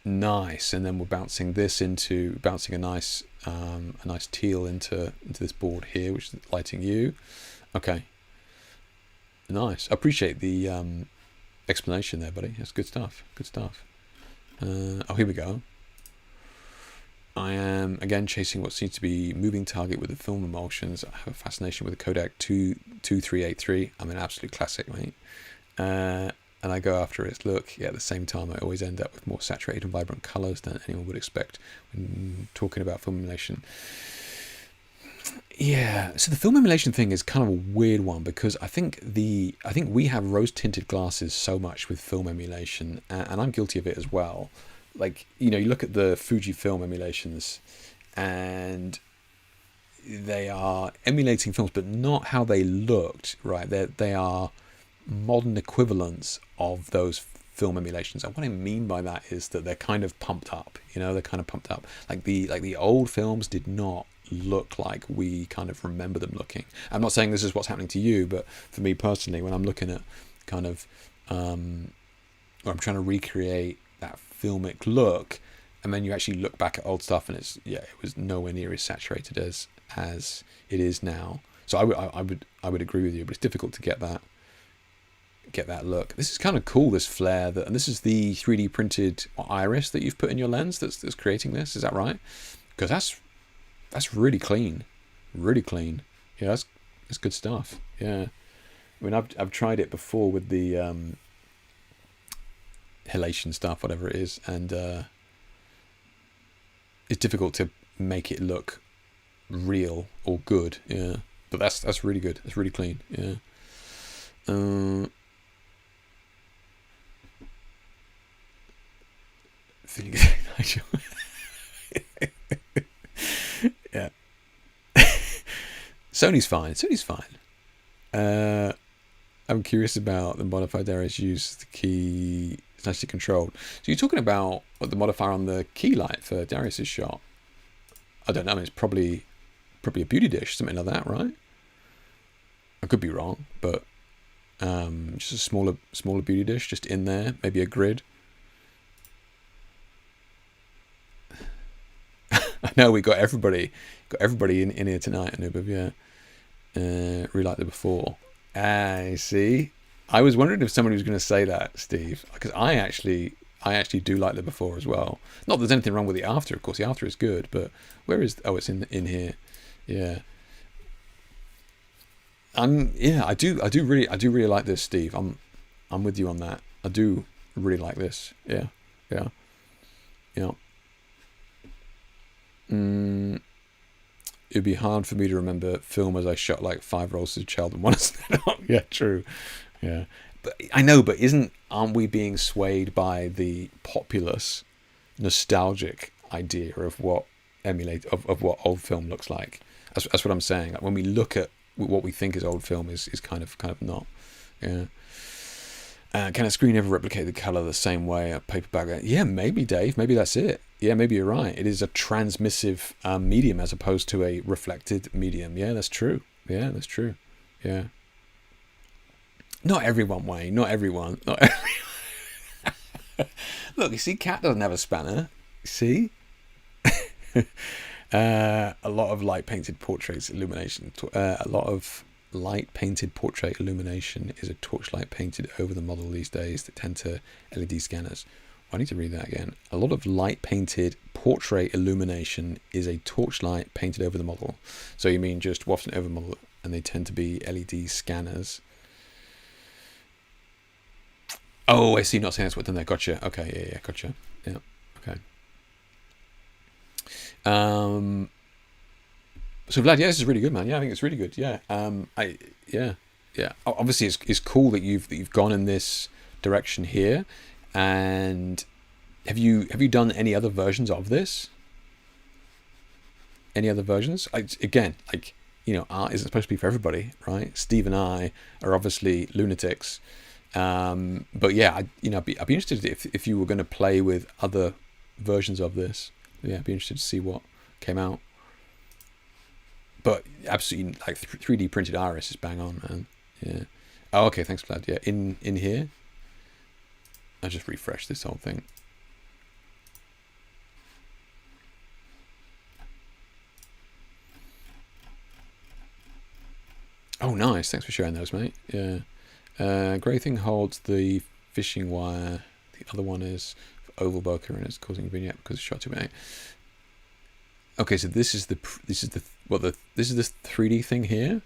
Nice, and then we're bouncing a nice teal into this board here, which is lighting you. Okay, nice. I appreciate the explanation there, buddy. That's good stuff. Oh, here we go. I am again chasing what seems to be moving target with the film emulsions. I have a fascination with the Kodak 2383. I'm an absolute classic, mate. And I go after its look. Yeah, at the same time, I always end up with more saturated and vibrant colours than anyone would expect when talking about film emulation. Yeah, so the film emulation thing is kind of a weird one, because I think we have rose tinted glasses so much with film emulation, and I'm guilty of it as well. Like, you look at the Fujifilm emulations, and they are emulating films, but not how they looked. Right? They are modern equivalents of those film emulations, and what I mean by that is that they're kind of pumped up. They're kind of pumped up. Like the old films did not look like we kind of remember them looking. I'm not saying this is what's happening to you, but for me personally, when I'm looking at kind of or I'm trying to recreate filmic look, and then you actually look back at old stuff and it was nowhere near as saturated as it is now. So I would agree with you, but it's difficult to get that look. This is kind of cool, this flare, and this is the 3D printed iris that you've put in your lens that's creating this. Is that right? Because that's really clean. Yeah, that's good stuff. Yeah, I mean, I've tried it before with the halation stuff, whatever it is, and it's difficult to make it look real or good. Yeah, but that's really good. It's really clean. Yeah. Feeling good, Nigel. Yeah. Sony's fine. I'm curious about the modifier Darius used the key. It's nicely controlled. So you're talking about what the modifier on the key light for Darius's shot? I don't know. I mean, it's probably a beauty dish, something like that, right? I could be wrong, but just a smaller beauty dish, just in there, maybe a grid. I know we got everybody in here tonight, Anubhav. Yeah, really like the before. I see. I was wondering if somebody was going to say that, Steve, because I actually do like the before as well. Not that there's anything wrong with the after, of course. The after is good, but where is? Oh, it's in here. Yeah. I do really like this, Steve. I'm with you on that. I do really like this. Yeah. It'd be hard for me to remember film as I shot like 5 rolls as a child and one as an adult. Yeah, true. Yeah, but I know. But aren't we being swayed by the populace, nostalgic idea of what of what old film looks like? That's what I'm saying. Like when we look at what we think is old film is kind of not. Yeah. Can a screen ever replicate the color the same way a paperback? Yeah, maybe, Dave. Maybe that's it. Yeah, maybe you're right. It is a transmissive medium as opposed to a reflected medium. Yeah, that's true. Yeah. Not everyone, Wayne. Not everyone. Look, you see, Cat doesn't have a spanner. See? A lot of light painted portraits illumination. A lot of light painted portrait illumination is a torchlight painted over the model these days that tend to LED scanners. I need to read that again. A lot of light painted portrait illumination is a torchlight painted over the model. So you mean just wafting over the model, and they tend to be LED scanners. Oh, I see. Not saying that's what done there. Gotcha. Okay. Yeah. Gotcha. Yeah. Okay. So Vlad, yeah, this is really good, man. Yeah, I think it's really good. Yeah. Yeah. Obviously, it's cool that you've gone in this direction here. And have you done any other versions of this? Any other versions? Again, like, you know, art isn't supposed to be for everybody, right? Steve and I are obviously lunatics. But yeah, I'd be interested if you were going to play with other versions of this. Yeah, I'd be interested to see what came out. But absolutely, like 3D printed iris is bang on, man. Yeah. Oh, okay. Thanks, Vlad. Yeah, in here. I just refresh this whole thing. Oh, nice. Thanks for sharing those, mate. Yeah. Grey thing holds the fishing wire. The other one is oval bokeh and it's causing a vignette because it's shot too many. Okay, so this is the 3D thing here.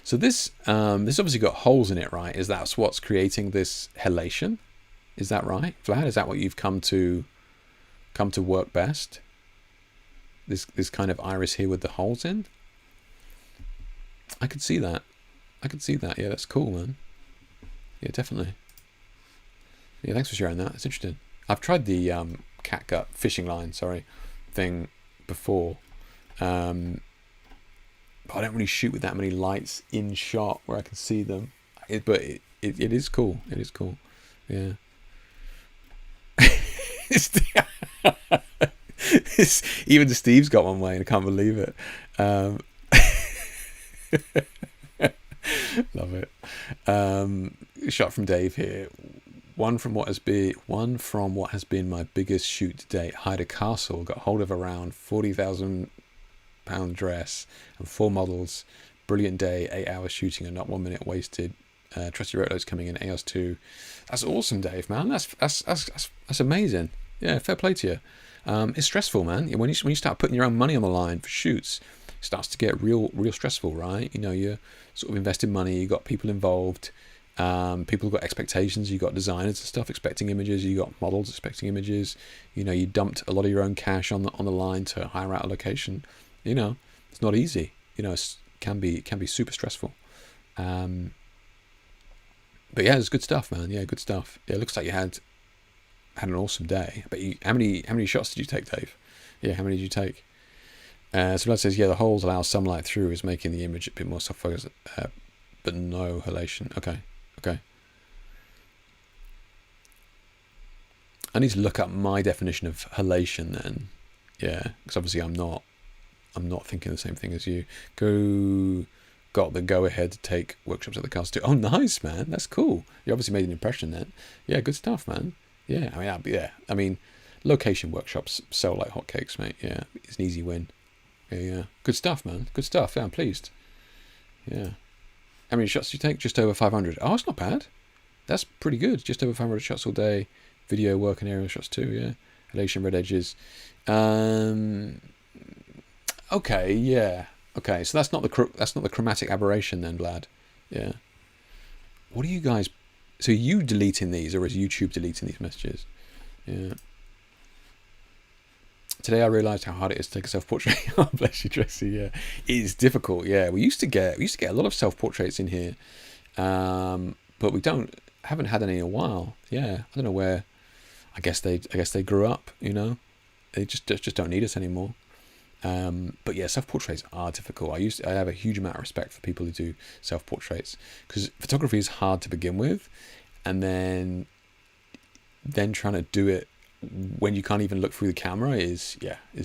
So this obviously got holes in it, right? Is that what's creating this halation? Is that right, Vlad? Is that what you've come to work best? This kind of iris here with the holes in? I could see that. Yeah, that's cool, man. Yeah, definitely. Yeah, thanks for sharing that. It's interesting. I've tried the catgut fishing line, thing before. But I don't really shoot with that many lights in shot where I can see them. But it is cool. It is cool. Yeah. Even Steve's got one way, and I can't believe it. Love it. Shot from Dave here. One from what has been my biggest shoot to date. Hired a castle, got hold of around £40,000 dress and 4 models. Brilliant day, 8 hours shooting and not 1 minute wasted. Trusty Rotlo's coming in EOS 2. That's awesome, Dave, man. That's amazing. Yeah, fair play to you. It's stressful, man. When you start putting your own money on the line for shoots, it starts to get real stressful, right? You know, you're sort of investing money. You got people involved. People have got expectations. You got designers and stuff expecting images. You got models expecting images. You know, you dumped a lot of your own cash on the line to hire out a location. You know, it's not easy. You know, it can be super stressful. But yeah, it's good stuff, man. Yeah, good stuff. Yeah, it looks like you had an awesome day. But how many shots did you take, Dave? Yeah, how many did you take? So Vlad says, yeah, the holes allow sunlight through, is making the image a bit more soft focus, but no halation. Okay. I need to look up my definition of halation then. Yeah, because obviously I'm not thinking the same thing as you. Got the go-ahead to take workshops at the castle too. Oh, nice, man. That's cool. You obviously made an impression then. Yeah, good stuff, man. Yeah, I mean, location workshops sell like hotcakes, mate. Yeah, it's an easy win. Yeah. Good stuff, man. Good stuff. Yeah, I'm pleased. Yeah. How many shots do you take? Just over 500. Oh, it's not bad. That's pretty good. Just over 500 shots all day. Video work and aerial shots too, yeah. Halation, red edges. Okay, yeah. Okay, so that's not the chromatic aberration then, Vlad. Yeah. What are you guys? So are you deleting these, or is YouTube deleting these messages? Yeah. Today I realised how hard it is to take a self-portrait. Oh, bless you, Tracy. Yeah, it is difficult. Yeah, we used to get a lot of self-portraits in here, but we haven't had any in a while. Yeah, I don't know where. I guess they grew up. You know, they just don't need us anymore. But yeah, self-portraits are difficult. I have a huge amount of respect for people who do self-portraits, because photography is hard to begin with, and then trying to do it when you can't even look through the camera is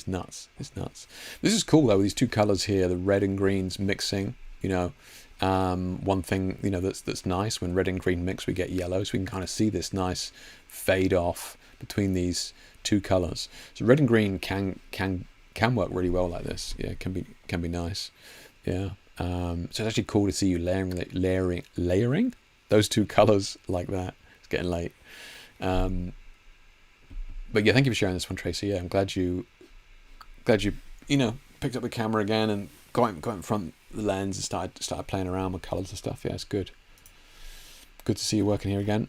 nuts. It's nuts. This is cool though, with these two colors here, the red and greens mixing. You know, one thing, you know, that's nice, when red and green mix, we get yellow, so we can kind of see this nice fade off between these two colors. So red and green can work really well like this. Yeah, can be nice. Yeah. So it's actually cool to see you layering those two colors like that. It's getting late. But yeah, thank you for sharing this one, Tracy. Yeah, I'm glad you picked up the camera again and got in front of the lens and started playing around with colors and stuff. Yeah, it's good. Good to see you working here again.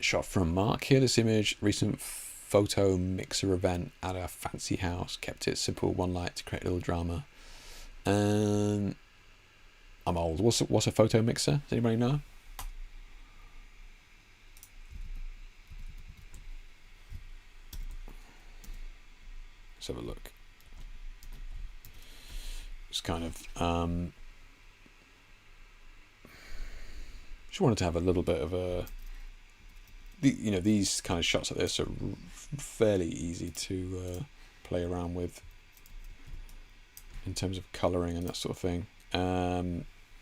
Shot from Mark here. This image, recent photo mixer event at a fancy house. Kept it simple, one light to create a little drama. I'm old. What's a photo mixer? Does anybody know? Let's have a look. It's kind of just wanted to have a little bit of a, you know, these kind of shots like this are fairly easy to play around with in terms of colouring and that sort of thing.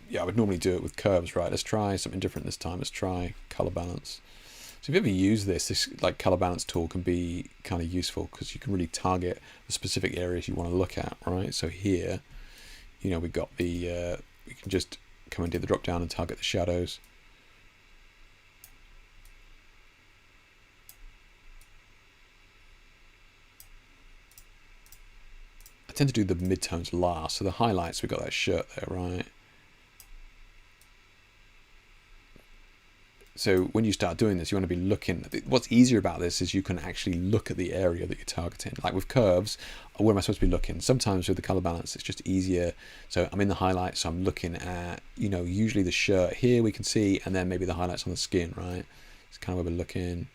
Yeah, I would normally do it with curves, right? Let's try something different this time. Let's try colour balance. So if you ever use this like colour balance tool can be kind of useful, because you can really target the specific areas you want to look at, right? So here, you know, we got the, we can just come and do the drop down and target the shadows. I tend to do the midtones last. So the highlights, we got that shirt there, right? So when you start doing this, you want to be looking. What's easier about this is you can actually look at the area that you're targeting. Like with curves, where am I supposed to be looking? Sometimes with the color balance, it's just easier. So I'm in the highlights, so I'm looking at, you know, usually the shirt here we can see, and then maybe the highlights on the skin, right? It's kind of where we're looking.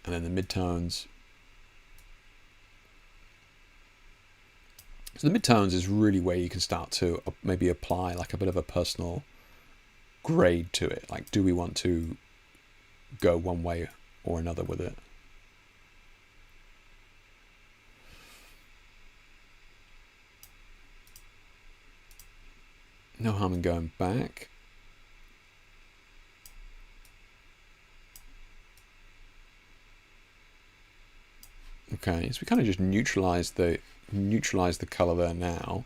And then the midtones. So the midtones is really where you can start to maybe apply like a bit of a personal grade to it. Like, do we want to go one way or another with it? No harm in going back. Okay, so we kind of just neutralize the color there now.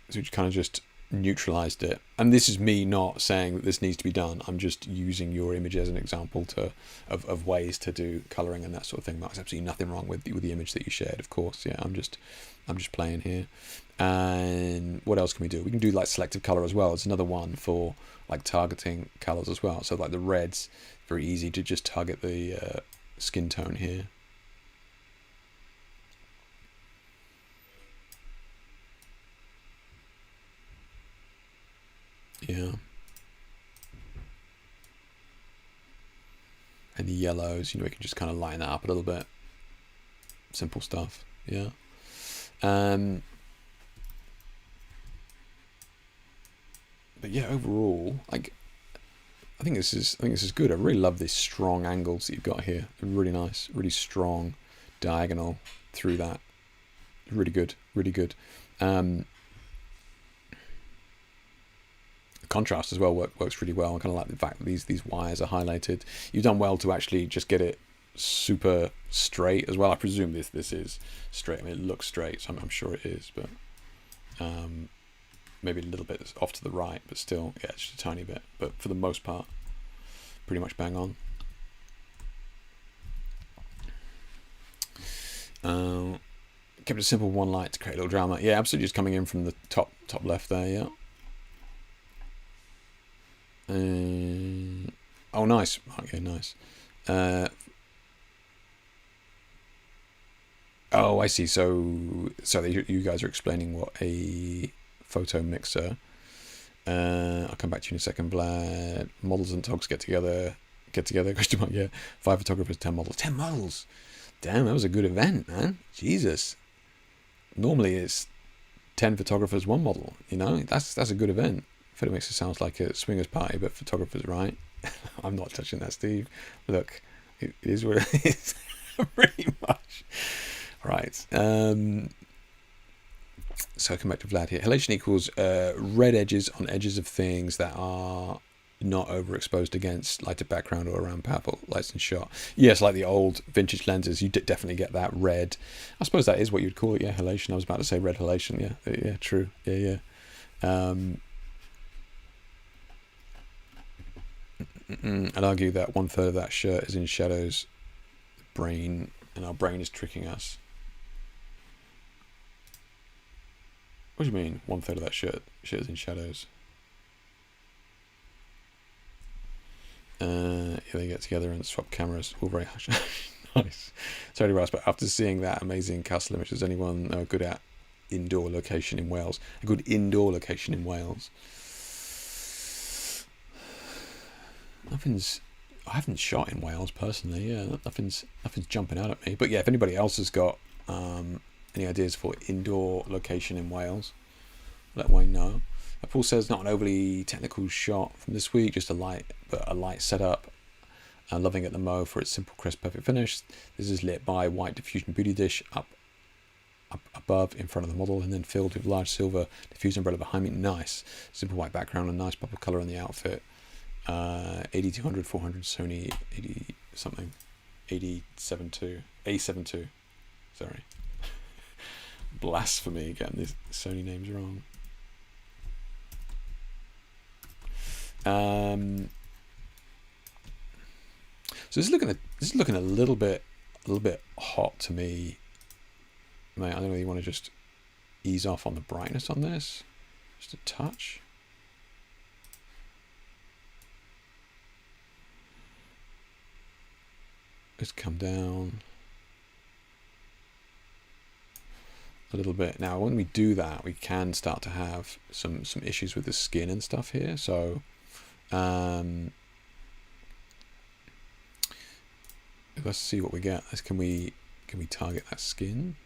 So we kind of just neutralized it, and this is me not saying that this needs to be done. I'm just using your image as an example of ways to do coloring and that sort of thing. There's absolutely nothing wrong with the image that you shared, of course. Yeah, I'm just playing here. And what else can we do? We can do like selective color as well. It's another one for like targeting colors as well. So like the reds, very easy to just target the skin tone here. Yeah. And the yellows, we can just kind of line that up a little bit. Simple stuff. Yeah. But yeah, overall, like, I think this is good. I really love these strong angles that you've got here. They're really nice, really strong diagonal through that. Really good, really good. Contrast as well works really well. I kind of like the fact that these wires are highlighted. You've done well to actually just get it super straight as well. I presume this is straight. I mean, it looks straight, so I'm sure it is, but maybe a little bit off to the right, but still, yeah, just a tiny bit. But for the most part, pretty much bang on. Kept it simple, one light to create a little drama. Yeah, absolutely, just coming in from the top left there. Yeah. Oh, nice. Okay, nice. Oh, I see. So you guys are explaining what a photo mixer. I'll come back to you in a second, Vlad. Models and togs get together. Question mark. Yeah. 5 photographers, 10 models. 10 models. Damn, that was a good event, man. Jesus. Normally it's 10 photographers, 1 model. That's a good event. Photo mixer sounds like a swingers party, but photographers, right? I'm not touching that, Steve. Look, it is what it is. Pretty much. Right. So I come back to Vlad here. Halation equals red edges on edges of things that are not overexposed against lighted background or around powerful lights and shot. Yes, like the old vintage lenses, you definitely get that red. I suppose that is what you'd call it. Yeah, halation. I was about to say red halation. Yeah, true. Yeah. I'd argue that 1/3 of that shirt is in shadows. Brain, and our brain is tricking us. What do you mean 1/3 of that shirt is in shadows? Yeah, they get together and swap cameras. All very nice. Sorry, Ross, but after seeing that amazing castle image, is anyone good at indoor location in Wales? A good indoor location in Wales. I haven't shot in Wales personally. Yeah, nothing's jumping out at me. But yeah, if anybody else has got any ideas for indoor location in Wales, let Wayne know. Paul says not an overly technical shot from this week, just a light setup. Loving it the Mo for its simple, crisp, perfect finish. This is lit by white diffusion beauty dish up above in front of the model, and then filled with large silver diffused umbrella behind me. Nice, simple white background and nice pop of color in the outfit. 8200, 400 Sony 80 something, 872, A72. Sorry, blasphemy getting these Sony names wrong. So this is looking a little bit hot to me. Mate, I don't know if you want to just ease off on the brightness on this, just a touch. Let's come down a little bit. Now, when we do that, we can start to have some issues with the skin and stuff here. So, let's see what we get. Can we target that skin?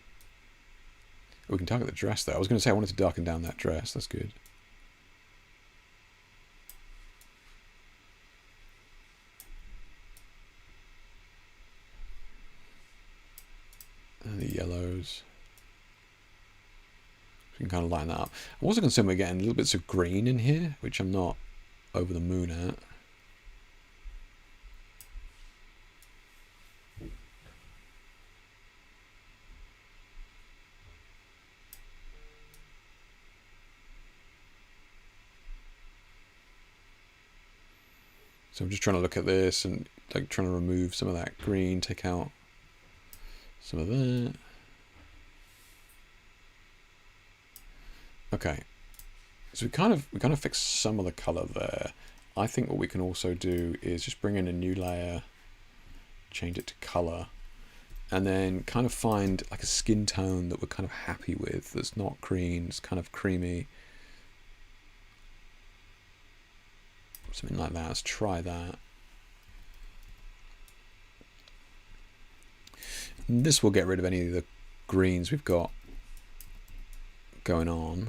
We can target the dress though. I was going to say I wanted to darken down that dress. That's good. And the yellows. We can kind of line that up. I'm also concerned we're getting little bits of green in here, which I'm not over the moon at. So I'm just trying to look at this and like trying to remove some of that green, take out some of that. Okay, so we kind of fixed some of the color there. I think what we can also do is just bring in a new layer, change it to color, and then kind of find like a skin tone that we're kind of happy with, that's not green, it's kind of creamy. Something like that. Let's try that. And this will get rid of any of the greens we've got going on.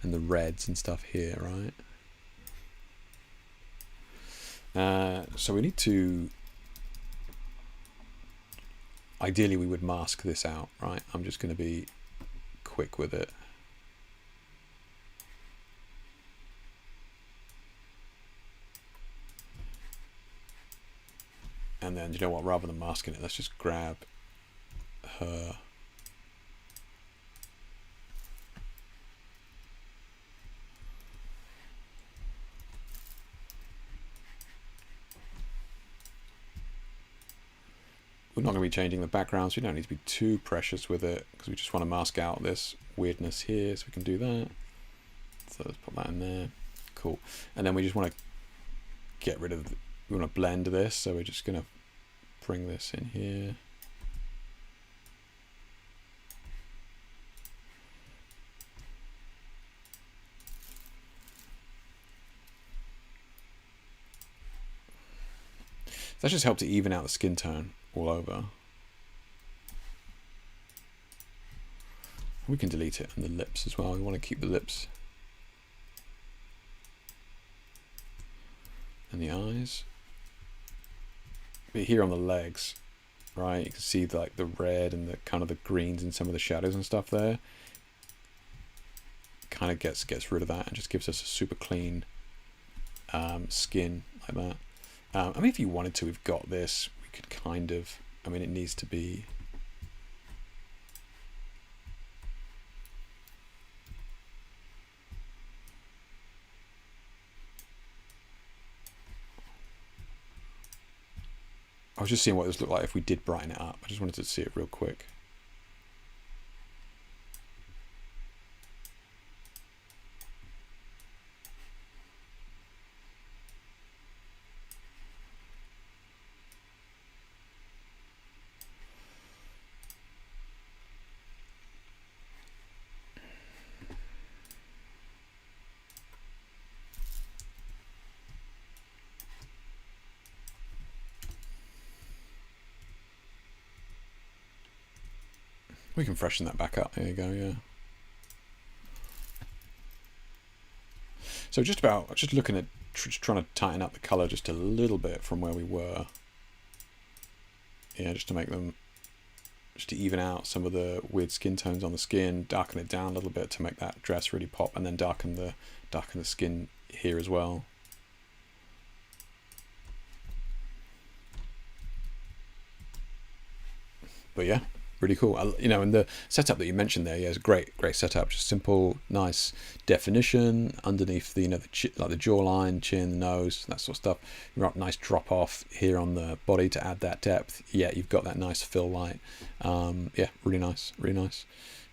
And the reds and stuff here, right? So we need to... Ideally, we would mask this out, right? I'm just going to be quick with it. And then, you know what, rather than masking it, let's just grab her. We're not going to be changing the background, so we don't need to be too precious with it, because we just want to mask out this weirdness here, so we can do that. So let's put that in there. Cool. And then we just want to get rid of... We want to blend this, so we're just going to bring this in here. That just helps to even out the skin tone all over. We can delete it and the lips as well. We want to keep the lips and the eyes. But here on the legs, right, you can see like the red and the kind of the greens and some of the shadows and stuff there. Kind of gets rid of that and just gives us a super clean skin like that. I mean, if you wanted to, we've got this. We could kind of, I mean, it needs to be... I was just seeing what this looked like if we did brighten it up. I just wanted to see it real quick. We can freshen that back up. There you go, yeah. So just looking at trying to tighten up the color just a little bit from where we were. Yeah, just to make them, just to even out some of the weird skin tones on the skin, darken it down a little bit to make that dress really pop, and then darken the skin here as well. But yeah, really cool. You know, and the setup that you mentioned there, yeah, is a great setup. Just simple, nice definition underneath the, you know, like the jawline, chin, the nose, that sort of stuff. You've got nice drop off here on the body to add that depth. Yeah, you've got that nice fill light. Yeah, really nice, really nice.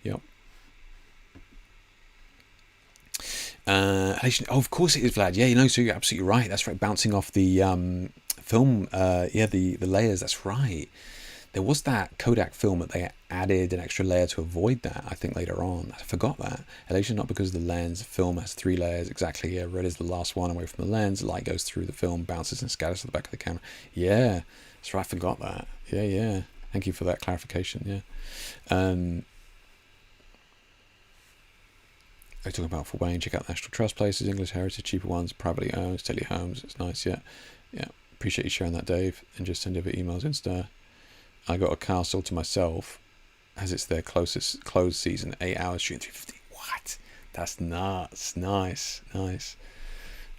Yep. Oh, of course it is, Vlad. Yeah, you know, so you're absolutely right. That's right. Bouncing off the film. Yeah, the layers. That's right. There was that Kodak film that they added an extra layer to avoid that, I think, later on. I forgot that. Elation not because of the lens. The film has 3 layers. Exactly, yeah. Red is the last one away from the lens. Light goes through the film, bounces and scatters to the back of the camera. Yeah, that's right. I forgot that. Yeah. Thank you for that clarification, yeah. Are you talking about for Wayne? Check out National Trust places, English Heritage, cheaper ones, privately owned, stately homes. It's nice, yeah. Appreciate you sharing that, Dave. And just send over emails Insta. I got a castle to myself as it's their closest closed season, 8 hours shooting 350. What? That's nuts. Nice.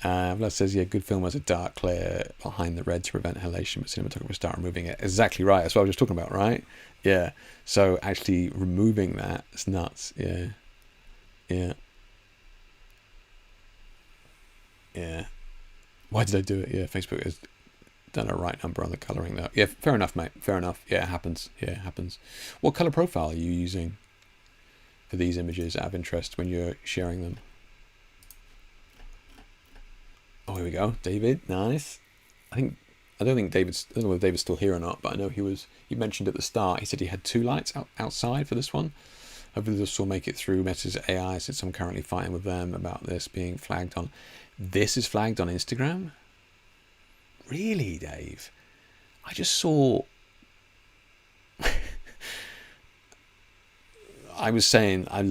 Vlad says, yeah, good film has a dark clear behind the red to prevent halation, but cinematographers start removing it. Exactly right. That's what I was just talking about, right? Yeah. So actually removing that is nuts. Yeah. Yeah. Why did I do it? Yeah, Facebook has done a right number on the colouring though. Yeah, fair enough, mate. Fair enough. Yeah, it happens. Yeah, it happens. What colour profile are you using for these images out of interest when you're sharing them? Oh, here we go. David, nice. I don't know whether David's still here or not, but I know he mentioned at the start, he said he had 2 lights outside for this one. Hopefully this will make it through Meta's AI, since I'm currently fighting with them about this being flagged on. This is flagged on Instagram? Really, Dave? I just saw... I was seeing a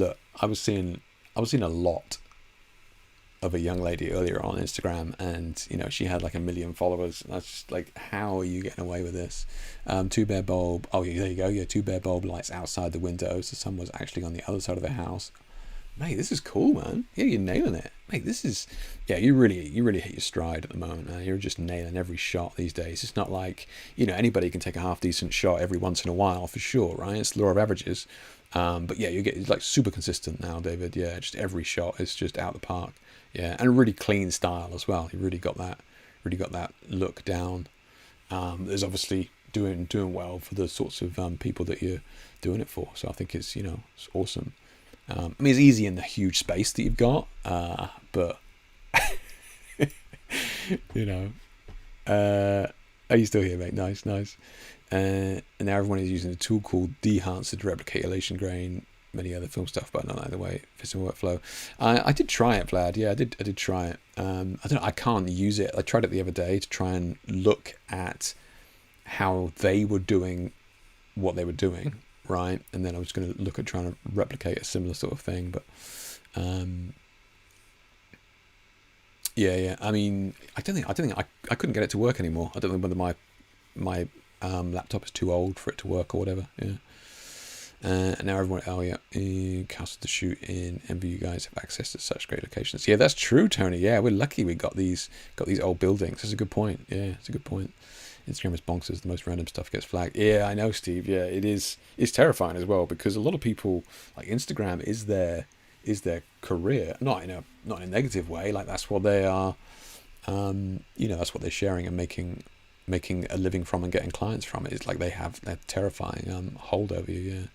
lot of a young lady earlier on Instagram, and she had like 1 million followers, and I was just like, how are you getting away with this? 2 bare bulb, oh yeah, there you go, yeah, 2 bare bulb lights outside the window, so someone was actually on the other side of the house. Mate, this is cool, man. Yeah, you're nailing it, mate. This is, yeah, you really hit your stride at the moment, man. You're just nailing every shot these days. It's not like, anybody can take a half decent shot every once in a while, for sure, right? It's the law of averages. But yeah, it's like super consistent now, David. Yeah, just every shot is just out the park. Yeah, and a really clean style as well. You really got that look down. There's obviously doing well for the sorts of people that you're doing it for. So I think it's it's awesome. I mean, it's easy in the huge space that you've got, but are you still here, mate? Nice. And now everyone is using a tool called Dehancer to replicate elation grain, many other film stuff, but not either way it fits in workflow. I did try it, Vlad. Yeah, I did try it. I don't know. I can't use it. I tried it the other day to try and look at how they were doing what they were doing, right? And then I was going to look at trying to replicate a similar sort of thing, but yeah. I mean, I couldn't get it to work anymore. I don't know whether my laptop is too old for it to work or whatever. Yeah. And now everyone, casted the shoot in Envy. You guys have access to such great locations. Yeah, that's true, Tony. Yeah, we're lucky we got these old buildings. That's a good point. Yeah, it's a good point. Instagram is bonkers. The most random stuff gets flagged. Yeah, I know, Steve. Yeah, it is. It's terrifying as well, because a lot of people, like, Instagram is their career, not in a negative way. Like, that's what they are. That's what they're sharing and making a living from and getting clients from. It's like they're terrifying hold over you.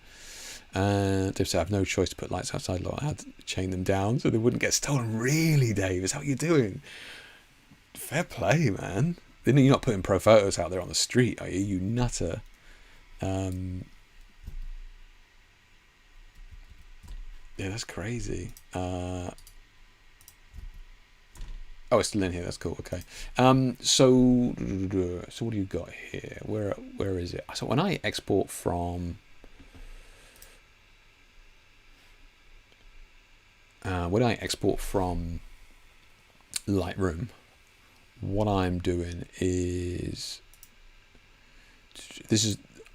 Yeah. Dave said, I have no choice to put lights outside. I had to chain them down so they wouldn't get stolen. Really, Dave? Is that what you're doing? Fair play, man. Then you're not putting pro photos out there on the street, are you? You nutter. Yeah, that's crazy. Oh, it's still in here. That's cool. Okay. So what do you got here? Where is it? So when I export from Lightroom, what I'm doing is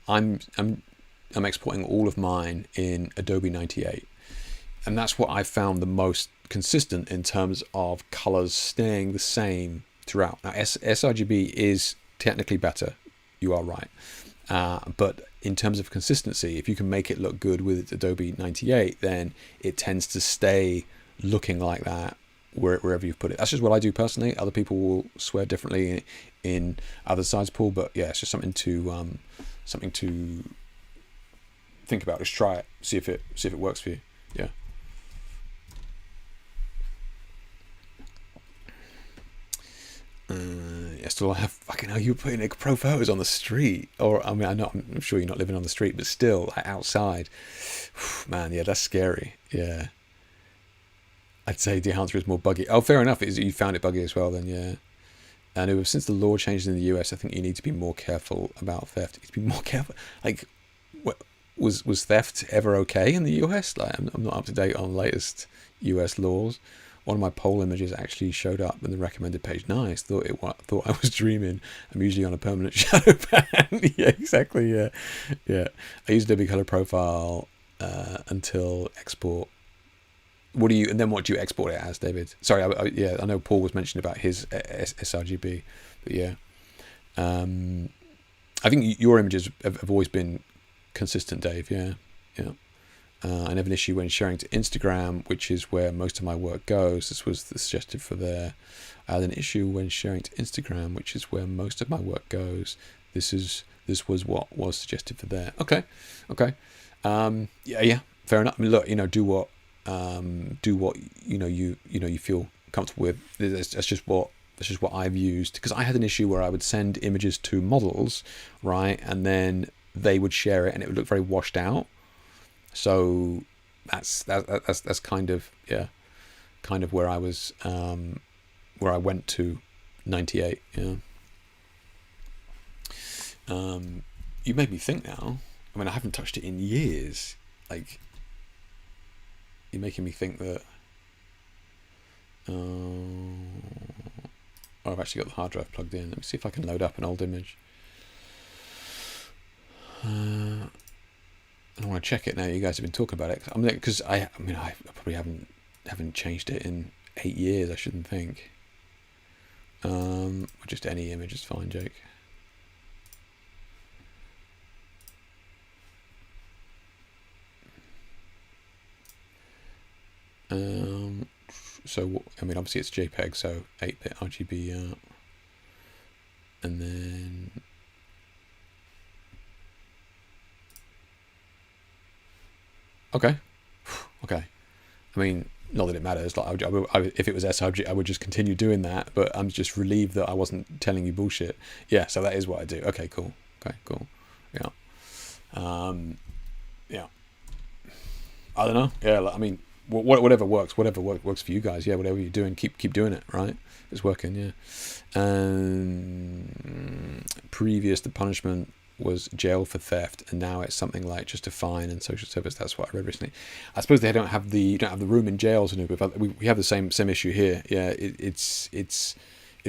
I'm exporting all of mine in Adobe 98, and that's what I found the most consistent in terms of colors staying the same throughout. Now, sRGB is technically better. You are right. But in terms of consistency, if you can make it look good with Adobe 98, then it tends to stay looking like that wherever you've put it. That's just what I do personally. Other people will swear differently in other sides, Paul. But yeah, it's just something to think about. Just try it, see if it works for you. Yeah. Still I have fucking hell. You putting like pro photos on the street, or I mean, I'm sure you're not living on the street, but still, like, outside, man. Yeah, that's scary. Yeah, I'd say Dehancer is more buggy. Oh, fair enough. You found it buggy as well, then. Yeah. And since the law changed in the US, I think you need to be more careful about theft. You need to be more careful. Like, was theft ever okay in the US? Like, I'm not up to date on latest US laws. One of my poll images actually showed up in the recommended page. Nice. Thought I was dreaming. I'm usually on a permanent shadow ban. Yeah, exactly. Yeah. I use Adobe Color Profile until export. What do you export it as, David? Sorry, I know Paul was mentioning about his sRGB, but yeah, I think your images have always been consistent, Dave. Yeah. I have an issue when sharing to Instagram, which is where most of my work goes. This was the suggested for there. I had an issue when sharing to Instagram, which is where most of my work goes. This was what was suggested for there. Okay. Yeah. Fair enough. I mean, look, do what you feel comfortable with. That's just what I've used, because I had an issue where I would send images to models, right, and then they would share it and it would look very washed out. So that's kind of where I was, where I went to 98. Yeah. You made me think now. I mean, I haven't touched it in years. Like, you're making me think that. Oh, I've actually got the hard drive plugged in. Let me see if I can load up an old image. I want to check it now. You guys have been talking about it. Because I probably haven't changed it in 8 years. I shouldn't think. Just any image is fine, Jake. So I mean, obviously it's JPEG, so 8-bit RGB, and then okay. I mean, not that it matters. Like, if it was sRGB, I would just continue doing that. But I'm just relieved that I wasn't telling you bullshit. Yeah, so that is what I do. Okay, cool. Yeah. Yeah. I don't know. Yeah, I mean, whatever works for you guys. Yeah, whatever you're doing, keep doing it. Right, it's working. Yeah. Previous, the punishment was jail for theft, and now it's something like just a fine and social service. That's what I read recently. I suppose they don't have the room in jails. We have the same issue here. Yeah, it's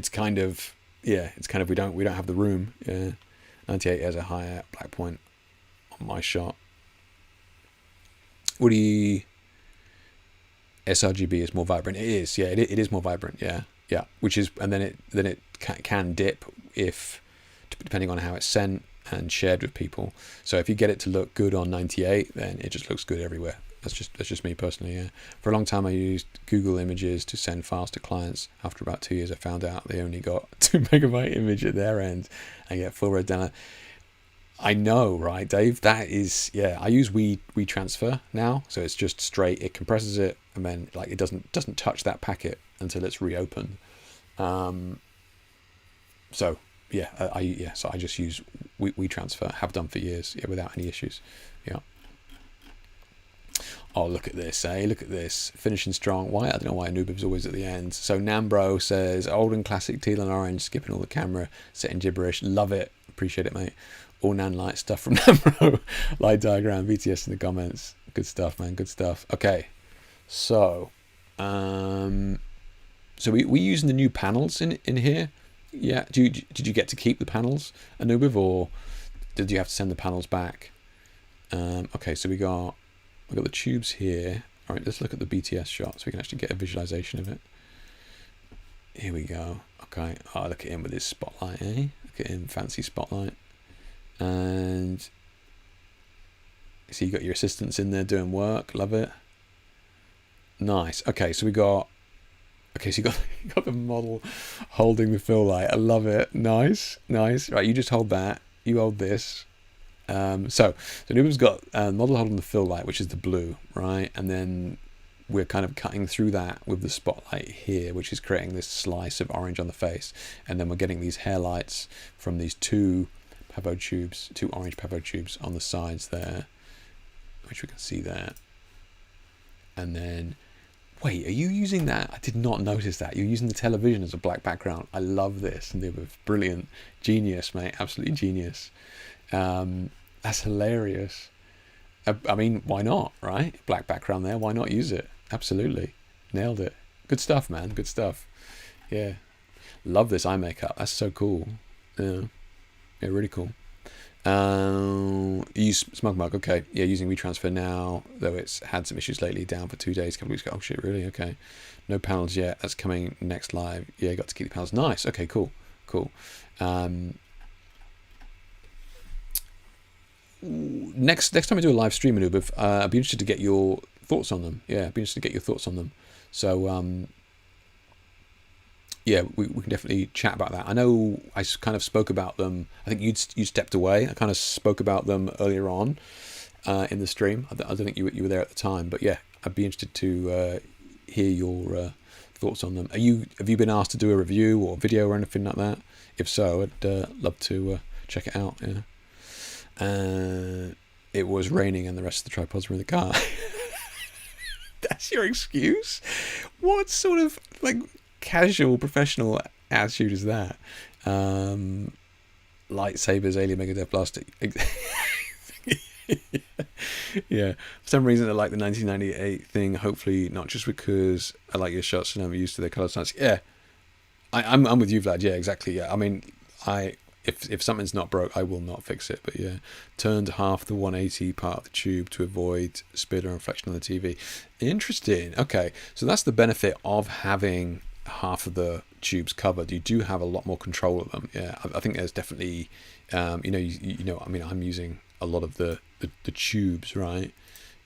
kind of we don't have the room. Yeah, 98 has a higher black point on my shot. What do you? sRGB is more vibrant. It is. Yeah, it is more vibrant. Yeah. Which is, and then it can dip if, depending on how it's sent and shared with people. So if you get it to look good on 98, then it just looks good everywhere. That's just me personally. Yeah. For a long time, I used Google Images to send files to clients. After about 2 years, I found out they only got 2 megabyte image at their end and get full red down. I know, right, Dave? That is, yeah. I use WeTransfer now, so it's just straight. It compresses it, and then like it doesn't touch that packet until it's reopened. So yeah, so I just use WeTransfer. Have done for years, yeah, without any issues. Yeah. Oh, look at this, eh? Look at this. Finishing strong. Why? I don't know why Anubiv's always at the end. So Nambro says, old and classic teal and orange, skipping all the camera, setting gibberish. Love it. Appreciate it, mate. All Nan-Light stuff from Nambro. Light diagram, BTS in the comments. Good stuff, man. Good stuff. Okay. So, we using the new panels in here? Yeah. Did you get to keep the panels, Anubiv, or did you have to send the panels back? Okay, so we got the tubes here. All right, let's look at the BTS shot so we can actually get a visualization of it. Here we go. Okay. Oh, look at him with his spotlight, eh? Look at him, fancy spotlight. And so you got your assistants in there doing work. Love it. Nice. Okay, so you got the model holding the fill light. I love it. Nice. Right, you just hold that. You hold this. So Nubin's got model holding the fill light, which is the blue, right? And then we're kind of cutting through that with the spotlight here, which is creating this slice of orange on the face. And then we're getting these hair lights from these two orange pavo tubes on the sides there, which we can see there. And then, wait, are you using that? I did not notice that. You're using the television as a black background. I love this. And they were brilliant. Genius, mate. Absolutely genius. That's hilarious. I mean, why not, right? Black background there. Why not use it? Absolutely. Nailed it. Good stuff, man. Good stuff. Yeah. Love this eye makeup. That's so cool. Yeah. Yeah, really cool. Use Smug Mug. Okay. Yeah, using WeTransfer now, though it's had some issues lately, down for 2 days, a couple weeks ago. Oh, shit, really? Okay. No panels yet. That's coming next live. Yeah, got to keep the panels. Nice. Okay, cool. next time I do a live stream, Anubhav, I'd be interested to get your thoughts on them. Yeah, I'd be interested to get your thoughts on them. So yeah, we can definitely chat about that. I know I kind of spoke about them. I think you stepped away. I kind of spoke about them earlier on in the stream. I don't think you were there at the time, but yeah, I'd be interested to hear your thoughts on them. Have you been asked to do a review or video or anything like that? If so, I'd love to check it out. Yeah. It was raining and the rest of the tripods were in the car. That's your excuse? What sort of like casual professional attitude is that? Lightsabers, alien megadeth blaster. Yeah, for some reason I like the 1998 thing. Hopefully not just because I like your shots and I'm used to their color science. Yeah, I'm with you, Vlad. Yeah, exactly. Yeah, I mean, if something's not broke, I will not fix it. But yeah, turned half the 180 part of the tube to avoid spit or reflection on the TV. Interesting. Okay, so that's the benefit of having half of the tubes covered. You do have a lot more control of them. Yeah, I think there's definitely, I mean, I'm using a lot of the tubes, right?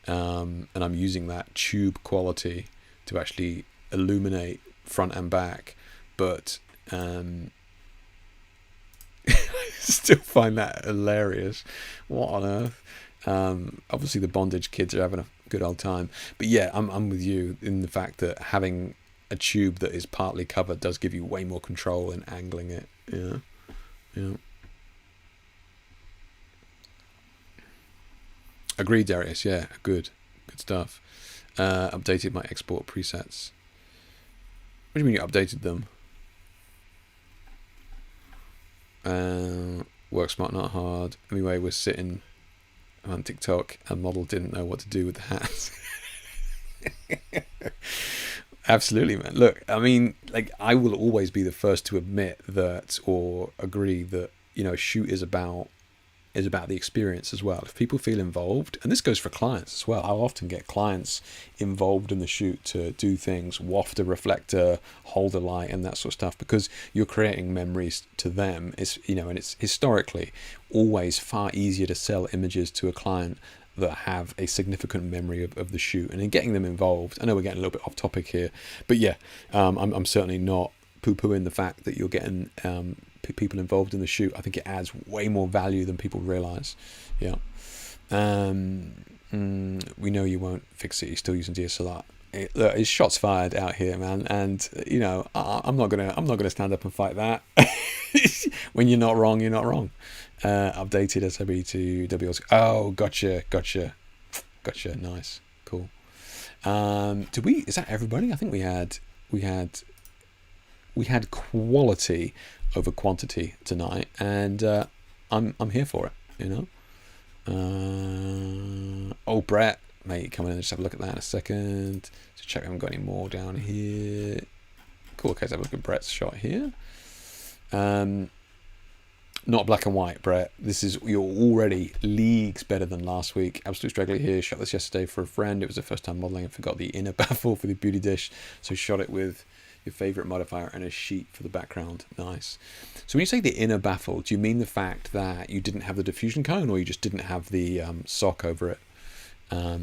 And I'm using that tube quality to actually illuminate front and back, but I still find that hilarious. What on earth? Obviously the bondage kids are having a good old time, but yeah, I'm with you in the fact that having a tube that is partly covered does give you way more control in angling it. Yeah. Agreed, Darius. Yeah, good stuff. Updated my export presets. What do you mean you updated them? Work smart, not hard. Anyway, we're sitting on TikTok and model didn't know what to do with the hats. Absolutely, man. Look, I mean, like, I will always be the first to admit that or agree that, a shoot is about the experience as well. If people feel involved, and this goes for clients as well, I'll often get clients involved in the shoot to do things, waft a reflector, hold a light, and that sort of stuff, because you're creating memories to them. It's and it's historically always far easier to sell images to a client that have a significant memory of the shoot, and in getting them involved. I know we're getting a little bit off topic here, but yeah, I'm certainly not poo-pooing the fact that you're getting people involved in the shoot. I think it adds way more value than people realize. Yeah. We know you won't fix it. You're still using DSLR. Look, it's shots fired out here, man, and I'm not gonna stand up and fight that. When you're not wrong, you're not wrong. Updated SOB to WLC. Oh, gotcha. Nice, cool. Is that everybody? I think we had quality over quantity tonight, and I'm here for it. Brett, mate, come in and just have a look at that in a second to check I haven't got any more down here. Cool. Okay, so have a look at Brett's shot here. Not black and white, Brett. You're already leagues better than last week. Absolute straggler here. Shot this yesterday for a friend. It was the first time modelling. I forgot the inner baffle for the beauty dish, so shot it with your favourite modifier and a sheet for the background. Nice. So when you say the inner baffle, do you mean the fact that you didn't have the diffusion cone, or you just didn't have the sock over it? But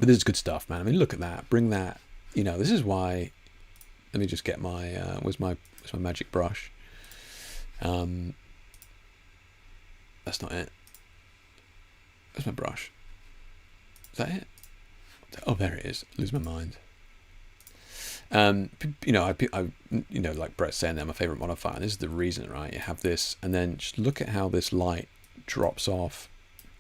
this is good stuff, man. I mean, look at that. Bring that. This is why. Let me just get my where's my magic brush. That's not it. Where's my brush? Is that it? Oh, there it is. Lose my mind. Like Brett's saying, they're my favorite modifier. And this is the reason, right? You have this, and then just look at how this light drops off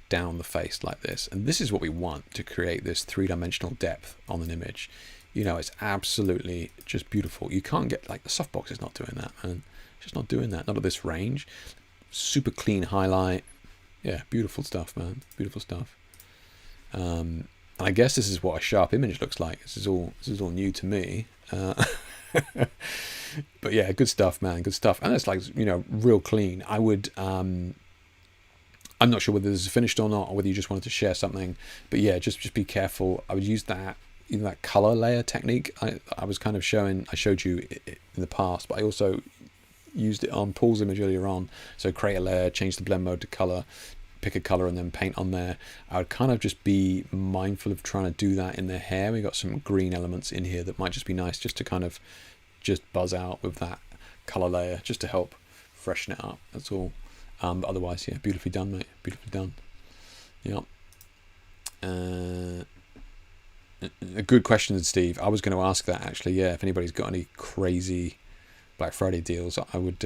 down the face like this. And this is what we want to create this three-dimensional depth on an image. It's absolutely just beautiful. You can't get, like, the softbox is not doing that, man. It's just not doing that. Not at this range. Super clean highlight. Yeah, beautiful stuff, man. Beautiful stuff. And I guess this is what a sharp image looks like. This is all new to me. But yeah, good stuff, man. Good stuff. And it's like, real clean. I would, I'm not sure whether this is finished or not, or whether you just wanted to share something. But yeah, just be careful. I would use that color layer technique. I showed you in the past, but I also used it on Paul's image earlier on. So create a layer, change the blend mode to color, pick a color and then paint on there. I would kind of just be mindful of trying to do that in their hair. We got some green elements in here that might just be nice just to kind of just buzz out with that color layer, just to help freshen it up. That's all. But otherwise, yeah, beautifully done, mate. Beautifully done. Yeah. A good question, Steve. I was going to ask that actually. Yeah, if anybody's got any crazy Black Friday deals, I would.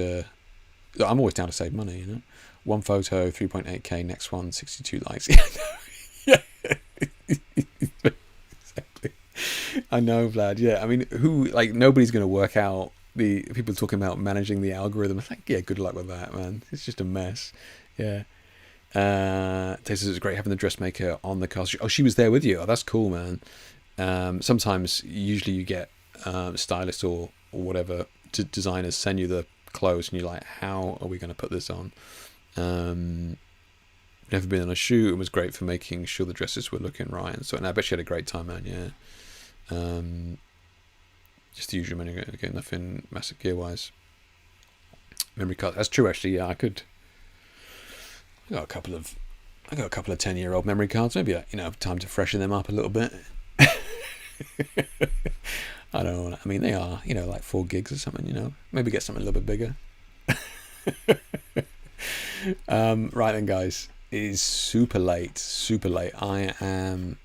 I'm always down to save money, you know. One photo, 3.8k. Next one, 62 likes. Yeah, exactly. I know, Vlad. Yeah, I mean, nobody's going to work out the people talking about managing the algorithm. It's like, yeah, good luck with that, man. It's just a mess. Yeah. Tastes it's great having the dressmaker on the cast. Oh, she was there with you. Oh, that's cool, man. Sometimes, usually you get stylists or whatever designers send you the clothes, and you're like, how are we going to put this on? Never been on a shoot. It was great for making sure the dresses were looking right, and so. And I bet she had a great time, man. Yeah. Just the usual menu. Again, nothing massive gear wise. Memory card. That's true, actually. Yeah, I got a couple of 10-year-old memory cards. Maybe time to freshen them up a little bit. I don't know. I mean, they are like 4 gigs or something. Maybe get something a little bit bigger. Right then, guys, it is super late. I am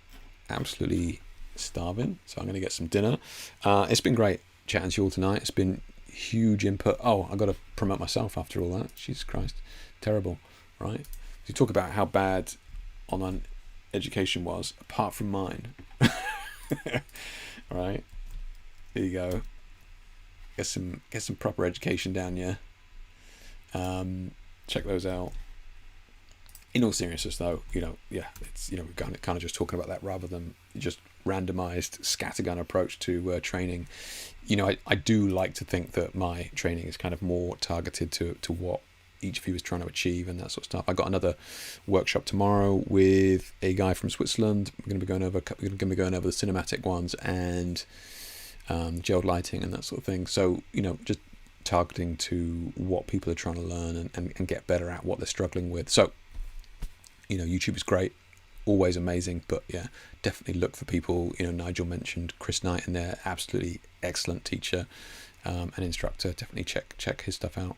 absolutely starving, so I'm going to get some dinner. It's been great chatting to you all tonight. It's been huge input. Oh, I got to promote myself after all that. Jesus Christ, terrible. Right? You talk about how bad online education was, apart from mine. Right? There you go. Get some proper education down, yeah. Check those out. In all seriousness, though, it's we're kind of just talking about that rather than just randomized scattergun approach to training. I do like to think that my training is kind of more targeted to what each of you is trying to achieve and that sort of stuff. I got another workshop tomorrow with a guy from Switzerland. We're going to be going over the cinematic ones and gelled lighting and that sort of thing. So just targeting to what people are trying to learn and get better at what they're struggling with. So YouTube is great, always amazing, but yeah, definitely look for people. Nigel mentioned Chris Knight, and they're absolutely excellent teacher and instructor. Definitely check his stuff out.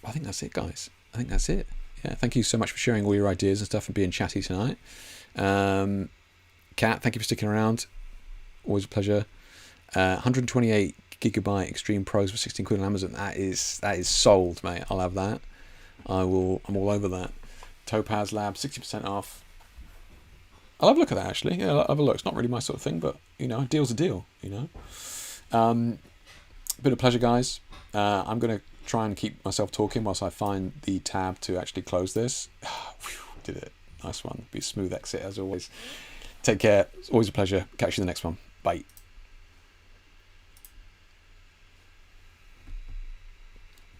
I think that's it, guys. I think that's it. Yeah, thank you so much for sharing all your ideas and stuff and being chatty tonight. Kat, thank you for sticking around. Always a pleasure. 128 gigabyte Extreme Pros for 16 quid on Amazon. That is sold, mate. I'll have that. I'm all over that. Topaz Lab, 60% off. I'll have a look at that, actually. Yeah, I'll have a look. It's not really my sort of thing, but a deal's a deal. Been a pleasure, guys. I'm going to try and keep myself talking whilst I find the tab to actually close this. Did it. Nice one. Be a smooth exit as always. Take care. It's always a pleasure. Catch you in the next one. Bye.